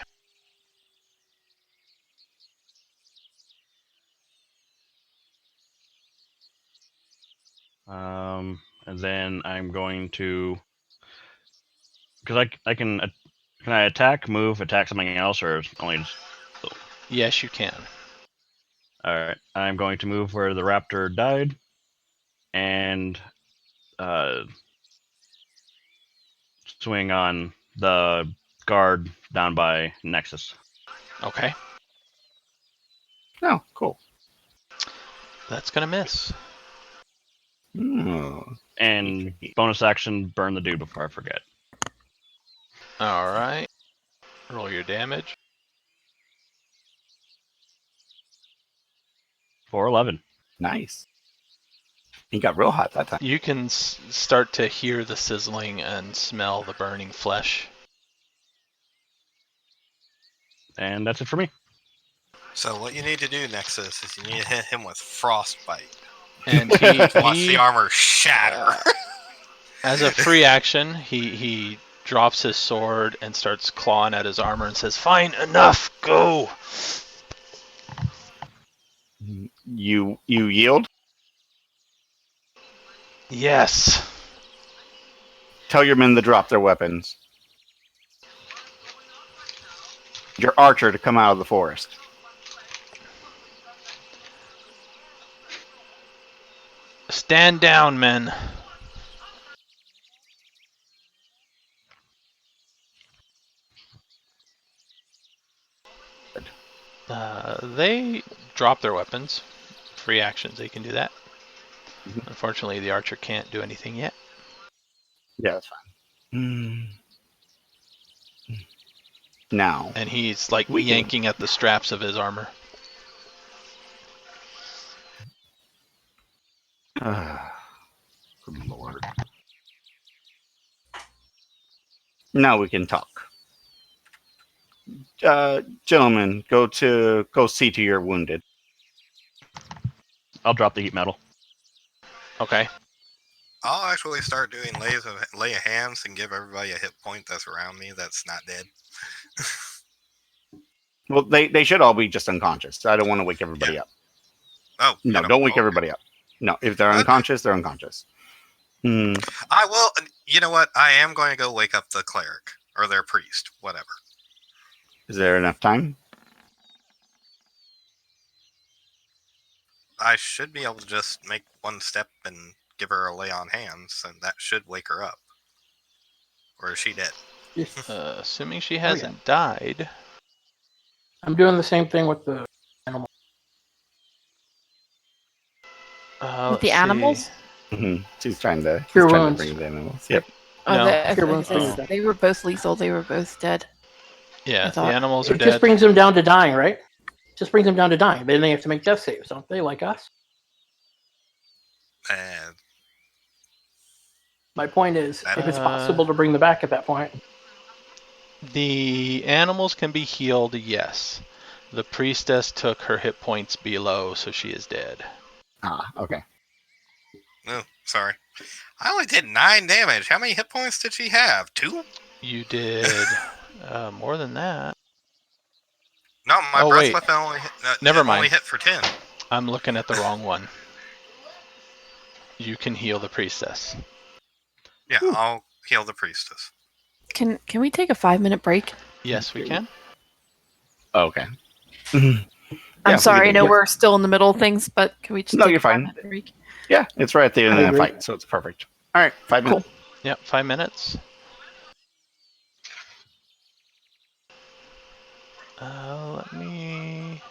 And then I'm going to because can I attack, move, attack something else, or only just? Yes, you can. All right, I'm going to move where the raptor died, and swing on the guard down by Nexus. Okay. Oh, cool. That's gonna miss. Oh, And bonus action, burn the dude before I forget. All right. Roll your damage. 411. nice. He got real hot that time. You can start to hear the sizzling and smell the burning flesh. And that's it for me. So what you need to do, Nexus, is you need to hit him with frostbite. And Watch the armor shatter. As a free action, he drops his sword and starts clawing at his armor and says, "Fine, enough, go." You yield. Yes. Tell your men to drop their weapons. Your archer to come out of the forest. Stand down, men. They drop their weapons. Free actions, they can do that. Mhm. Unfortunately, the archer can't do anything yet. Yeah, that's fine. Now, And he's like We can- yanking at the straps of his armor. good lord. Now we can talk. Gentlemen, go see to your wounded. I'll drop the heat metal. Okay. I'll actually start doing lay of hands and give everybody a hit point that's around me that's not dead. Well, they should all be just unconscious. I don't want to wake everybody up. Oh No, don't wake everybody up. No, if they're Okay. unconscious, they're unconscious. I will. You know what? I am going to go wake up the cleric or their priest, whatever. Is there enough time? I should be able to just make one step and give her a lay on hands, and that should wake her up. Or is she dead? Assuming she hasn't died. I'm doing the same thing with the animal. With the Let's see. animals? She's trying to Cure to wounds. bring the animals. Yep. Oh, No. they were both lethal. They were both dead. Yeah, I the thought- animals are It just dead. brings them down to dying, right? Just brings them down to dying. Then they have to make death saves, don't they? Like us. And My point is, if it's Uh, possible to bring them back at that point. The animals can be healed, yes. The priestess took her hit points below, so she is dead. Okay. oh, sorry, I only did 9 damage. How many hit points did she have? 2? You did more than that. No, my Oh, breath wait. weapon only hit, Never mind. only hit for 10. I'm looking at the wrong one. You can heal the priestess. Yeah, I'll heal the priestess. Can we take a 5-minute break? Yes, we can. Okay. I'm Yeah, sorry, I we know can- we're still in the middle of things, but can we just No, take you're a fine. 5-minute break? Yeah, it's right at the end I of the agree. fight, so it's perfect. All right, 5 Cool. minutes. Yep, 5 minutes. Let me...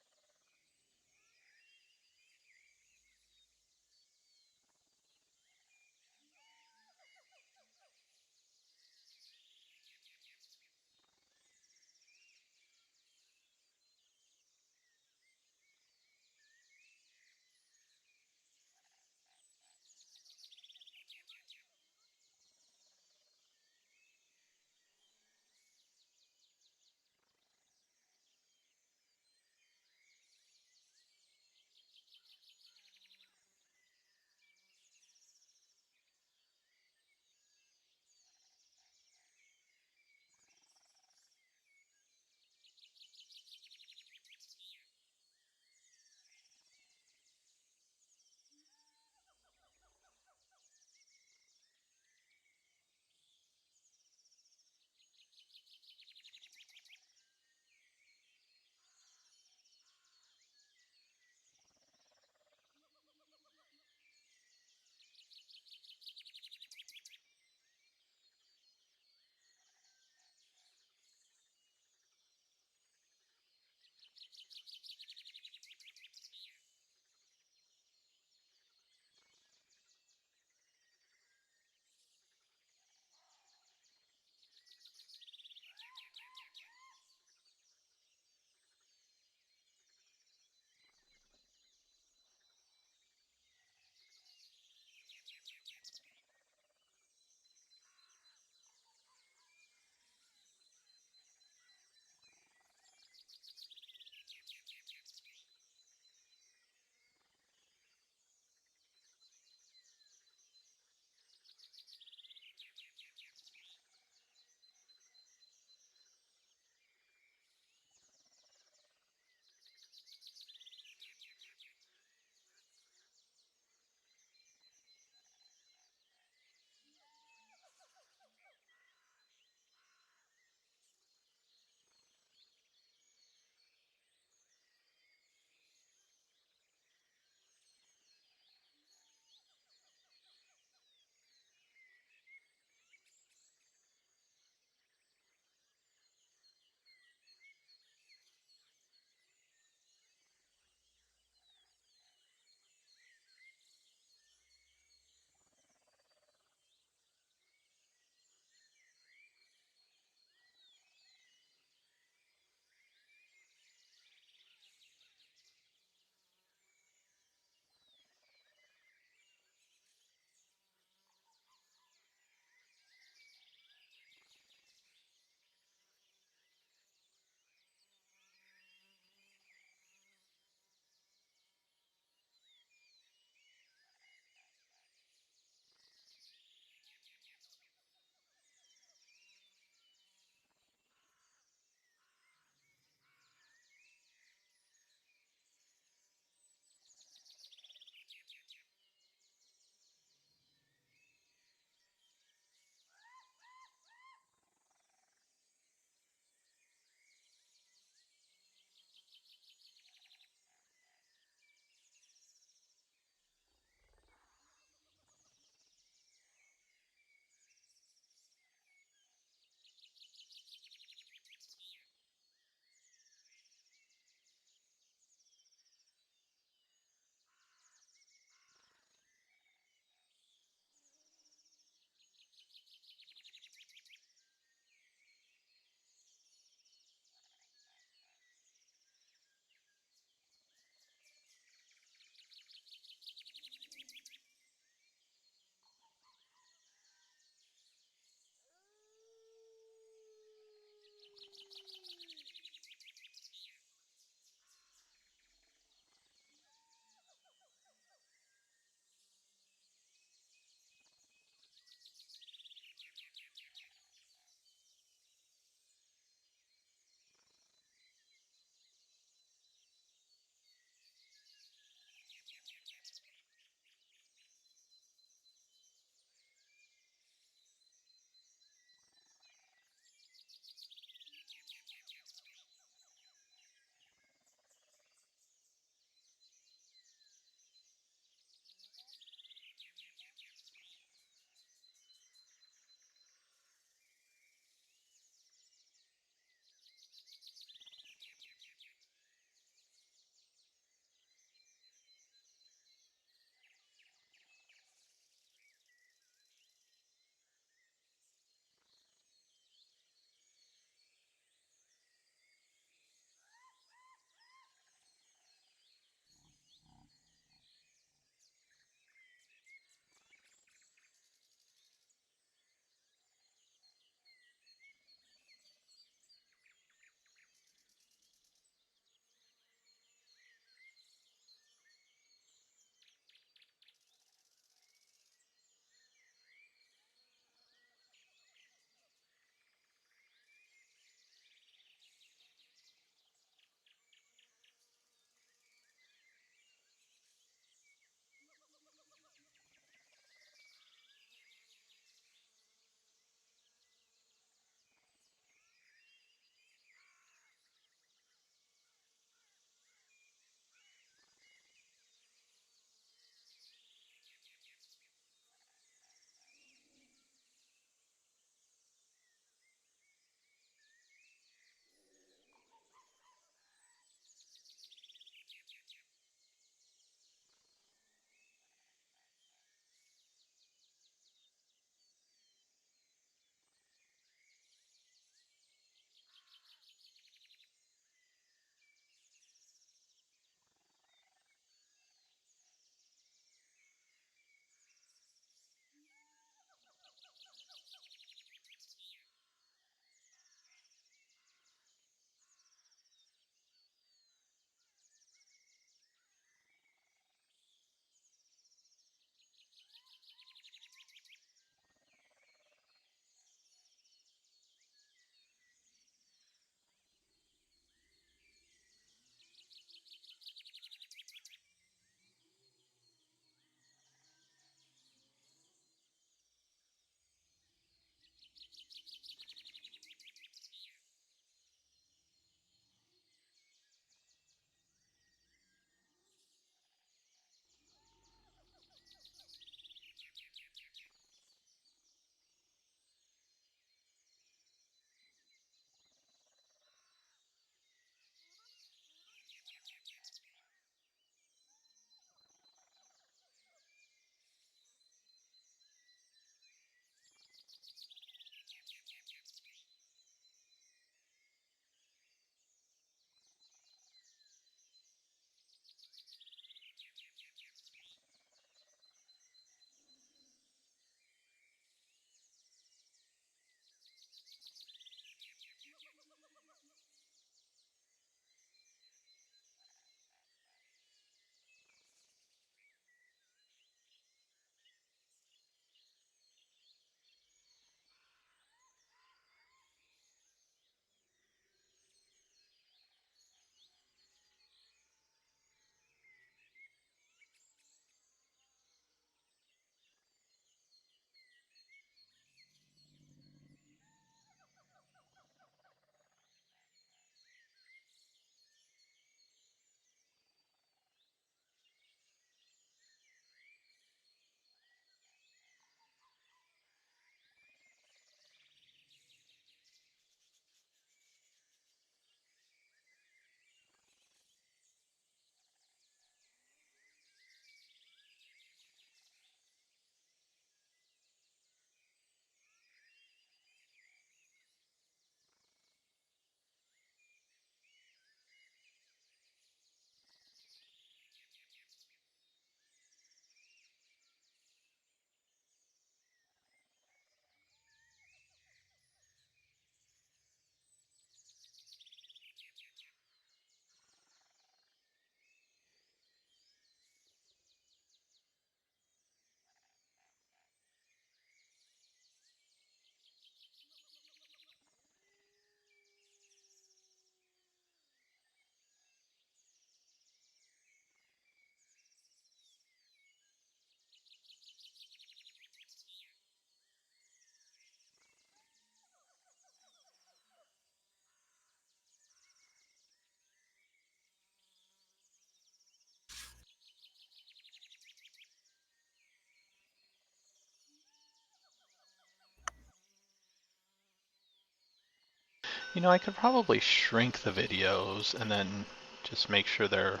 You know, I could probably shrink the videos and then just make sure they're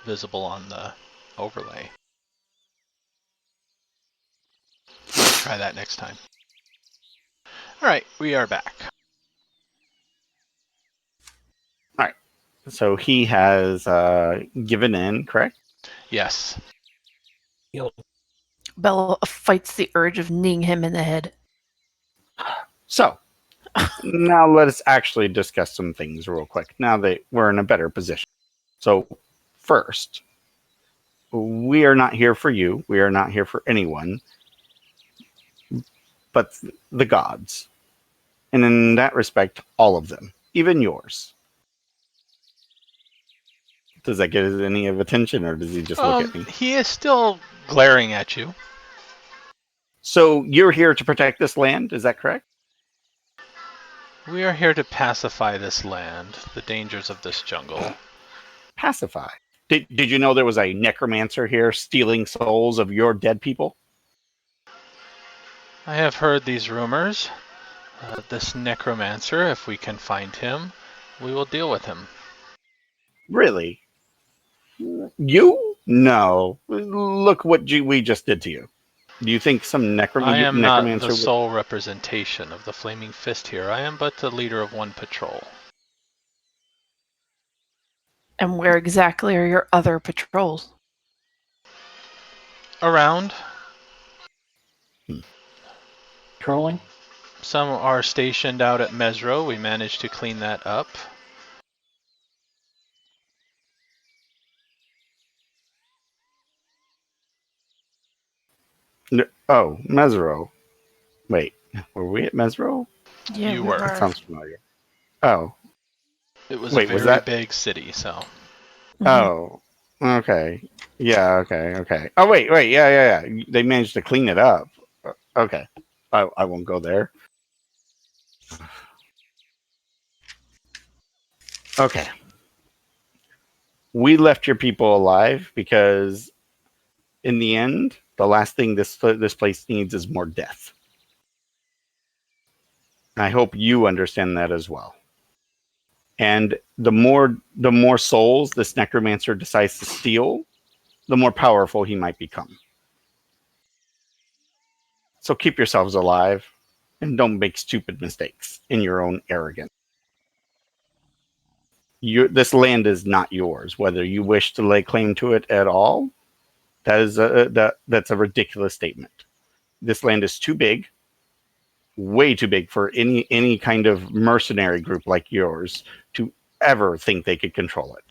visible on the overlay. I'll try that next time. All right, we are back. So he has given in, correct? Yes. Bella fights the urge of kneeing him in the head. So now let us actually discuss some things real quick. Now that we're in a better position. So first, we are not here for you. We are not here for anyone but the gods. And in that respect, all of them, even yours. Does that get any of attention, or does he just look at me? He is still glaring at you. So you're here to protect this land, is that correct? We are here to pacify this land, the dangers of this jungle. Pacify. Did you know there was a necromancer here stealing souls of your dead people? I have heard these rumors. This necromancer, if we can find him, we will deal with him. Really? You? No. Look what we just did to you. Do you think some I am not necromancer the would... sole representation of the Flaming Fist here. I am but the leader of one patrol. And where exactly are your other patrols? Around. Trolling? Some are stationed out at Mesro. We managed to clean that up. Oh, Mesro. Wait, were we at Mesro? Yeah, You we were. That sounds familiar. Oh, It was wait, a was very that... big city, so. Mhm. Oh, okay. Yeah, okay. Oh, wait, yeah. They managed to clean it up. Okay. I won't go there. Okay. We left your people alive because, in the end, the last thing this place needs is more death. I hope you understand that as well. And the more souls this necromancer decides to steal, the more powerful he might become. So keep yourselves alive and don't make stupid mistakes in your own arrogance. This land is not yours. Whether you wish to lay claim to it at all, that's a ridiculous statement. This land is too big, way too big for any kind of mercenary group like yours to ever think they could control it.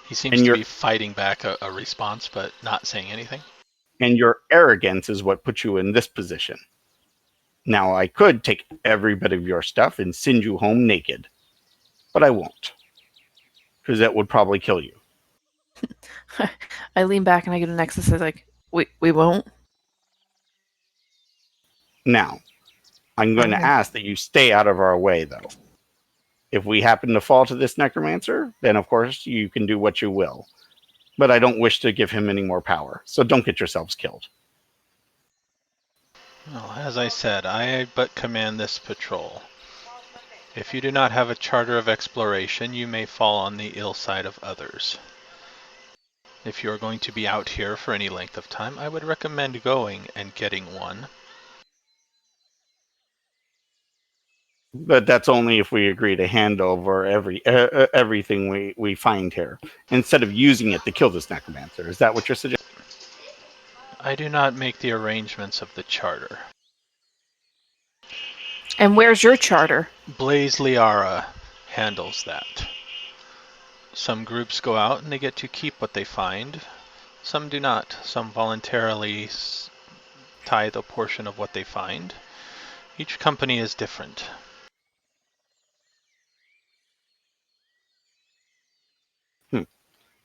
He seems And to your be fighting back a response, but not saying anything. and your arrogance is what put you in this position. Now, I could take every bit of your stuff and send you home naked, but I won't, because that would probably kill you. I lean back and I get an exercise like, we won't. Now, I'm going to ask that you stay out of our way, though. If we happen to fall to this necromancer, then of course you can do what you will. But I don't wish to give him any more power, so don't get yourselves killed. Well, as I said, I but command this patrol. If you do not have a charter of exploration, you may fall on the ill side of others. If you are going to be out here for any length of time, I would recommend going and getting one. But that's only if we agree to hand over everything we find here, instead of using it to kill this necromancer. Is that what you're suggesting? I do not make the arrangements of the charter. And where's your charter? Blaze Liara handles that. Some groups go out and they get to keep what they find. Some do not. Some voluntarily tithe a portion of what they find. Each company is different.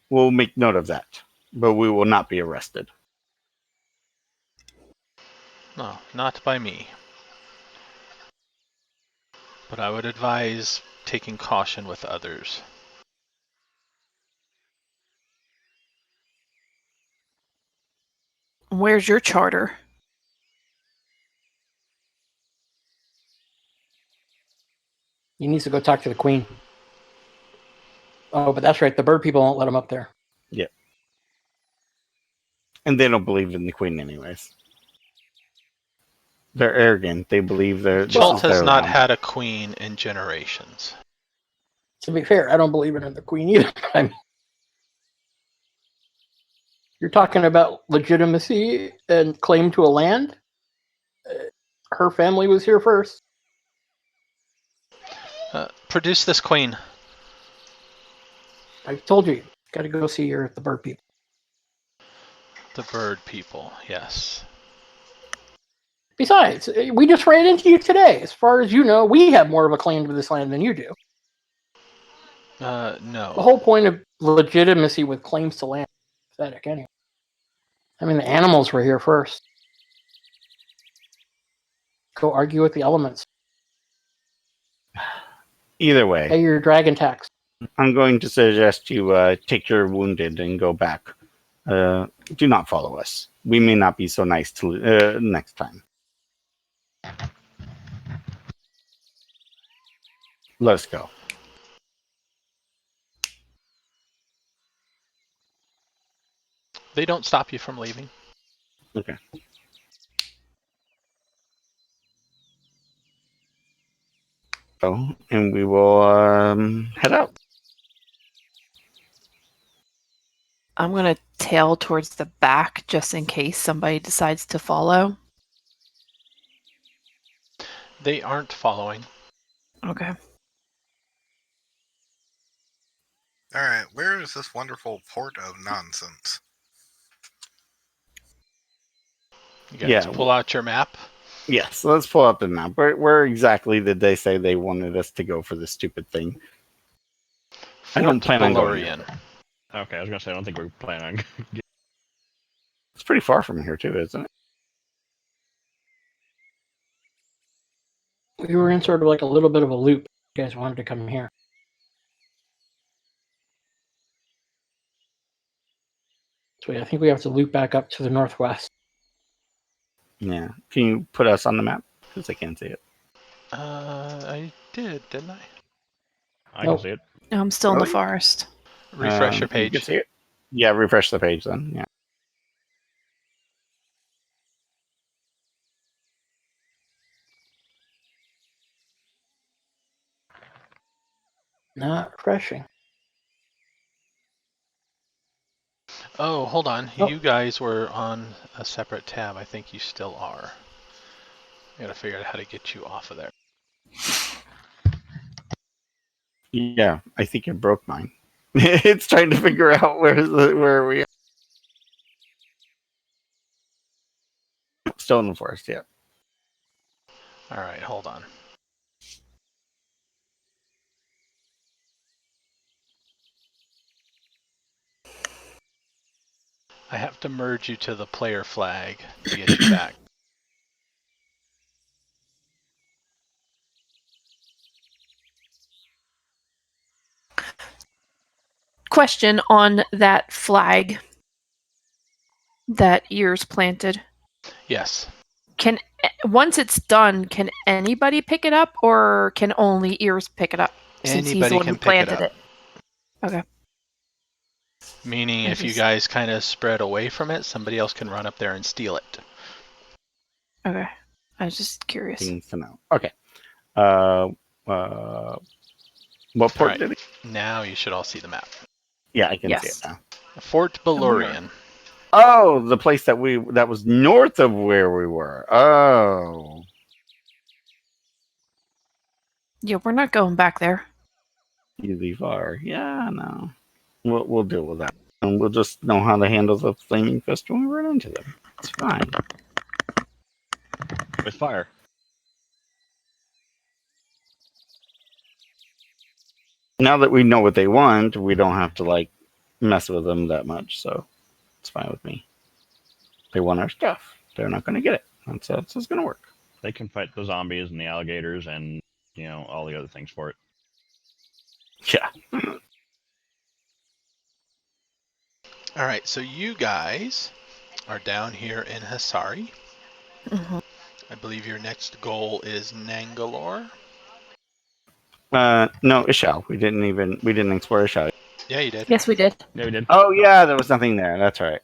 We'll make note of that, but we will not be arrested. No, not by me. But I would advise taking caution with others. Where's your charter? He needs to go talk to the queen. Oh, but that's right. The bird people won't let him up there. And they don't believe in the queen, anyways. They're arrogant. They believe they're. this Chult is has their not realm. had a queen in generations. To be fair, I don't believe in the queen either. I mean, you're talking about legitimacy and claim to a land. Her family was here first. Produce this queen. I told you, got to go see the bird people. The bird people, yes. Besides, we just ran into you today. As far as you know, we have more of a claim to this land than you do. The No. whole point of legitimacy with claims to land is pathetic anyway. I mean, the animals were here first. Go argue with the elements. Either way, Pay your dragon tax. I'm going to suggest you take your wounded and go back. Do not follow us. We may not be so nice to next time. Let us go. They don't stop you from leaving. Okay. So, and we will head out. I'm going to tail towards the back just in case somebody decides to follow. They aren't following. Okay. All right, where is this wonderful port of nonsense? You guys Yeah. pull out your map. Yes, let's pull up the map. Where exactly did they say they wanted us to go for this stupid thing? I don't plan on going there. Balurian. Okay, I was gonna say I don't think we're planning on. It's pretty far from here too, isn't it? We were in sort of like a little bit of a loop. You guys wanted to come here. So I think we have to loop back up to the northwest. Yeah. Can you put us on the map? Because I can't see it. I did, didn't I? I Nope. can see it. I'm still in the Really? forest. Refresh your You can page. see it? Yeah, refresh the page then. Yeah. Not refreshing. Oh, hold on. Oh. You guys were on a separate tab. I think you still are. I gotta figure out how to get you off of there. Yeah, I think it broke mine. It's trying to figure out where we are. Still in the forest, yeah. Alright, hold on. I have to merge you to the player flag to get you back. Question on that flag that Ears planted. Yes. Once it's done, can anybody pick it up, or can only Ears pick it up? Since he's the Anybody one who can pick it planted up. it. Okay. Meaning I if you just- guys kind of spread away from it, somebody else can run up there and steal it. Okay. I was just curious. Things to know. Okay. What port Alright. did it? Now you should all see the map. Yeah, I can see Yes. it now. Fort Balurian. Oh, the place that was north of where we were. Oh. Yeah, we're not going back there. Easy far. Yeah, no. We'll deal with that. And we'll just know how to handle the flaming fist when we run into them. It's fine. With fire. Now that we know what they want, we don't have to mess with them that much, so it's fine with me. They want our stuff. They're not gonna get it. That's how it's gonna work. They can fight the zombies and the alligators and all the other things for it. Yeah. Alright, so you guys are down here in Hisari. Mm-hmm. I believe your next goal is Nangalore. No, Ishal. We didn't explore Ishal. Yeah, you did. Yes, we did. Yeah, we did. Oh yeah, there was nothing there. That's right.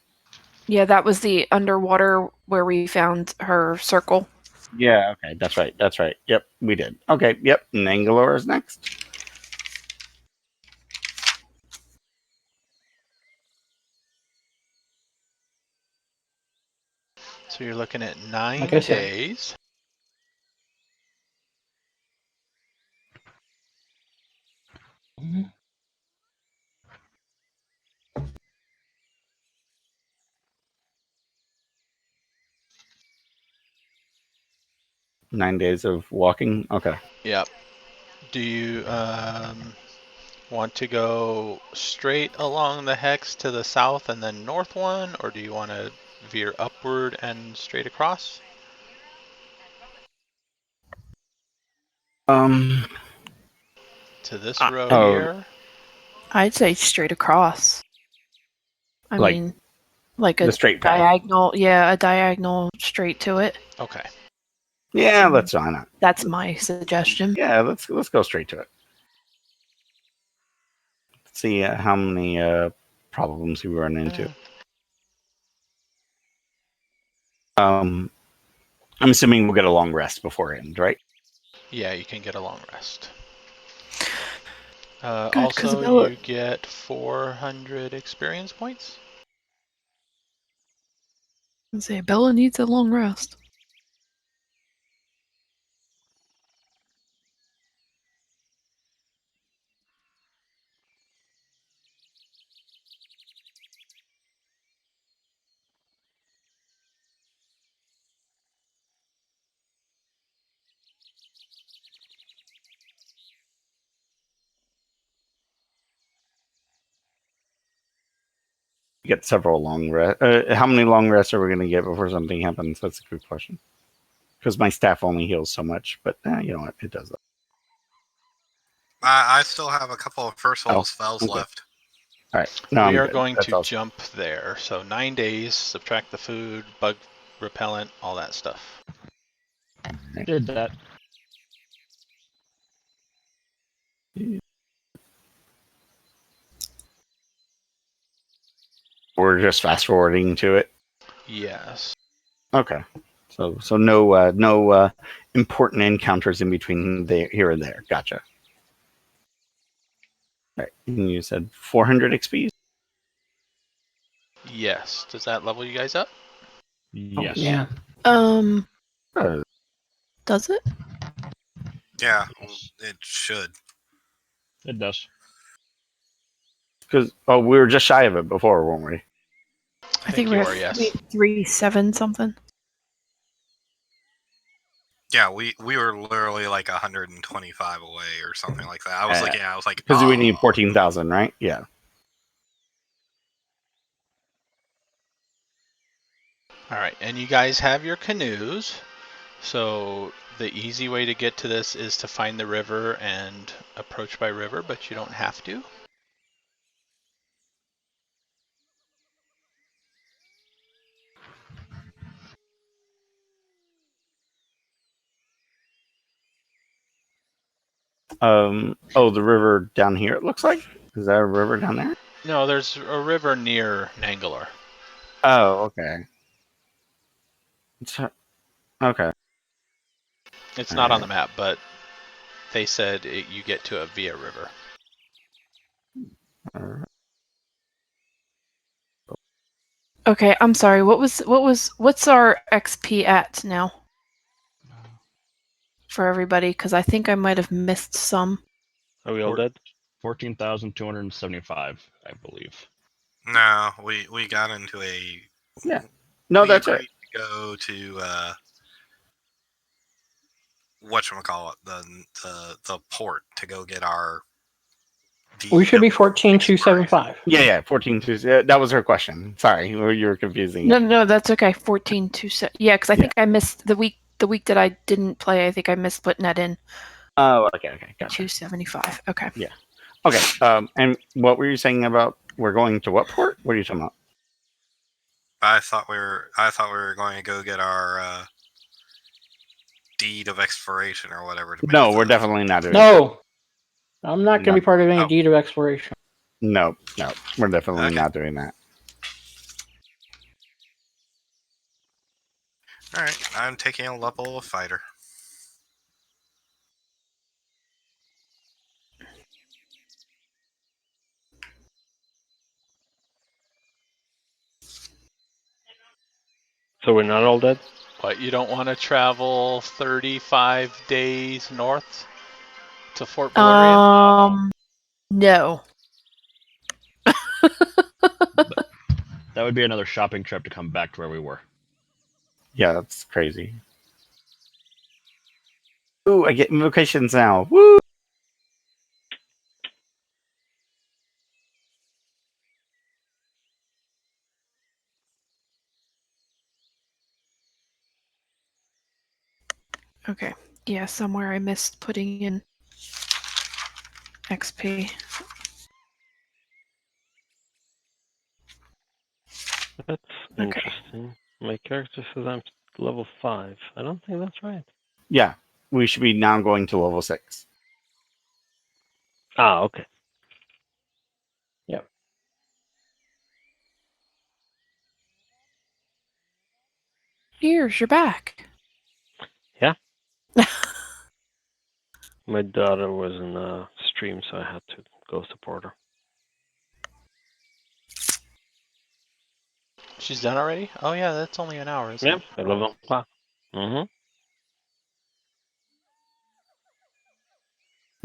Yeah, that was the underwater where we found her circle. Yeah, okay, that's right. That's right. Yep, we did. Okay, yep. Nangalore is next. So you're looking at 9 Like I said. days. Mhm. 9 days of walking. Okay. Yep. Do you want to go straight along the hex to the south and then north one, or do you want to veer upward and straight across? To this road oh. here? I'd say straight across. I Like mean, like a the straight path. diagonal. Yeah, a diagonal straight to it. Okay. Yeah, let's why not. That's my suggestion. Yeah, let's go straight to it. Let's see how many problems we run into. I'm assuming we'll get a long rest beforehand, right? Yeah, you can get a long rest. Good, 'cause also, Bella- you get 400 experience points. I'd say Bella needs a long rest. Get several long rest. How many long rests are we going to get before something happens? That's a good question. Because my staff only heals so much, but you know what? It does that. I still have a couple of first level Oh, spells okay. left. All right. No, We I'm are good. going That's to awesome. jump there. So 9 days, subtract the food, bug repellent, all that stuff. Did that. We're just fast forwarding to it. Yes. Okay. So no important encounters in between here and there. Gotcha. All right. And you said 400 XP. Yes. Does that level you guys up? Yes. Yeah. Does it? Yeah, Yes. it should. It does. Because we were just shy of it before, weren't we? I think you we're are, at yes. 3.7 something. Yeah, we were literally like 125 away or something like that. I was like, Because we "Oh." need 14,000, right? Yeah. All right. And you guys have your canoes. So the easy way to get to this is to find the river and approach by river, but you don't have to. The river down here. It looks like. Is that a river down there? No, there's a river near Nangalore. Oh, okay. Okay. It's not on the map, but they said you get to it via river. Okay, I'm sorry. What's our XP at now for everybody? Because I think I might have missed some. Are we all dead? 14,275, I believe. No, we got into a. Yeah. No, we that's agreed it. to go to whatchamacallit, the port to go get our. We should be deed of 14,275. Yeah. 14 to. That was her question. Sorry, you were confusing. No, that's okay. 14.2. Yeah, because I think I missed the week. The week that I didn't play, I think I missed putting that in. Oh, okay. Gotcha. 275. Okay. Yeah. Okay. And what were you saying about we're going to what port? What are you talking about? I thought we were going to go get our deed of exploration or whatever. To make No, the- we're definitely not doing. No. I'm not going to be part of any Oh. deed of exploration. No, we're definitely Okay. not doing that. All right, I'm taking a level of fighter. So we're not all dead? But you don't want to travel 35 days north to Fort Valerian? No. That would be another shopping trip to come back to where we were. Yeah, that's crazy. Ooh, I get invocations now. Woo! Okay. Yeah, somewhere I missed putting in XP. That's Okay. interesting. My character says I'm level 5. I don't think that's right. Yeah, we should be now going to level 6. Ah, okay. Here's your back. Yeah. My daughter was in a stream, so I had to go support her. She's done already? Oh yeah, that's only an hour, isn't Yeah, it? I level 5. Mm-hmm.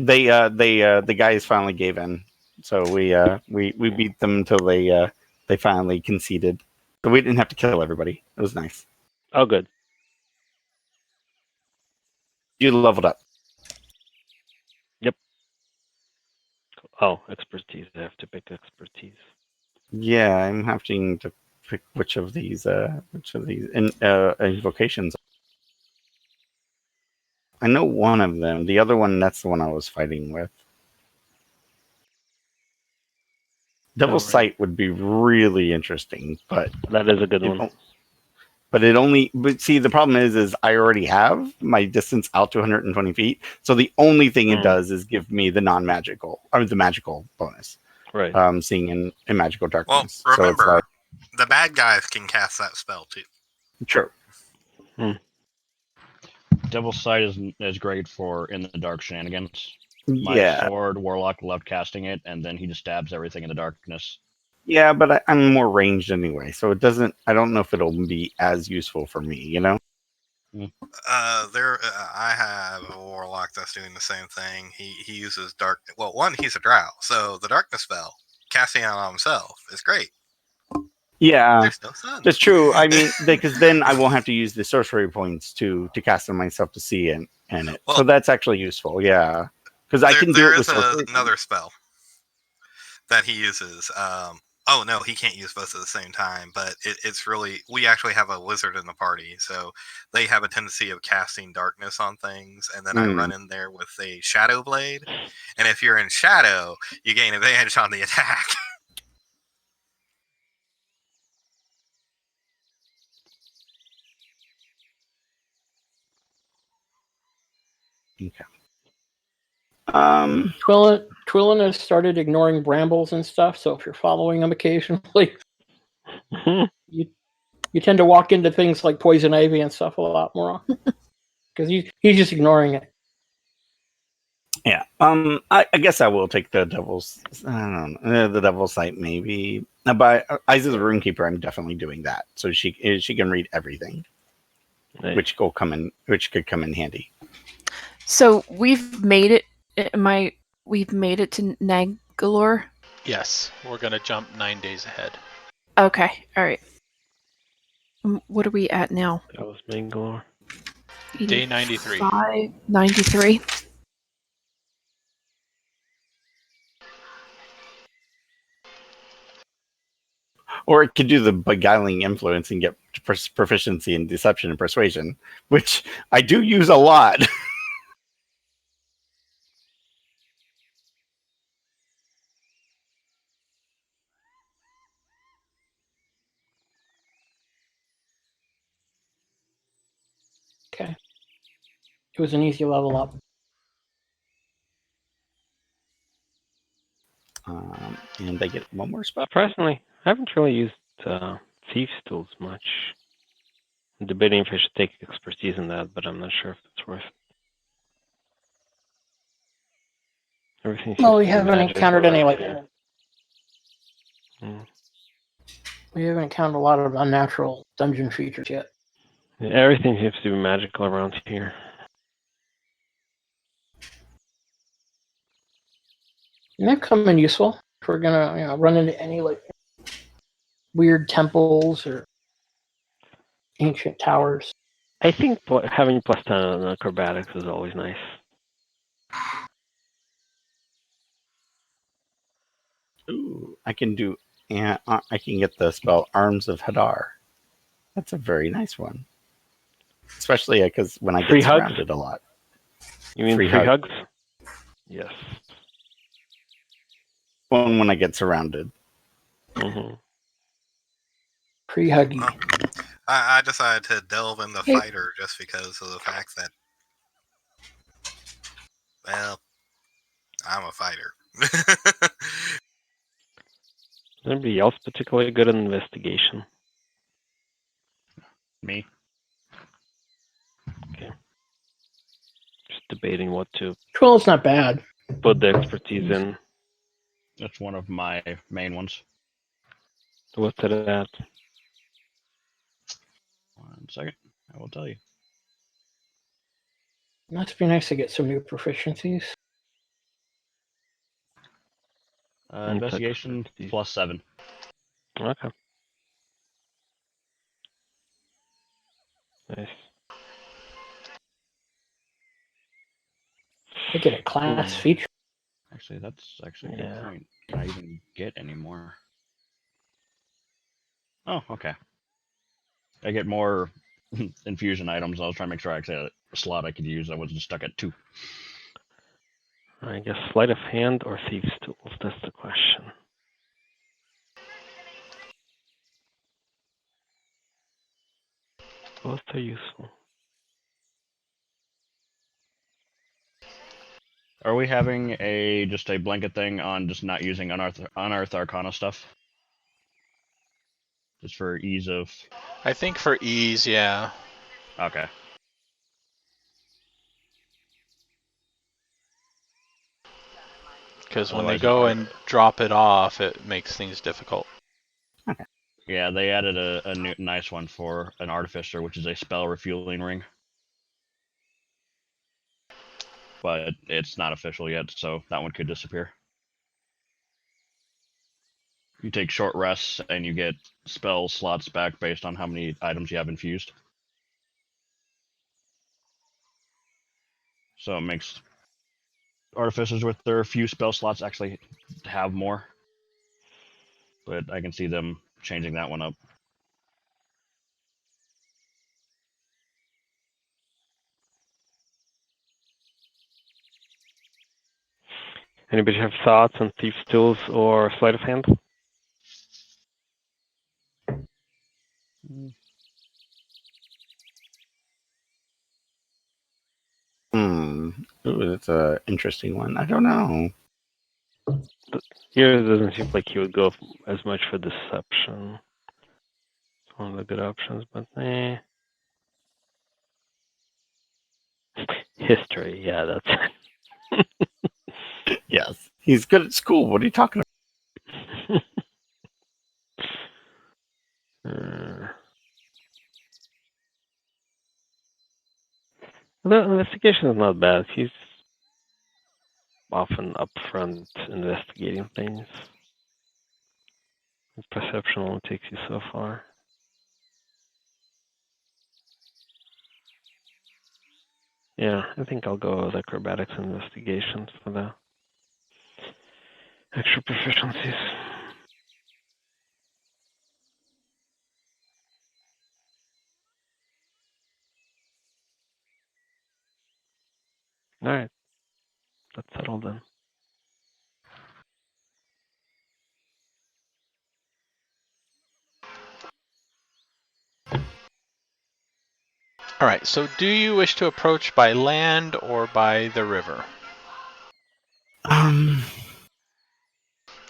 The guys finally gave in, so we beat them until they finally conceded. But we didn't have to kill everybody. It was nice. Oh, good. You leveled up. Oh, expertise. I have to pick expertise. Yeah, I'm having to pick which of these invocations. I know one of them. The other one, that's the one I was fighting with. Devil's Alright. Sight would be really interesting, but That is a good it one. won't- but see, the problem is I already have my distance out to 120 feet. So the only thing it does is give me the non-magical or the magical bonus. Right. Seeing in magical Well, darkness. So it's remember, like, the bad guys can cast that spell too. true. Devil's Sight is great for in the dark shenanigans. My Yeah. sword warlock loved casting it, and then he just stabs everything in the darkness. Yeah, but I'm more ranged anyway, so it doesn't. I don't know if it'll be as useful for me. You know. I have a warlock that's doing the same thing. He uses dark. Well, one, he's a drow, so the darkness spell casting out on himself is great. Yeah, There's no sun. that's true. I mean, because then I won't have to use the sorcery points to cast on myself to see in it. Well, so that's actually useful. Yeah, because I can do there it with is sorcery. another spell that he uses. Oh no, he can't use both at the same time. But it's really, we actually have a wizard in the party, so they have a tendency of casting darkness on things, and then I run in there with a shadow blade, and if you're in shadow, you gain advantage on the attack. Okay. Twillin has started ignoring brambles and stuff, so if you're following him occasionally, you tend to walk into things like poison ivy and stuff a lot more often because he's just ignoring it. Yeah. I guess I will take the devil's. I don't know, the devil's sight maybe. But Eyes of the Runekeeper, I'm definitely doing that, so she can read everything, Nice. which could come in handy. So we've made it. We've made it to Nangalore. Yes, we're gonna jump 9 days ahead. Okay. All right. What are we at now? That was Nangalore. Day 93. 93. Or it could do the beguiling influence and get proficiency in deception and persuasion, which I do use a lot. Okay. It was an easy level up. And they get one more spell. Surprisingly, I haven't really used Thieves' Tools much. I'm debating if I should take expertise in that, but I'm not sure if it's worth it. Everything Well, we seems to be haven't magic. encountered any like. Mm. We haven't encountered a lot of unnatural dungeon features yet. Yeah, everything seems to be magical around here. And they've come in useful if we're gonna run into any like weird temples or ancient towers. I think having plus 10 on acrobatics is always nice. Ooh, I can do. And I can get the spell Arms of Hadar. That's a very nice one. Especially because when I Free get hugs? surrounded a lot. You mean Free free hug. hugs? Yes. One when I get surrounded. Mm-hmm. Pre-huggy. Well, I decided to delve into Hey. fighter just because of the fact that, well, I'm a fighter. Is anybody else particularly good at investigation? Me. Just debating what to 12's not bad. put the expertise in. That's one of my main ones. What's it at? 1 second. I will tell you. Must be nice to get some new proficiencies. Investigation expertise. +7. Okay. Nice. I get a class feature. Actually, that's actually a Yeah. good point. Can I even get any more? Oh, okay. I get more infusion items. I was trying to make sure I actually had a slot I could use. I wasn't stuck at 2. I guess sleight of hand or thieves' tools. That's the question. Both are useful. Are we having just a blanket thing on just not using unearthed arcana stuff? Just for ease of. I think for ease, yeah. Okay. Because when they Otherwise, go and drop it off, it makes things difficult. yeah, they added a new nice one for an artificer, which is a spell refueling ring. But it's not official yet, so that one could disappear. You take short rests and you get spell slots back based on how many items you have infused. So it makes artificers with their few spell slots actually have more. But I can see them changing that one up. Anybody have thoughts on thieves' tools or sleight of hand? Ooh, that's an interesting one. I don't know. Here it doesn't seem like he would go as much for deception. It's one of the good options, but History, yeah, that's Yes. He's good at school. What are you talking about? The investigation is not bad. He's often upfront investigating things. His perception only takes you so far. Yeah, I think I'll go with acrobatics and investigations for the extra proficiencies. All right, let's settle then. All right, so do you wish to approach by land or by the river? Um,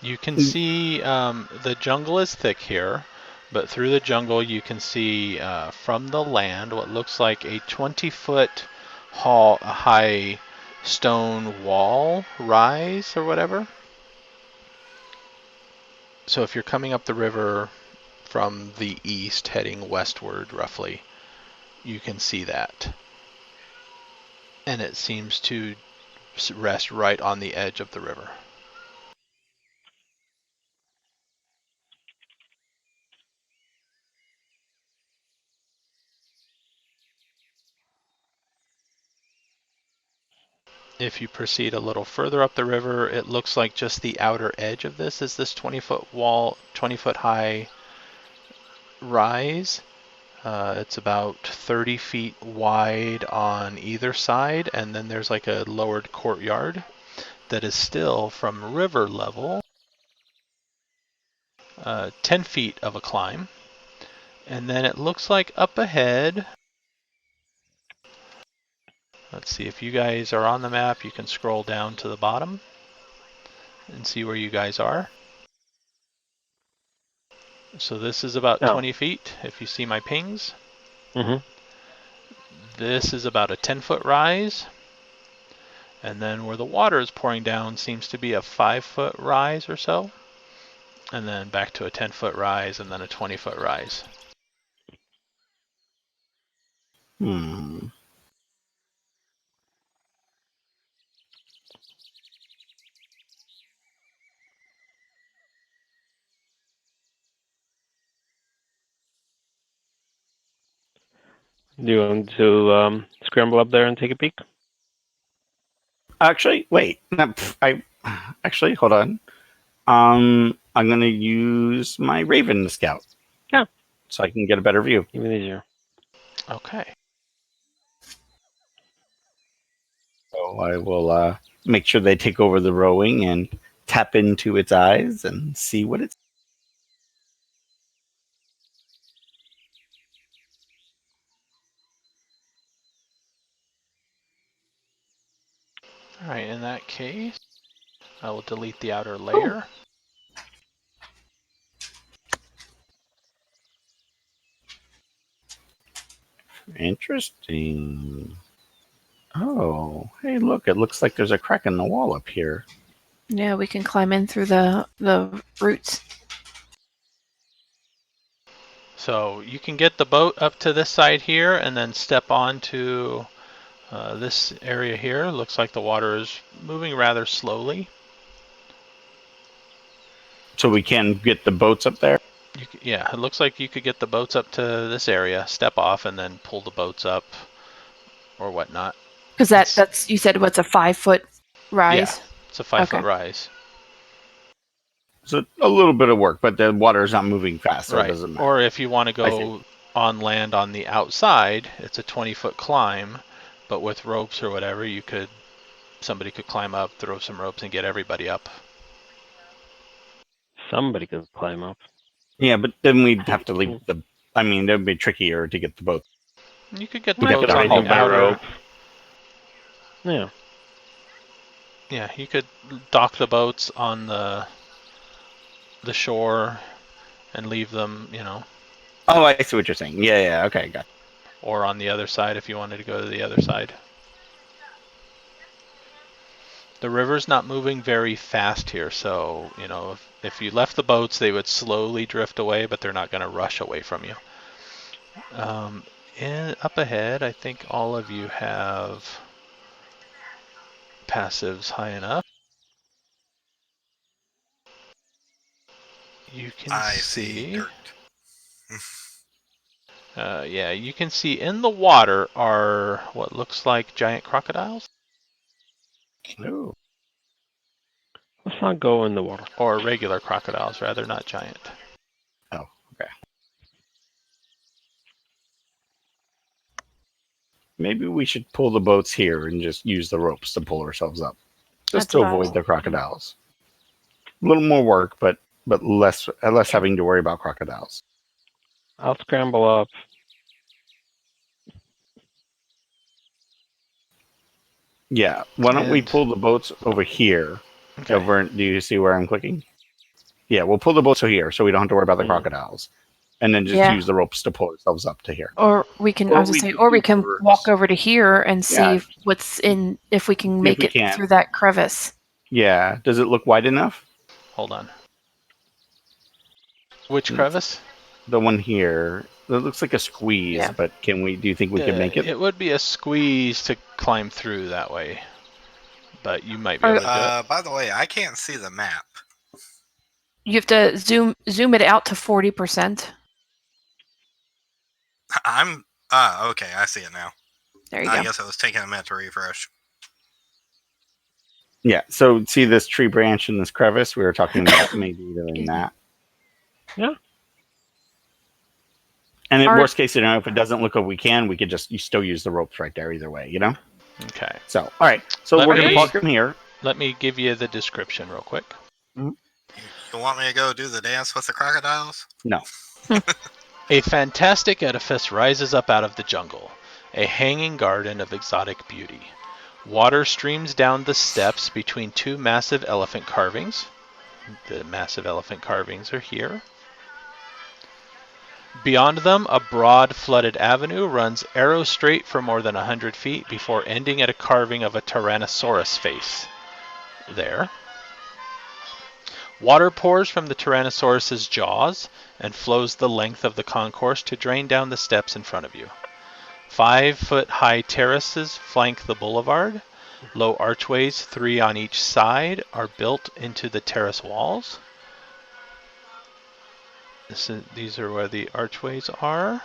You can see the jungle is thick here, but through the jungle you can see from the land what looks like a 20-foot high stone wall rise or whatever. So if you're coming up the river from the east heading westward roughly, you can see that. And it seems to rest right on the edge of the river. If you proceed a little further up the river, it looks like just the outer edge of this is this 20-foot wall, 20-foot high rise. It's about 30 feet wide on either side, and then there's like a lowered courtyard that is still from river level 10 feet of a climb. And then it looks like up ahead, let's see, if you guys are on the map, you can scroll down to the bottom and see where you guys are. So this is about 20 feet, if you see my pings. Mm-hmm. This is about a 10-foot rise. And then where the water is pouring down seems to be a 5-foot rise or so. And then back to a 10-foot rise and then a 20-foot rise. Hmm. Do you want to scramble up there and take a peek? Actually, wait. No, actually hold on. I'm gonna use my Raven Scout. Yeah. So I can get a better view. Even easier. Okay. So I will make sure they take over the rowing and tap into its eyes and see what it's. Alright, in that case, I will delete the outer layer. Interesting. Oh, hey, look! It looks like there's a crack in the wall up here. Yeah, we can climb in through the roots. So you can get the boat up to this side here and then step onto this area here. Looks like the water is moving rather slowly. So we can get the boats up there. Yeah, it looks like you could get the boats up to this area, step off, and then pull the boats up or whatnot. Because that's you said what's a 5-foot rise? Yeah, it's a 5-foot Okay. rise. So a little bit of work, but the water is not moving fast, so it Right. doesn't matter. Or if you want to go on land on the outside, it's a 20-foot climb, but with ropes or whatever, somebody could climb up, throw some ropes, and get everybody up. Somebody could climb up. Yeah, but then we'd have to leave the. I mean, it would be trickier to get the boat. You could get the We boats could on haul the by outer. rope. Yeah. Yeah, you could dock the boats on the shore and leave them, Oh, I see what you're saying. Yeah, okay, got it. or on the other side if you wanted to go to the other side. The river's not moving very fast here, so, if you left the boats, they would slowly drift away, but they're not going to rush away from you. And up ahead, I think all of you have passives high enough. You can I see dirt. Yeah, you can see in the water are what looks like giant crocodiles. Ooh. Let's not go in the water. Or regular crocodiles, rather, not giant. Oh, okay. Maybe we should pull the boats here and just use the ropes to pull ourselves up, just That's to what I was avoid the crocodiles. A little more work, but less having to worry about crocodiles. I'll scramble up. Yeah. Why don't we And- pull the boats over here? Okay. Over. Do you see where I'm clicking? Yeah, we'll pull the boats to here, so we don't have to worry about the Mm. crocodiles, and then just Yeah. use the ropes to pull ourselves up to here. Or we can, I was gonna say, or we can walk over to here and see Yeah. what's in, if we can If make we it can. through that crevice. Yeah. Does it look wide enough? Hold on. Which crevice? The one here. It looks like a squeeze, Yeah. but do you think we can make it? It would be a squeeze to climb through that way, but you might be able to do it. By the way, I can't see the map. You have to zoom it out to 40%. I'm okay. I see it now. There you I go. guess it was taking a minute to refresh. Yeah. So see this tree branch in this crevice? We were talking about maybe doing that. Yeah. And in worst case scenario, if it doesn't look like we could you still use the ropes right there either way, Okay. So, all right. So Let we're going me- to park them here. Let me give you the description real quick. You want me to go do the dance with the crocodiles? No. A fantastic edifice rises up out of the jungle, a hanging garden of exotic beauty. Water streams down the steps between two massive elephant carvings. The massive elephant carvings are here. Beyond them, a broad, flooded avenue runs arrow straight for more than 100 feet before ending at a carving of a Tyrannosaurus face. There. Water pours from the Tyrannosaurus's jaws and flows the length of the concourse to drain down the steps in front of you. 5-foot-high terraces flank the boulevard. Low archways, 3 on each side, are built into the terrace walls. These are where the archways are.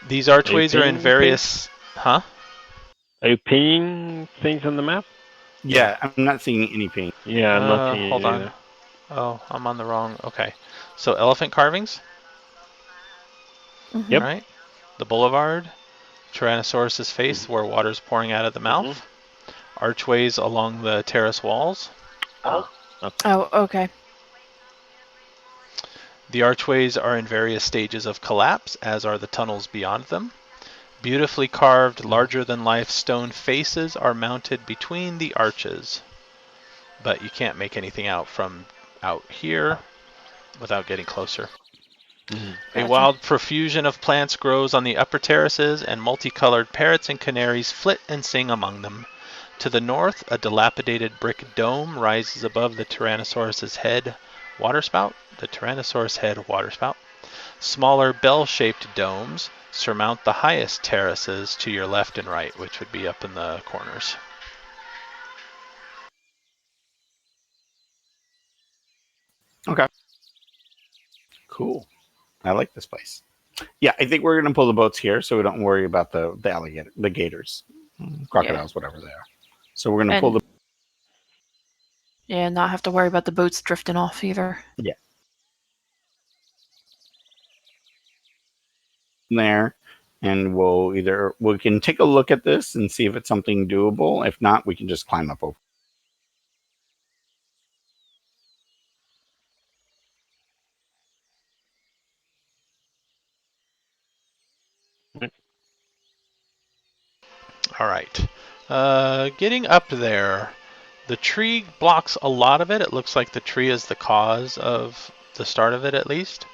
These archways are in various... Huh? Are you pinning things on the map? Yeah, I'm not seeing any pink. Yeah, I'm not seeing Hold it on. either. Oh, I'm on the wrong... Okay. So elephant carvings? Yep. Right? The boulevard. Tyrannosaurus's face where water's pouring out of the mouth. Archways along the terrace walls. Oh. Oh, okay. The archways are in various stages of collapse, as are the tunnels beyond them. Beautifully carved, larger-than-life stone faces are mounted between the arches. But you can't make anything out from out here without getting closer. A wild profusion of plants grows on the upper terraces, and multicolored parrots and canaries flit and sing among them. To the north, a dilapidated brick dome rises above the Tyrannosaurus's head waterspout. The Tyrannosaurus head waterspout. Smaller bell-shaped domes surmount the highest terraces to your left and right, which would be up in the corners. Okay. Cool. I like this place. Yeah, I think we're going to pull the boats here so we don't worry about the gators, crocodiles, whatever they are. So we're going to pull the... Yeah, not have to worry about the boats drifting off either. Yeah. There, and we can take a look at this and see if it's something doable. If not, we can just climb up over. All right. Getting up there, the tree blocks a lot of it. It looks like the tree is the cause of the start of it, at least.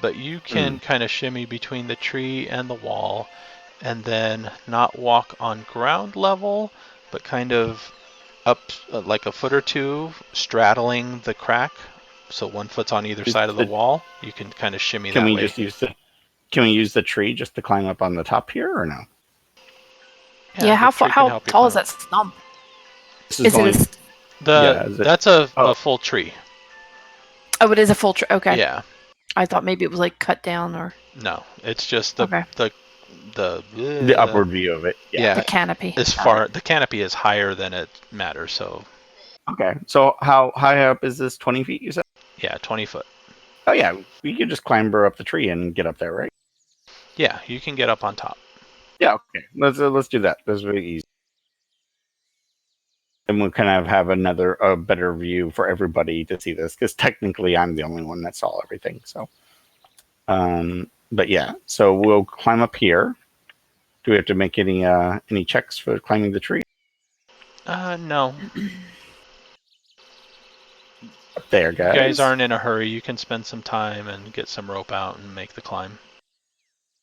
But you can kind of shimmy between the tree and the wall, and then not walk on ground level, but kind of up like a foot or two, straddling the crack. So 1 foot's on either side of the wall. You can kind of shimmy that way. Can we use the tree just to climb up on the top here, or no? Yeah, how tall is that stump? That's a full tree. Oh, it is a full tree. Okay. Yeah. I thought maybe it was like cut down or. No, it's just the upward view of it. Yeah. The canopy. The canopy is higher than it matters. So. Okay. So how high up is this? 20 feet, you said? Yeah, 20 foot. Oh yeah, we could just climber up the tree and get up there, right? Yeah, you can get up on top. Yeah. Okay. Let's do that. That's very easy. And we'll kind of have a better view for everybody to see this, because technically I'm the only one that saw everything. So, but yeah, so we'll climb up here. Do we have to make any checks for climbing the tree? No. There, You guys. guys aren't in a hurry. You can spend some time and get some rope out and make the climb.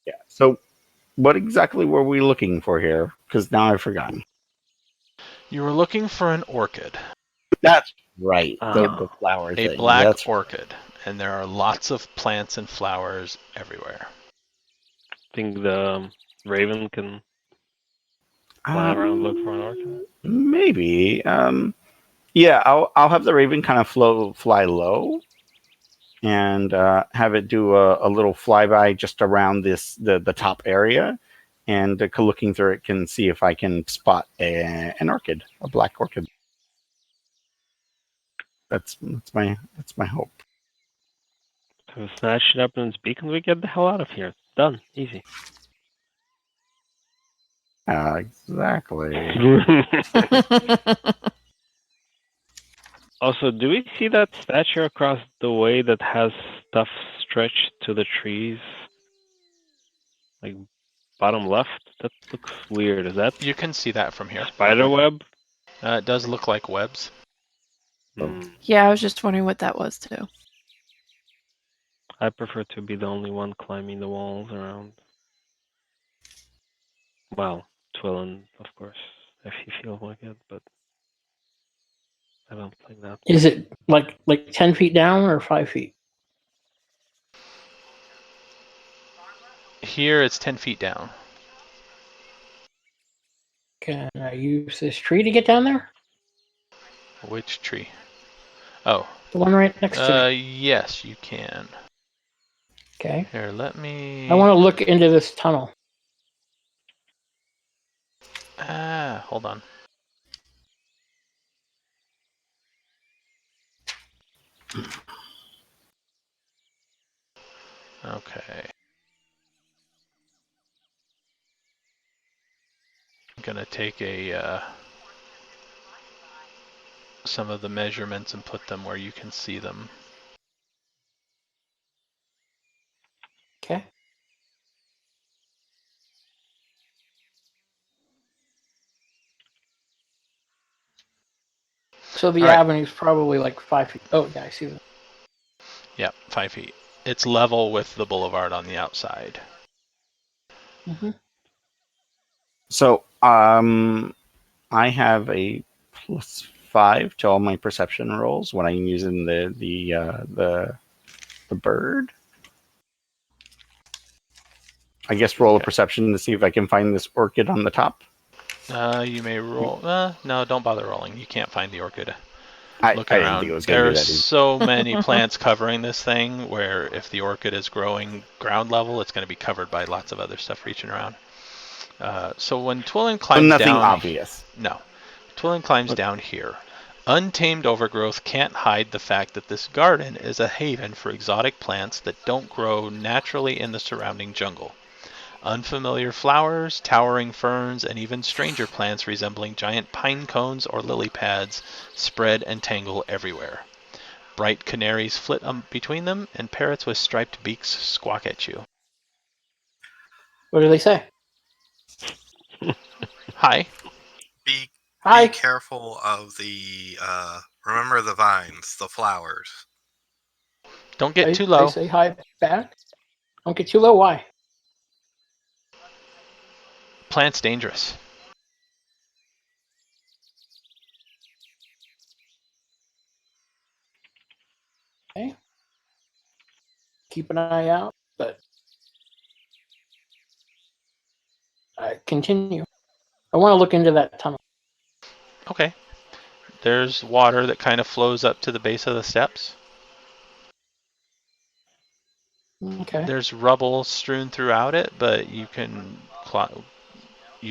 Yeah. So, what exactly were we looking for here? Because now I've forgotten. You were looking for an orchid, That's right. The, Ah. the flower a thing. black That's orchid, and there are lots of plants and flowers everywhere. Think the raven can fly around and look for an orchid? Maybe. Yeah, I'll have the raven kind of fly low, and have it do a little flyby just around the top area, and looking through it can see if I can spot an orchid, a black orchid. That's my hope. So snatch it up in its beak and we get the hell out of here. Done. Easy. Exactly. Also, do we see that statue across the way that has stuff stretched to the trees? Like bottom left? That looks weird. Is that You can see that from here. spider web? It does look like webs. Hmm. Yeah, I was just wondering what that was too. I prefer to be the only one climbing the walls around. Well, Twillen, of course, if he feels like it, but I don't think that. Is it like 10 feet down or 5 feet? Here it's 10 feet down. Can I use this tree to get down there? Which tree? Oh. The one right next to me. Yes, you can. Okay. Here, let me... I want to look into this tunnel. hold on. Okay. I'm gonna take some of the measurements and put them where you can see them. Okay. So the All right. avenue's probably like 5 feet. Oh, yeah, I see that. Yep, 5 feet. It's level with the boulevard on the outside. Mm-hmm. So, I have a +5 to all my perception rolls when I'm using the bird. I guess roll a perception to see if I can find this orchid on the top. You may roll. No, don't bother rolling. You can't find the orchid. I Looking didn't around, think it was going to do there's that. so many plants covering this thing where if the orchid is growing ground level, it's going to be covered by lots of other stuff reaching around. So when Twillen climbs nothing down, obvious. No, Twillen climbs down here. Untamed overgrowth can't hide the fact that this garden is a haven for exotic plants that don't grow naturally in the surrounding jungle. Unfamiliar flowers, towering ferns, and even stranger plants resembling giant pine cones or lily pads spread and tangle everywhere. Bright canaries flit between them, and parrots with striped beaks squawk at you. What do they say? Hi. Be Hi. careful of the remember the vines, the flowers. Don't get too They low. say hi back. Don't get too low. Why? Plant's dangerous. Okay. Keep an eye out, but continue. I want to look into that tunnel. Okay. There's water that kind of flows up to the base of the steps. Okay. There's rubble strewn throughout it, but you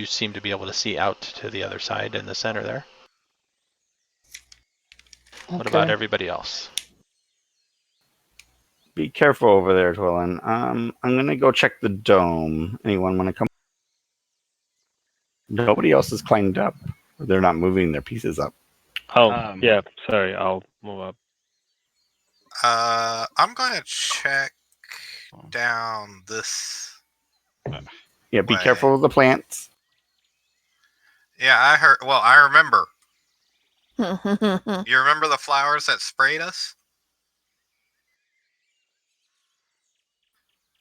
seem to be able to see out to the other side in the center there. What about everybody else? Be careful over there, Twillen. I'm gonna go check the dome. Anyone want to come? Nobody else has climbed up. They're not moving their pieces up. Oh, yeah. Sorry, I'll move up. I'm gonna check down this. Yeah, be way. careful of the plants. Yeah, I heard. Well, I remember You remember the flowers that sprayed us?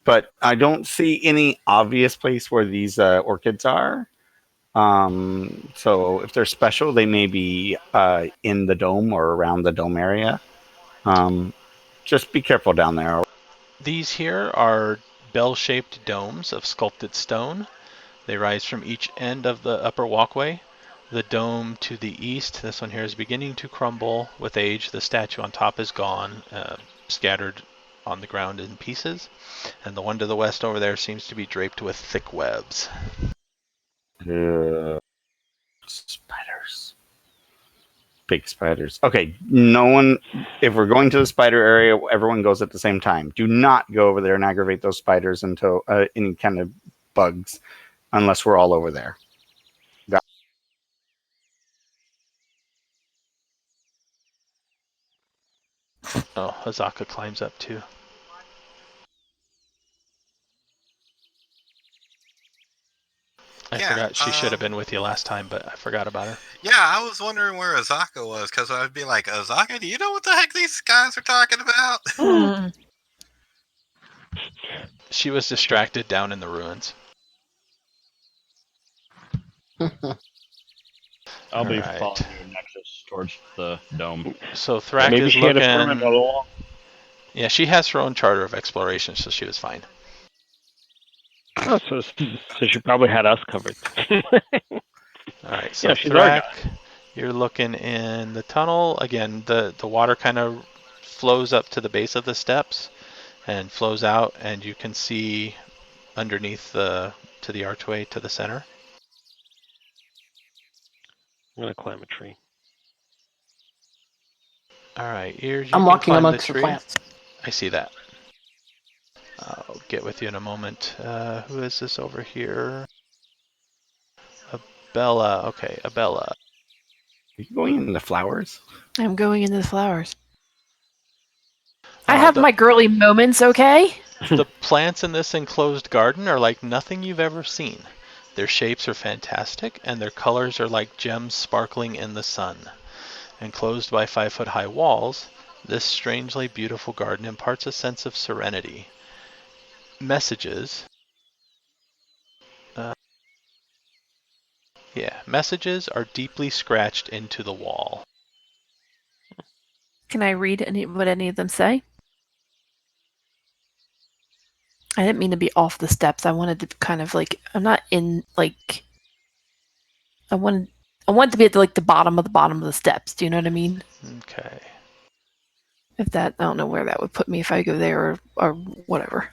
But I don't see any obvious place where these orchids are. So if they're special, they may be in the dome or around the dome area. Just be careful down there. These here are bell-shaped domes of sculpted stone. They rise from each end of the upper walkway. The dome to the east, this one here, is beginning to crumble with age. The statue on top is gone, scattered on the ground in pieces. And the one to the west over there seems to be draped with thick webs. Spiders. Big spiders. Okay, no one. If we're going to the spider area, everyone goes at the same time. Do not go over there and aggravate those spiders until any kind of bugs, unless we're all over there. Oh, Hazaka climbs up too. I forgot she should have been with you last time, but I forgot about her. Yeah, I was wondering where Azaka was, because I'd be like, Azaka, do you know what the heck these guys are talking about? She was distracted down in the ruins. I'll be Alright. following your nexus towards the dome. So Thrak Maybe is she had a tournament all looking. along. Yeah, she has her own charter of exploration, so she was fine. Oh, so she probably had us covered. Alright, so Yeah, she's our Thrak, you're looking in the tunnel. Again, the water kind of flows up to the base of the steps and flows out, and you can see underneath to the archway to the center. I'm gonna climb a tree. Alright, Ears, you I'm can walking climb amongst the the tree. plants. I see that. I'll get with you in a moment. Who is this over here? Abella. Okay, Abella. Are you going in the flowers? I'm going into the flowers. I have my girly moments, okay? The plants in this enclosed garden are like nothing you've ever seen. Their shapes are fantastic, and their colors are like gems sparkling in the sun. Enclosed by 5-foot-high walls, this strangely beautiful garden imparts a sense of serenity. Messages. Messages are deeply scratched into the wall. Can I read what any of them say? I didn't mean to be off the steps. I wanted to kind of like, I'm not in like, I wanted to be at the bottom of the steps. Do you know what I mean? Okay. If that, I don't know where that would put me if I go there or whatever.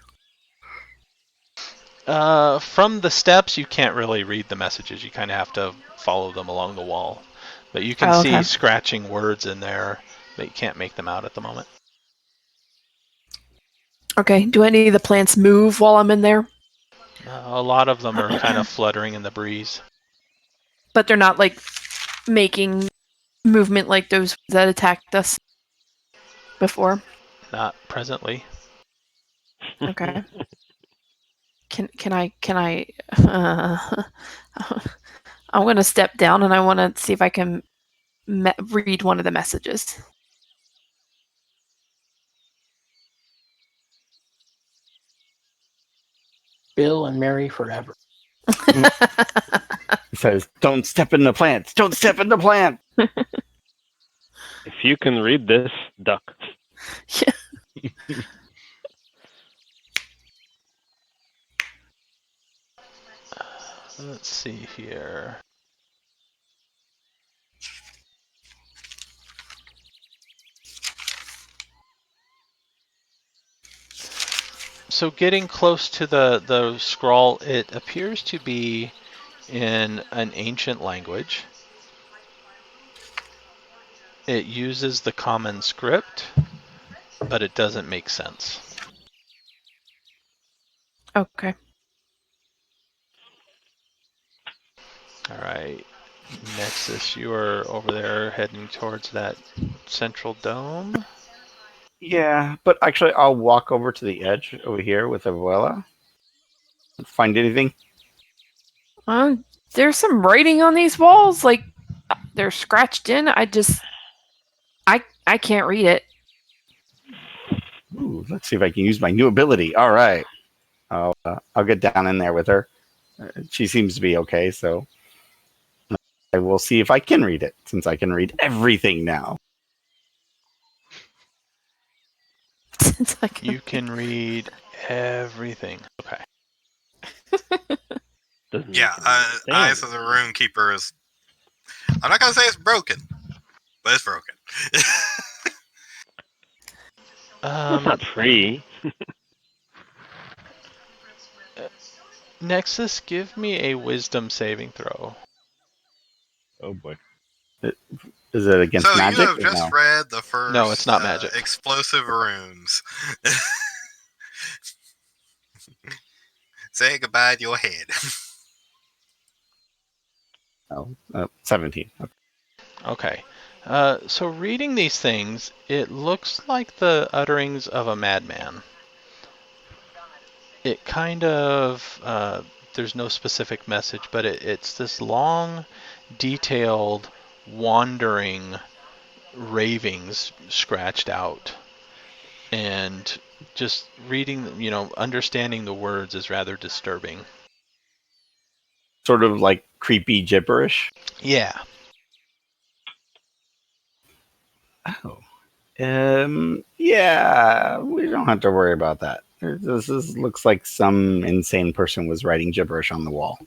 From the steps, you can't really read the messages. You kind of have to follow them along the wall. But you can see scratching words in there, but you can't make them out at the moment. Okay. Do any of the plants move while I'm in there? A lot of them are kind of fluttering in the breeze. But they're not like making movement like those that attacked us before. Not presently. Okay. Can I? I'm going to step down and I want to see if I can read one of the messages. Bill and Mary forever. It says, "Don't step in the plant. Don't step in the plant." If you can read this, duck. Yeah. Let's see here. So getting close to the scroll, it appears to be in an ancient language. It uses the common script, but it doesn't make sense. Okay. All right. Nexus, you are over there heading towards that central dome. Yeah, but actually, I'll walk over to the edge over here with Abuela. Find anything? There's some writing on these walls. Like, they're scratched in. I can't read it. Ooh, let's see if I can use my new ability. All right. I'll get down in there with her. She seems to be okay, so I will see if I can read it, since I can read everything now. Since I can You can read everything. Okay. Doesn't Yeah, make any sense. Eyes of the Rune Keeper is. I'm not gonna say it's broken, but it's broken. It's not free. Nexus, give me a wisdom saving throw. Oh boy. Is it against So magic? you have or just no? read the first No, it's not magic. explosive runes. Say goodbye to your head. Oh, 17. Okay. Okay. So reading these things, it looks like the utterings of a madman. It kind of, there's no specific message, but it's this long, detailed, wandering ravings scratched out. And just reading, understanding the words is rather disturbing. Sort of like creepy gibberish. Yeah. Oh. Yeah, we don't have to worry about that. Looks like some insane person was writing gibberish on the wall.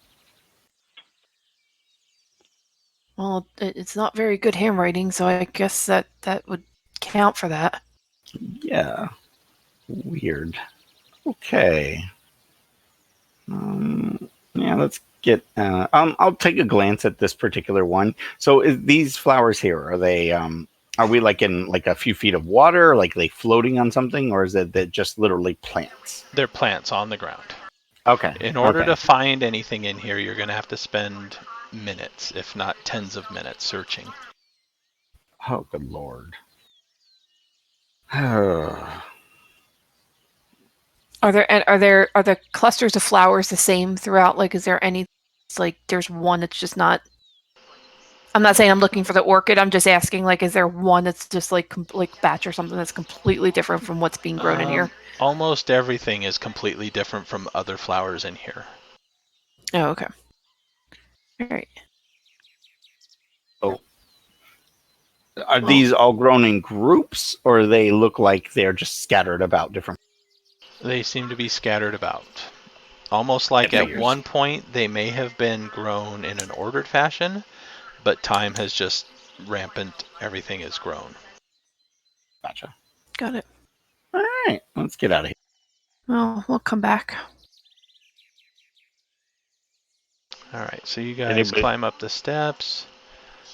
Well, it's not very good handwriting, so I guess that would count for that. Yeah. Weird. Okay. Yeah, let's get. I'll take a glance at this particular one. So, these flowers here are they? Are we like in like a few feet of water, like they floating on something, or is it that just literally plants? They're plants on the ground. Okay. In order okay. to find anything in here, you're going to have to spend minutes, if not tens of minutes, searching. Oh, good lord. Are the clusters of flowers the same throughout? Like, is there any? It's like there's one that's just not. I'm not saying I'm looking for the orchid. I'm just asking, like, is there one that's just like batch or something that's completely different from what's being grown in here? Almost everything is completely different from other flowers in here. Oh, okay. All right. Oh. Are these all grown in groups, or they look like they're just scattered about different? They seem to be scattered about. Almost like It at figures. one point they may have been grown in an ordered fashion, but time has just rampant everything is grown. Gotcha. Got it. All right, let's get out of here. Well, we'll come back. All right, so you guys Anybody- climb up the steps.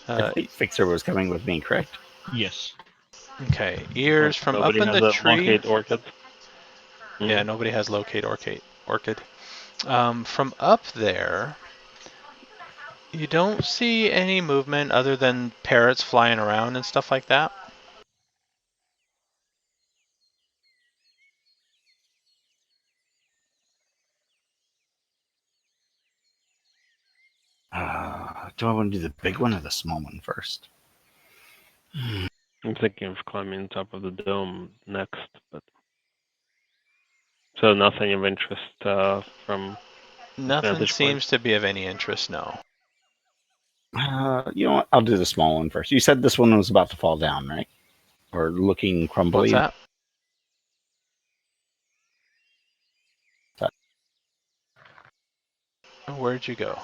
I think Fixer was coming with me, correct? Yes. Okay, ears from up Nobody in has the a tree. locate orchid. Yeah, nobody has locate orchid. From up there, you don't see any movement other than parrots flying around and stuff like that. Do I want to do the big one or the small one first? I'm thinking of climbing on top of the dome next, but so nothing of interest from. Nothing vantage seems to be of any interest, no. You know what? I'll do the small one first. You said this one was about to fall down, right? Or looking crumbly. What's that? Where'd you go?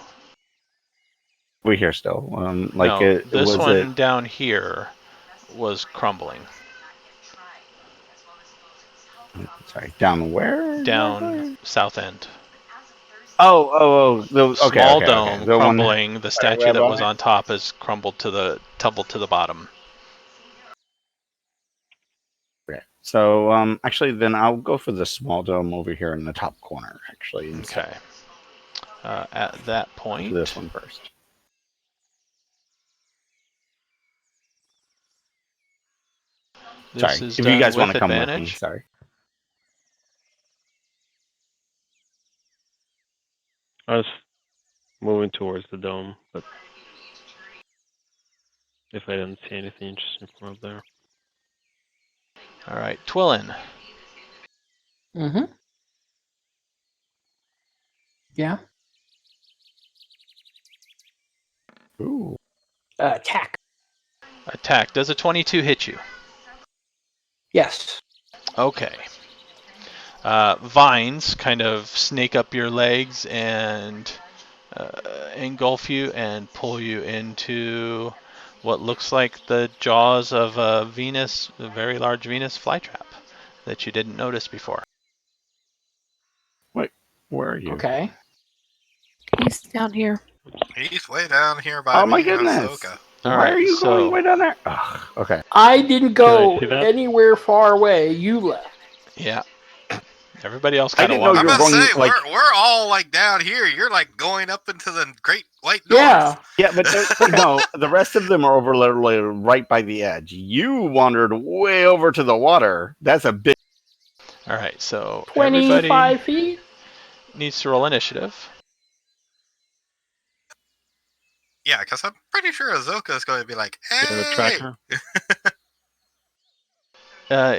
We're here still. No, it this was one it. down here was crumbling. Sorry, down where? Down south end. Oh. Small Okay. dome The one. crumbling. The statue that was on top has tumbled to the bottom. Okay. So, actually, then I'll go for the small dome over here in the top corner. Actually, instead. Okay. At that I'll point, do this one first. this Sorry, is if you done guys want with to come with me. advantage. Sorry. I was moving towards the dome, but if I didn't see anything interesting from up there. All right, Twillin. Mm-hmm. Yeah. Ooh. Attack. Attack. Does a 22 hit you? Yes. Okay. Vines kind of snake up your legs and engulf you and pull you into what looks like the jaws of a very large Venus flytrap that you didn't notice before. Wait, where are you? Okay. He's down here. He's way down here by Oh my me and goodness! Ahsoka. All Why right, are you going so way down there? Ugh, okay. I didn't Can I go see that? anywhere far away. You left. yeah, everybody else I kind of didn't know I'm you were wandered. about to going say like. we're all like down here. You're like going up into the Great White North. Yeah. Yeah, but no, the rest of them are over literally right by the edge. You wandered way over to the water. That's a big. All right, so 25 everybody feet. needs to roll initiative. Yeah, because I'm pretty sure Ahsoka is going to be like, Do you have a hey. tracker?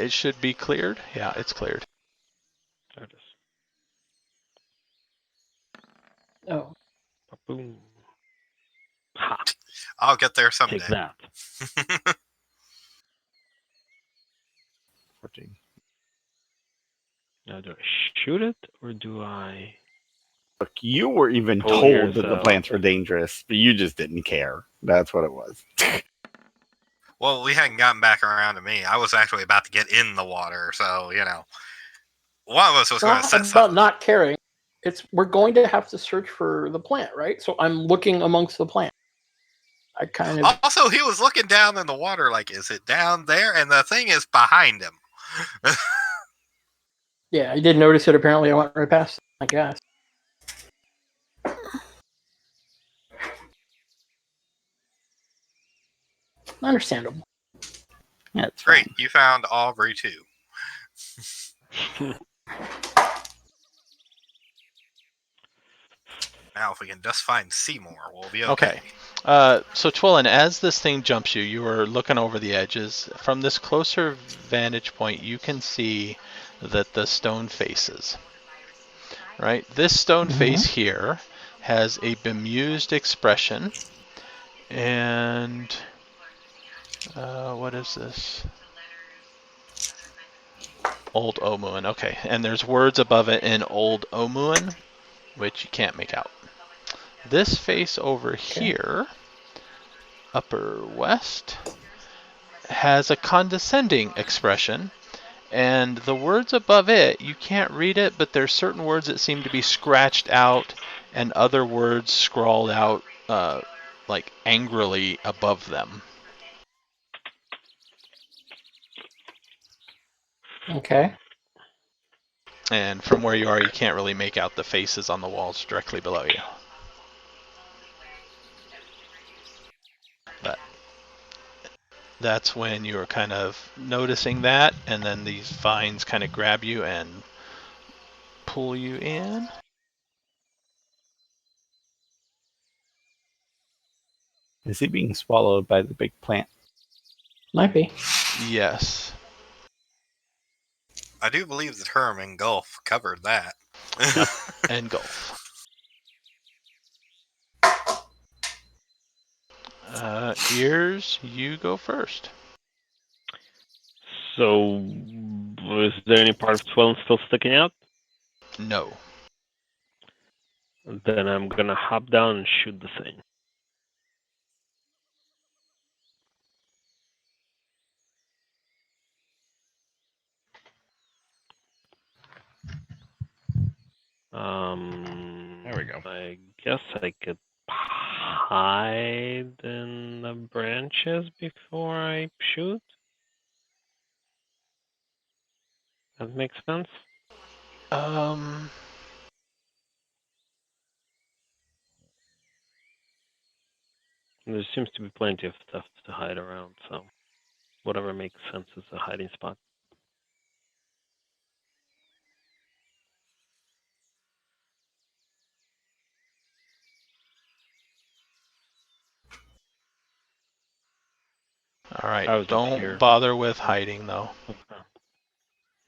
It should be cleared. Yeah, it's cleared. There it is. Oh. Boom. Ha! I'll get there someday. Take that. Now, do I shoot it or do I? Look, you were even Oh, told here's that the plants were dangerous, but you just didn't care. That's what it was. Well, we hadn't gotten back around to me. I was actually about to get in the water, so one of us was going to Not set about something. not caring. We're going to have to search for the plant, right? So I'm looking amongst the plant. I kind of Also, he was looking down in the water, like, is it down there? And the thing is behind him. yeah, I did notice it. Apparently, I went right past. I guess. Understandable. That's Great, fine. you found Aubrey too. Now, if we can just find Seymour, we'll be okay. So Twillin, as this thing jumps you, you are looking over the edges. From this closer vantage point, you can see that the stone faces. Right? This stone face here has a bemused expression. And what is this? Old Omuan. Okay, and there's words above it in Old Omuan, which you can't make out. This face over here, upper west, has a condescending expression, and the words above it, you can't read it, but there's certain words that seem to be scratched out and other words scrawled out like angrily above them. Okay. And from where you are, you can't really make out the faces on the walls directly below you. But that's when you're kind of noticing that, and then these vines kind of grab you and pull you in. Is he being swallowed by the big plant? Might be. Yes. I do believe the term engulf covered that. Engulf. Ears, you go first. So, is there any part of Twillin still sticking out? No. Then I'm gonna hop down and shoot the thing. There we go. I guess I could hide in the branches before I shoot. That makes sense. There seems to be plenty of stuff to hide around, so whatever makes sense is a hiding spot. All right. I was up Don't here. bother with hiding though. Okay.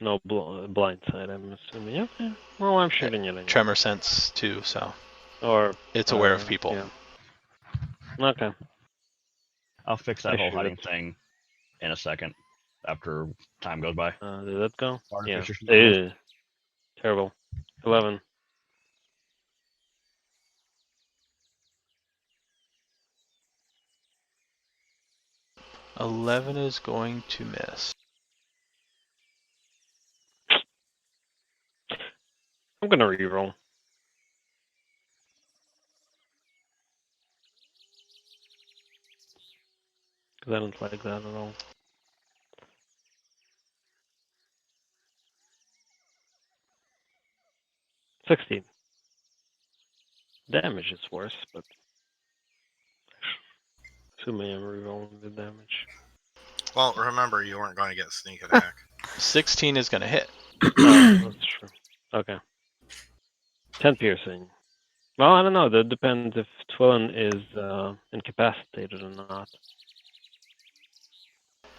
No blind side, I'm assuming. Okay. Well, I'm shooting it anyway. Tremor sense too, so Or it's aware of people. Yeah. Okay. I'll fix that I whole shoot hiding it. thing in a second after time goes by. Did that go? Yeah. Artificer shenanigans. Ew. Terrible. 11. 11 is going to miss. I'm gonna reroll. Because I don't like that at all. 16. Damage is worse, but assuming I'm rerolling the damage. Well, remember, you weren't going to get sneak attack. 16 is going to hit. Oh, that's true. Okay. 10 piercing. Well, I don't know. That depends if Twillen is incapacitated or not.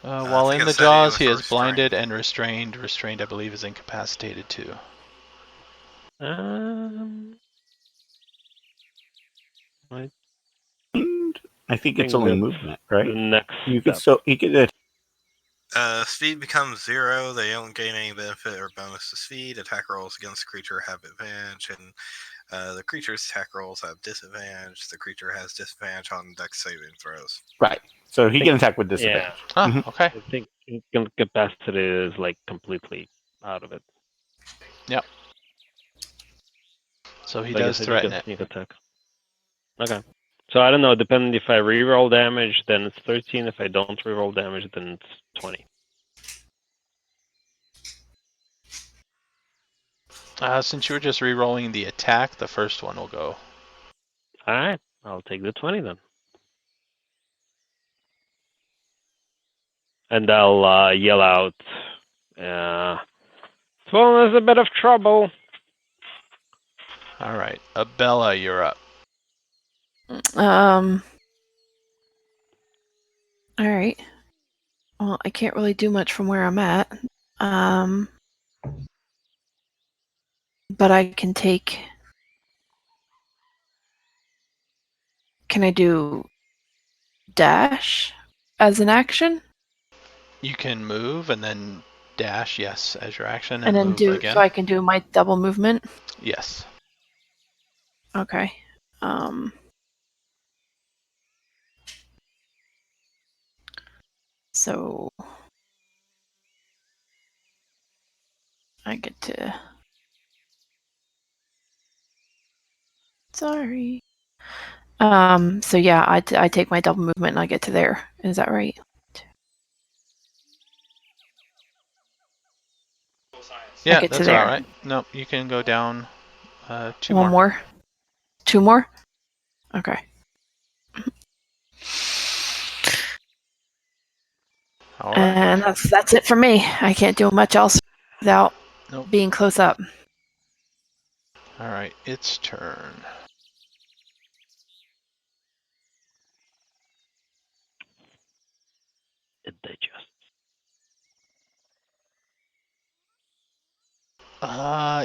While think in it the said he jaws, was he is restrained. blinded and restrained. Restrained, I believe, is incapacitated too. I I think it's think only that's movement, the right? next You step. could still you could Speed becomes 0. They don't gain any benefit or bonus to speed. Attack rolls against the creature have advantage, and the creature's attack rolls have disadvantage. The creature has disadvantage on dex saving throws. right. So he think- can attack with disadvantage. Ah, Mhm. okay. I think incapacitated is like completely out of it. So he So I does guess I threaten just it. sneak attack. Okay. So I don't know. Depending if I reroll damage, then it's 13. If I don't reroll damage, then it's 20. Since you were just re-rolling the attack, the first one will go. All right. I'll take the 20 then. And I'll yell out, Twillen is a bit of trouble. All right. Abella, you're up. All right. Well, I can't really do much from where I'm at. But I can take. Can I do dash as an action? You can move and then dash, yes, as your action, And then move do again. so I can do my double movement. Yes. Okay. So I get to. Sorry. So yeah, I take my double movement and I get to there. Is that right? Yeah, get to that's all there. right. No, you can go down 2 One more. 2 more? Okay. All right. And that's it for me. I can't do much else without Nope. being close up. All right, its turn. It digests.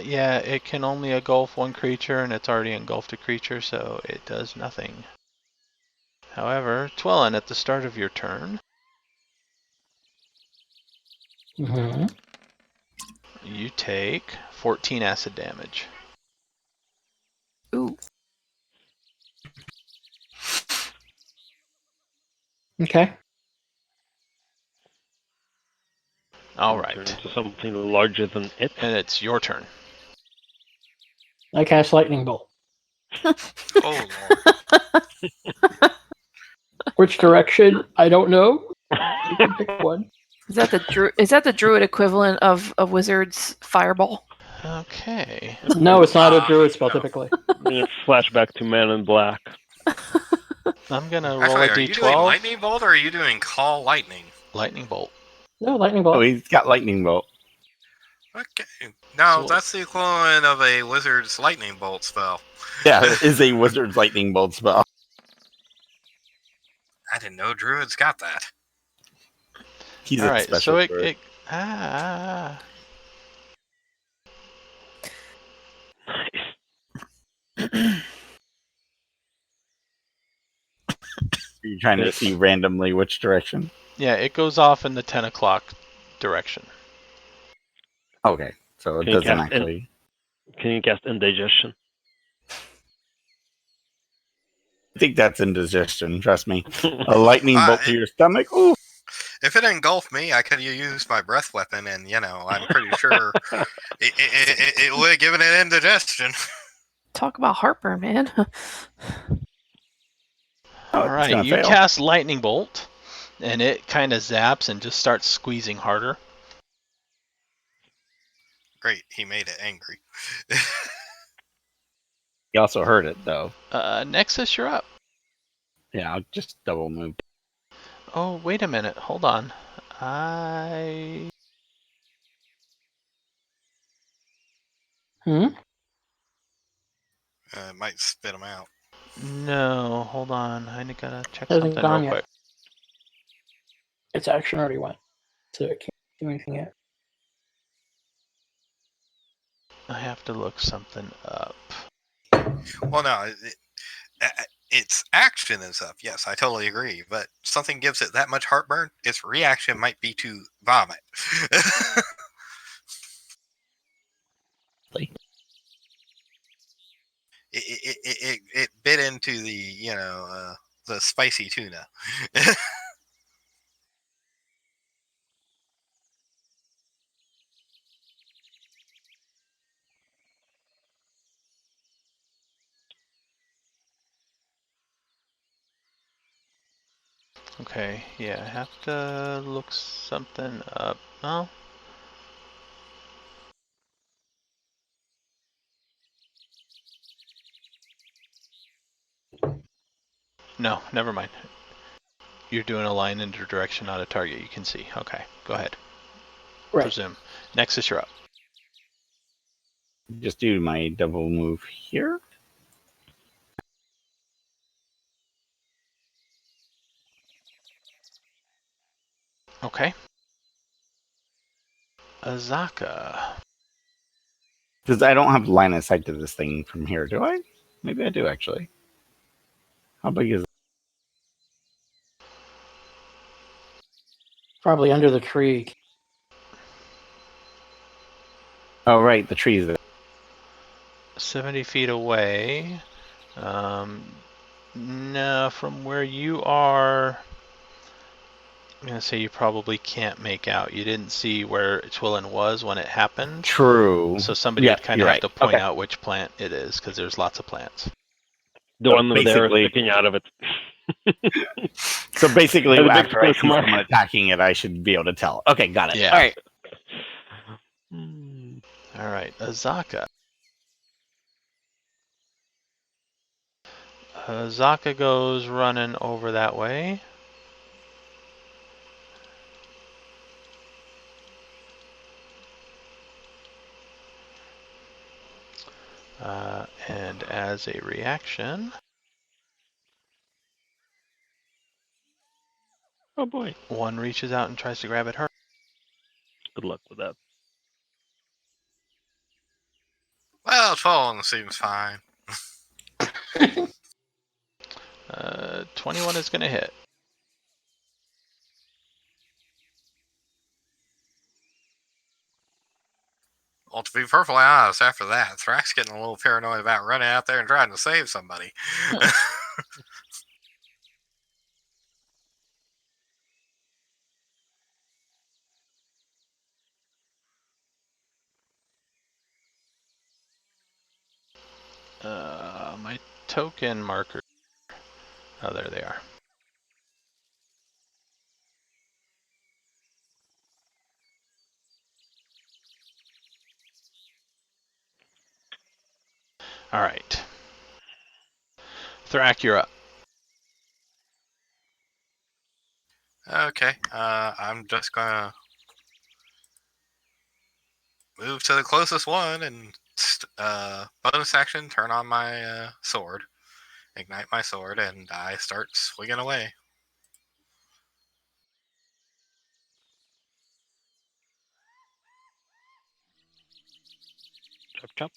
Yeah, it can only engulf one creature, and it's already engulfed a creature, so it does nothing. However, Twellen, at the start of your turn, Mm-hmm. you take 14 acid damage. Ooh. Okay. All Turn right, into something larger than it. and it's your turn. I cast lightning bolt. Oh, Lord. Which direction? I don't know. You can pick one. Is that the druid equivalent of a wizard's fireball? Okay. No, it's not a druid spell typically. Flashback to Man in Black. I'm gonna roll Actually, a are you doing d12. lightning bolt or are you doing call lightning? Lightning bolt. No, lightning Oh, bolt. he's got lightning bolt. Okay. No, So- that's the equivalent of a wizard's lightning bolt spell. Yeah, it is a wizard's lightning bolt spell. I didn't know druids got that. He's All a right, special so bird. ah. Are you trying to see randomly which direction? Yeah, it goes off in the 10 o'clock direction. Okay, so it Can you doesn't cast actually. Can you cast indigestion? I think that's indigestion. Trust me. A lightning bolt to your stomach. Ooh. If it engulfed me, I could have used my breath weapon, and I'm pretty sure it would have given it indigestion. Talk about heartburn, man. Oh, All it's right, gonna you fail. cast lightning bolt, and it kind of zaps and just starts squeezing harder. Great, he made it angry. You also heard it though. Nexus, you're up. Yeah, I'll just double move. Oh, wait a minute. Hold on. Hmm? It might spit him out. No, hold on. I gotta check Hasn't something gone real yet. quick. Its action already went, so it can't do anything yet. I have to look something up. Well, no, its action is up. Yes, I totally agree. But something gives it that much heartburn, its reaction might be to vomit. It bit into the spicy tuna. Okay, yeah, I have to look something up. No? No, never mind. You're doing a line in the direction, not a target you can see. Okay, go ahead. Right. Presume. Nexus, you're up. Just do my double move here. Okay. Azaka. Because I don't have line of sight to this thing from here, do I? Maybe I do actually. How big is it? Probably under the tree. Oh, right, the trees. 70 feet away. No, from where you are, I'm going to say you probably can't make out. You didn't see where Twillin was when it happened. True. So somebody Yeah, would kind you're of have right. to point Okay. out which plant it is, because there's lots of plants. The So one over there is basically- sticking out of it. So basically, And the big after I see squish mark. someone attacking it, I should be able to tell. Okay, got it. Yeah. All right. All right, Azaka. Azaka goes running over that way. And as a reaction, Oh boy. one reaches out and tries to grab at her. Good luck with that. Well, 12 seems fine. 21 is going to hit. Well, to be perfectly honest, after that, Thrax's getting a little paranoid about running out there and trying to save somebody. My token marker. Oh, there they are. All right. Thrak, you're up. Okay, I'm just gonna move to the closest one and bonus action, turn on my sword, ignite my sword, and I start swinging away. Chop chop.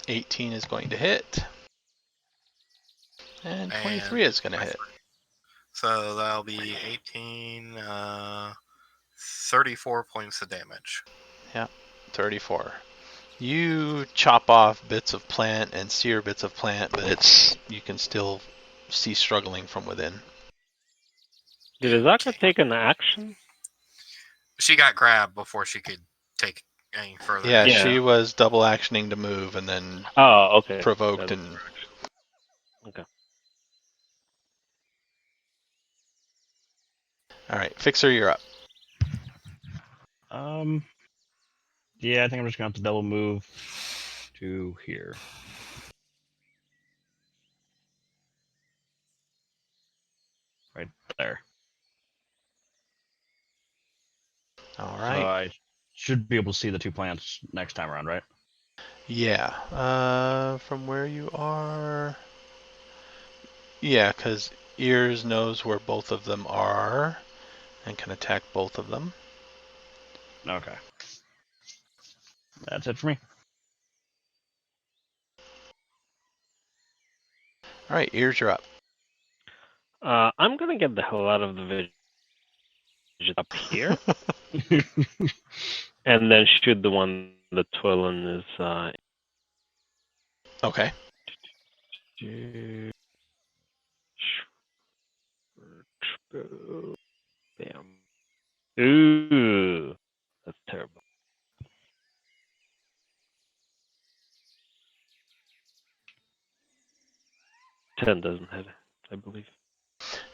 18 is going to hit. And 23 is going to hit. So that'll be 18, 34 points of damage. Yeah, 34. You chop off bits of plant and sear bits of plant, but you can still see struggling from within. Did Azaka take an action? She got grabbed before she could take any further. Yeah, Yeah. she was double actioning to move and then Oh, okay. provoked That's- and Okay. all right, Fixer, you're up. Yeah, I think I'm just gonna have to double move to here. Right there. All So right. I should be able to see the two plants next time around, right? Yeah. From where you are. Yeah, because Ears knows where both of them are and can attack both of them. Okay. That's it for me. All right, Ears, you're up. I'm gonna get the hell out of the village up here, and then shoot the one that Twillin is. Okay. Bam. Ooh, that's terrible. Ten doesn't hit, I believe.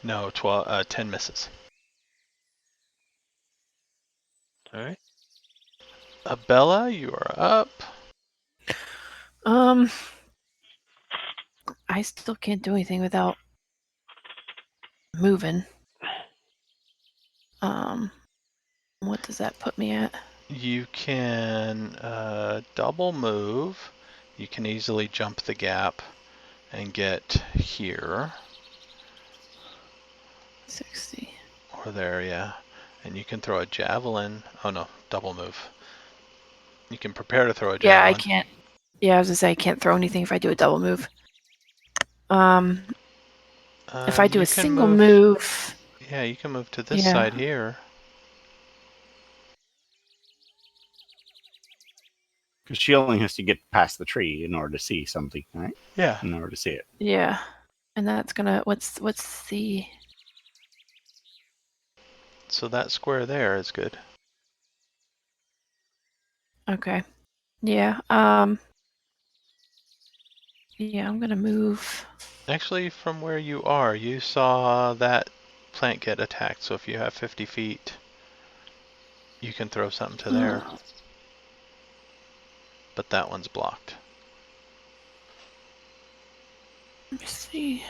No, 10 misses. All right. Bella, you are up. I still can't do anything without moving. What does that put me at? You can double move. You can easily jump the gap and get here 60. or there, yeah. And you can throw a javelin. Oh no, double move. You can prepare to throw a Yeah, javelin. I can't. Yeah, I was gonna say I can't throw anything if I do a double move. If I do you a can single move, yeah, you can move to this Yeah. side here. Because she only has to get past the tree in order to see something, right? Yeah. In order to see it. yeah, and that's gonna what's the So that square there is good. okay? Yeah, yeah, I'm gonna move. Actually, from where you are, you saw that plant get attacked. So if you have 50 feet, you can throw something to there. But that one's blocked. Let me see.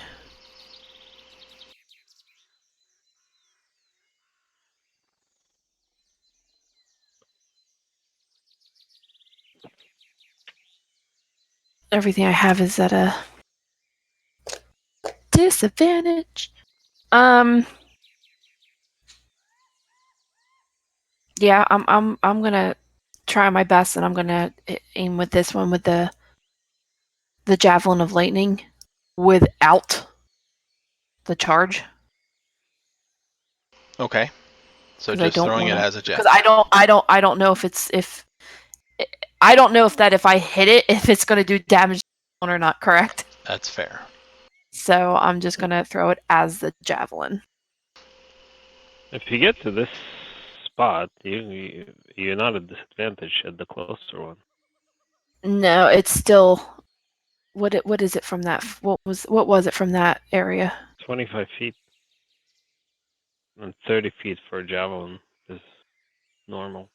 Everything I have is at a disadvantage. Yeah, I'm gonna try my best, and I'm gonna aim with this one with the javelin of lightning without the charge. Okay. So 'Cause I just don't throwing it wanna- as a Because jet. I don't know if I don't know if that if I hit it if it's gonna do damage or not. Correct. That's fair. So I'm just gonna throw it as the javelin. If you get to this spot, you're not at disadvantage at the closer one. No, it's still what is it from that? What was it from that area? 25 feet and 30 feet for a javelin is normal.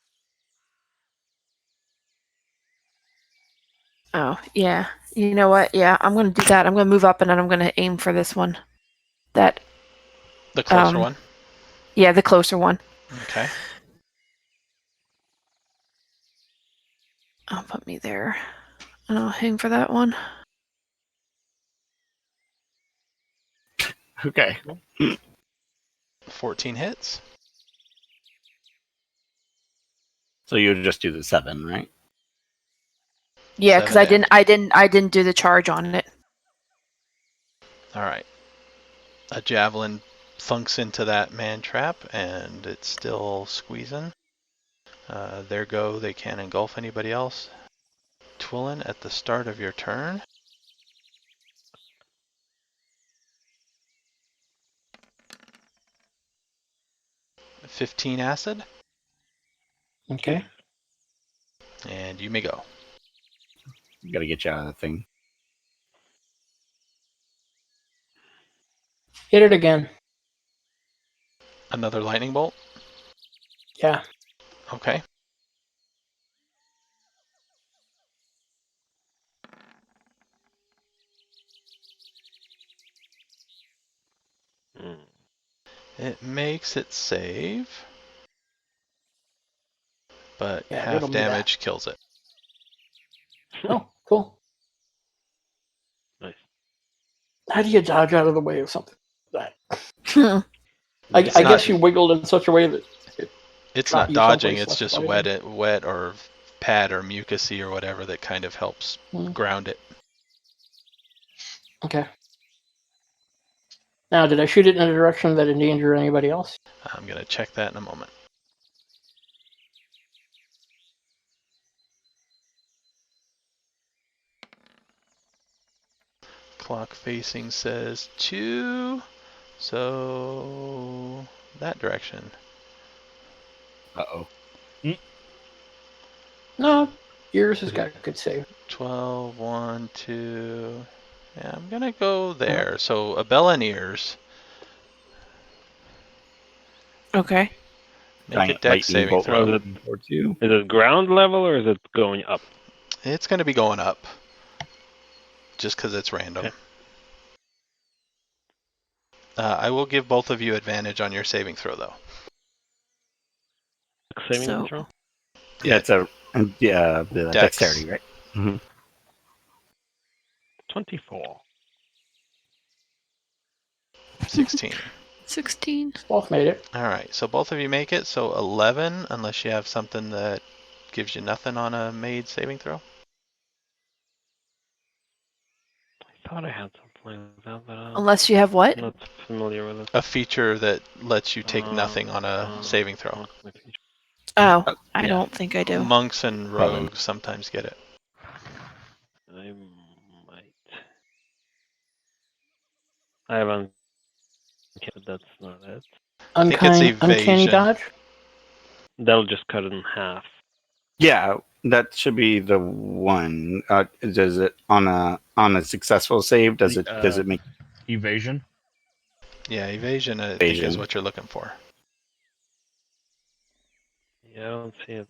Oh yeah. You know what? Yeah, I'm gonna do that. I'm gonna move up and then I'm gonna aim for this one. That The closer one. yeah, the closer one. Okay. I'll put me there. And I'll aim for that one. Okay. 14 hits. So you would just do the 7, right? Yeah, because 7 I didn't do the charge on it. All right. A javelin thunks into that man trap, and it's still squeezing. There go. They can't engulf anybody else. Twillin, at the start of your turn. $15 acid, Okay. and you may go. You got to get you out of the thing. Hit it again. Another lightning bolt. Yeah. Okay. Mm. It makes it save, but Yeah, half riddle me that. damage kills it. Oh, cool. Nice. How do you dodge out of the way of something like that? I It's not- guess you wiggled in such a way that It's Drop not you dodging, someplace it's less just vital. wet or pad or mucusy or whatever that kind of helps Hmm. ground it. Okay. Now, did I shoot it in a direction that endangered anybody else? I'm going to check that in a moment. Clock facing says 2, so that direction. Uh-oh. No, yours has got a good save. 12, 1, 2. Yeah, I'm going to go there. So Abelaniers, Okay. make a Giant dex lightning saving bolt throw. running towards you. Is it ground level or is it going up? It's going to be going up, just because it's random. Okay. I will give both of you advantage on your saving throw, though. Saving So- throw? Yeah, it's a the Dex. dexterity, right? Mm-hmm. 24. 16. 16. Both made it. All right, so both of you make it. So 11, unless you have something that gives you nothing on a made saving throw. I thought I had something like that, but Unless you have what? I'm not familiar with it. A feature that lets you take nothing on a saving throw. Oh, I yeah. don't think I do. Monks and Probably. rogues sometimes get it. I might. I haven't. But that's not it. I think it's Uncanny evasion. dodge? That'll just cut it in half. Yeah, that should be the one. Does it on a successful save? Does it make Evasion. Yeah, evasion, I think, is Evasion. what you're looking for. Yeah, I don't see it.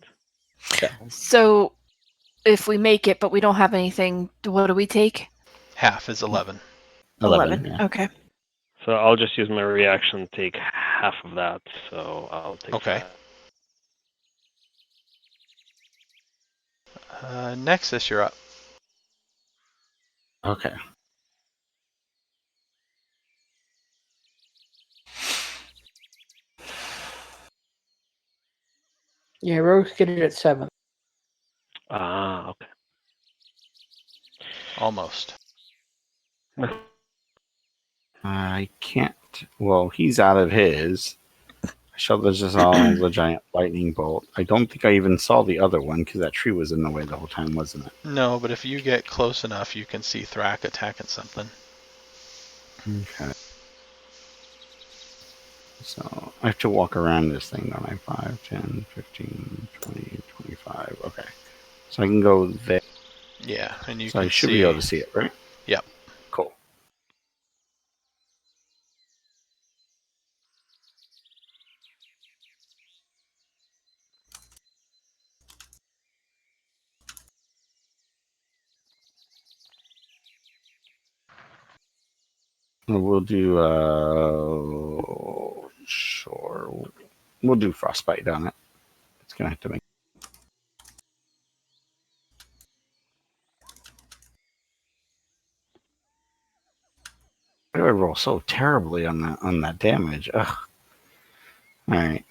So if we make it, but we don't have anything, what do we take? Half is 11. 11? Yeah. Okay. So I'll just use my reaction to take half of that. So I'll take Okay. 5. Nexus, you're up. Okay. Yeah, rogues get it at 7. Ah, okay. Almost. I can't. Well, he's out of his. I shall dissolve the giant lightning bolt. I don't think I even saw the other one because that tree was in the way the whole time, wasn't it? No, but if you get close enough, you can see Thrak attacking something. Okay. So I have to walk around this thing, don't I? 5, 10, 15, 20, 25. Okay. So I can go there. Yeah, and you So can I should see. be able to see it, right? Yep. Cool. We'll do sure. We'll do frostbite on it. It's gonna have to make. Why do I roll so terribly on that damage? Ugh. All right.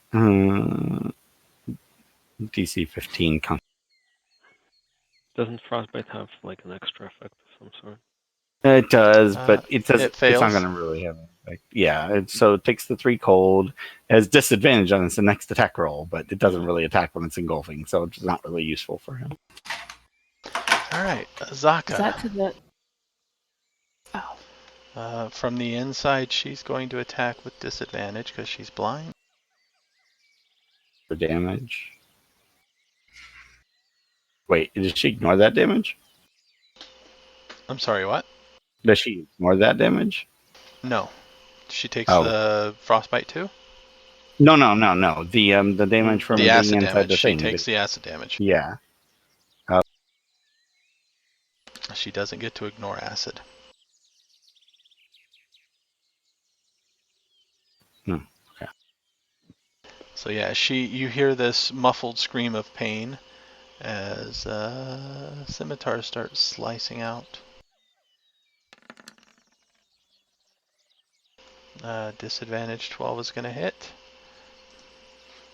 DC 15. Doesn't frostbite have like an extra effect of some sort? It does, but it does. It It's not fails. going to really have an effect. Yeah, so it takes the 3 cold. It has disadvantage on its next attack roll, but it doesn't really attack when it's engulfing, so it's not really useful for him. All right, Is Zaka. that to the? Oh, From the inside, she's going to attack with disadvantage because she's blind. For damage. Wait, did she ignore that damage? I'm sorry, what? Does she ignore that damage? No. She takes Oh. the frostbite too? No. The damage from The being acid inside damage. the She thing. takes the acid damage. Yeah. She doesn't get to ignore acid. Okay. So yeah, you hear this muffled scream of pain as scimitar starts slicing out. Disadvantage 12 is going to hit.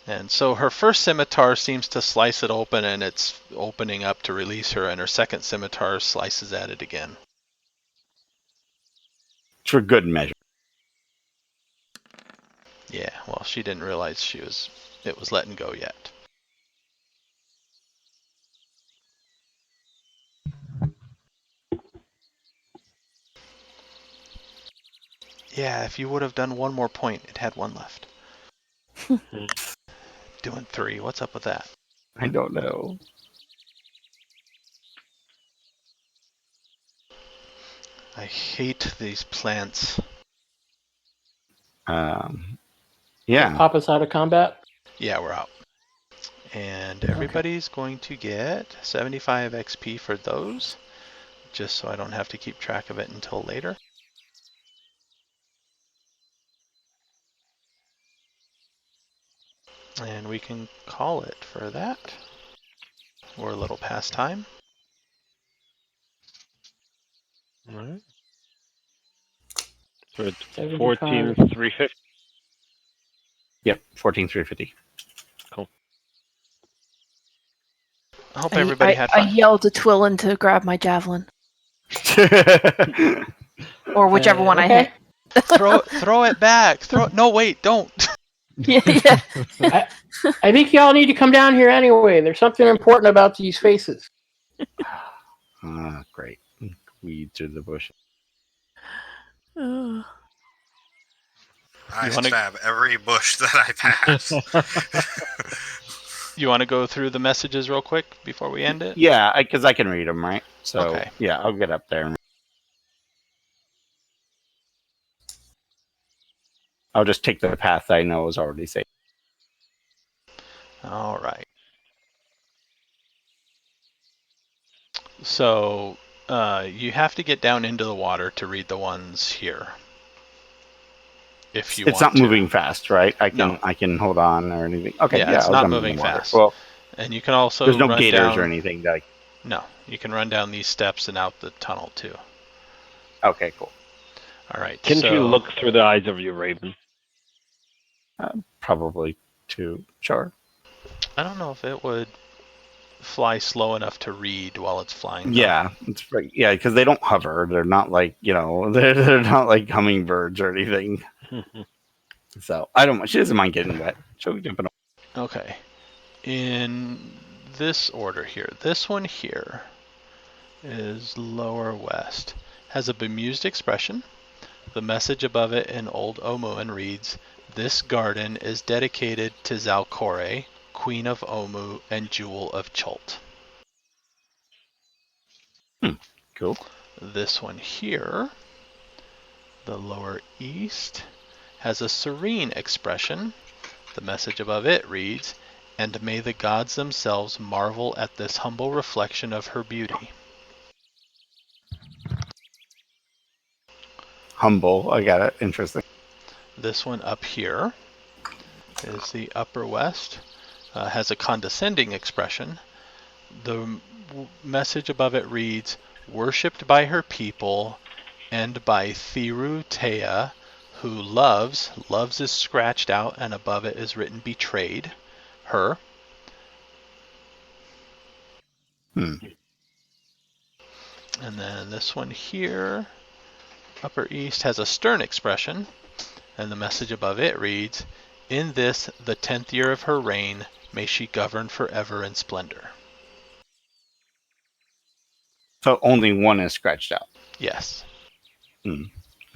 And so her first scimitar seems to slice it open and it's opening up to release her, and her second scimitar slices at it again. For good measure. Yeah, well, she didn't realize it was letting go yet. Yeah, if you would have done one more point, it had one left. Doing 3, what's up with that? I don't know. I hate these plants. Yeah. Pop us out of combat. Yeah, we're out. And everybody's going to get 75 XP for those, just so I don't have to keep track of it until later. And we can call it for that. We're a little past time. All right. So it's 75. 14,350. Yep. 14,350. I hope everybody had I fun. yelled to Twillin to grab my javelin, or whichever one I okay. hit. throw it back. No, wait, don't. yeah. I think y'all need to come down here anyway. There's something important about these faces. Great. Weed through the bush. Oh. I You wanna- stab every bush that I pass. You want to go through the messages real quick before we end it? Yeah, because I can read them, right? So, Okay. yeah, I'll get up there. I'll just take the path I know is already safe. All right. So you have to get down into the water to read the ones here. If you It's want not moving fast, right? I No. can hold on or anything. Okay, Yeah, yeah, it's I'll not jump in moving the water. fast. Well, And you can also there's no run gators down, or anything. That No, you can run down these steps and out the tunnel too. Okay, cool. All right. Can so, you look through the eyes of your raven? Probably 2. Sure. I don't know if it would fly slow enough to read while it's flying. Though. Yeah, it's right. Yeah, because they don't hover. They're not like they're not like hummingbirds or anything. So I don't. She doesn't mind getting wet. She'll jump in. Okay. In this order here, this one here is lower west. Has a bemused expression. The message above it in Old Omuan reads, "This garden is dedicated to Zalcore, Queen of Omu and Jewel of Chult." Cool. This one here, the lower east, has a serene expression. The message above it reads, "And may the gods themselves marvel at this humble reflection of her beauty." Humble. I got it. Interesting. This one up here is the upper west, has a condescending expression. The message above it reads, "Worshipped by her people and by Thiru Tea, who loves is scratched out, and above it is written betrayed, her." Hmm. And then this one here, upper east, has a stern expression, and the message above it reads, "In this, the 10th year of her reign, may she govern forever in splendor." So only one is scratched out. Yes.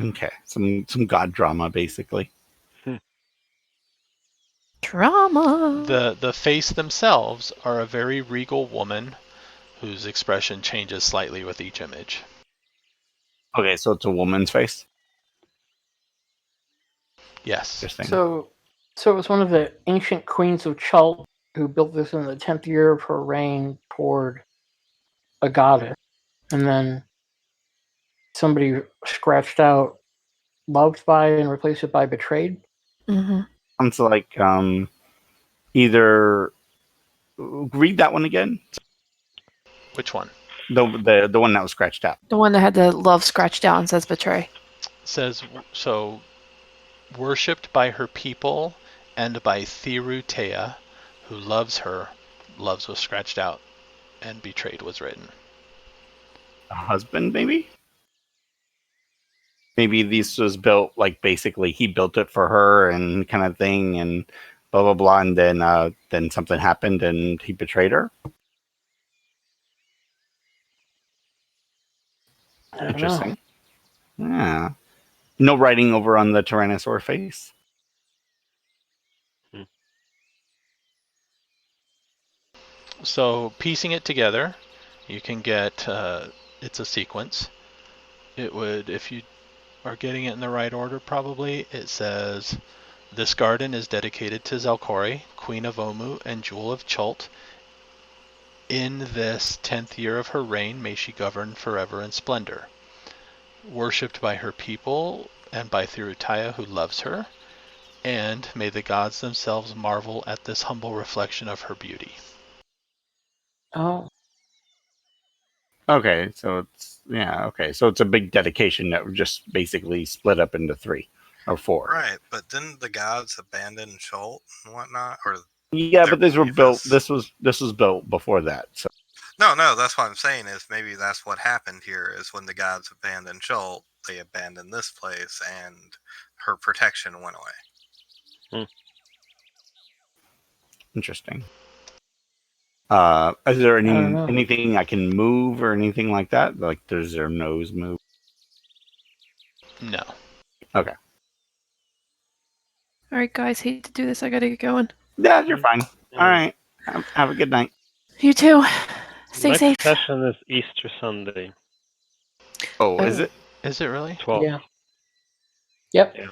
Okay, some god drama basically. Drama. The face themselves are a very regal woman whose expression changes slightly with each image. Okay, so it's a woman's face. Yes. Interesting. So it was one of the ancient queens of Chult who built this in the 10th year of her reign toward a goddess. And then somebody scratched out loved by and replaced it by betrayed. Mm-hmm. Sounds like either read that one again. Which one? The one that was scratched out. The one that had the love scratched out and says betray. Says, so, worshipped by her people and by Thirutea, who loves her. Loves was scratched out, and betrayed was written. A husband, maybe. Maybe this was built like basically he built it for her and kind of thing, and blah blah blah, and then something happened and he betrayed her. I don't know. Interesting. Yeah. No writing over on the Tyrannosaur face. So, piecing it together, you can get, it's a sequence. It would, if you are getting it in the right order probably, it says, "This garden is dedicated to Zelkori, Queen of Omu and Jewel of Chult. In this 10th year of her reign, may she govern forever in splendor. Worshipped by her people and by Thirutea, who loves her. And may the gods themselves marvel at this humble reflection of her beauty." Oh, Okay, so it's a big dedication that just basically split up into 3 or 4. Right, but didn't the gods abandon Schult and whatnot? Or Yeah, their but these were belief built. is- This was built before that. So No, that's what I'm saying is maybe that's what happened here is when the gods abandoned Schult, they abandoned this place and her protection went away. interesting. Is there I don't know. anything I can move or anything like that? Like, does their nose move? No. Okay. All right, guys. Hate to do this. I gotta get going. Yeah, you're fine. All right. Have a good night. You too. Stay Next safe. session is Easter Sunday, Oh, is Oh. it? Is it really? 12. Yeah. Yep. Yeah.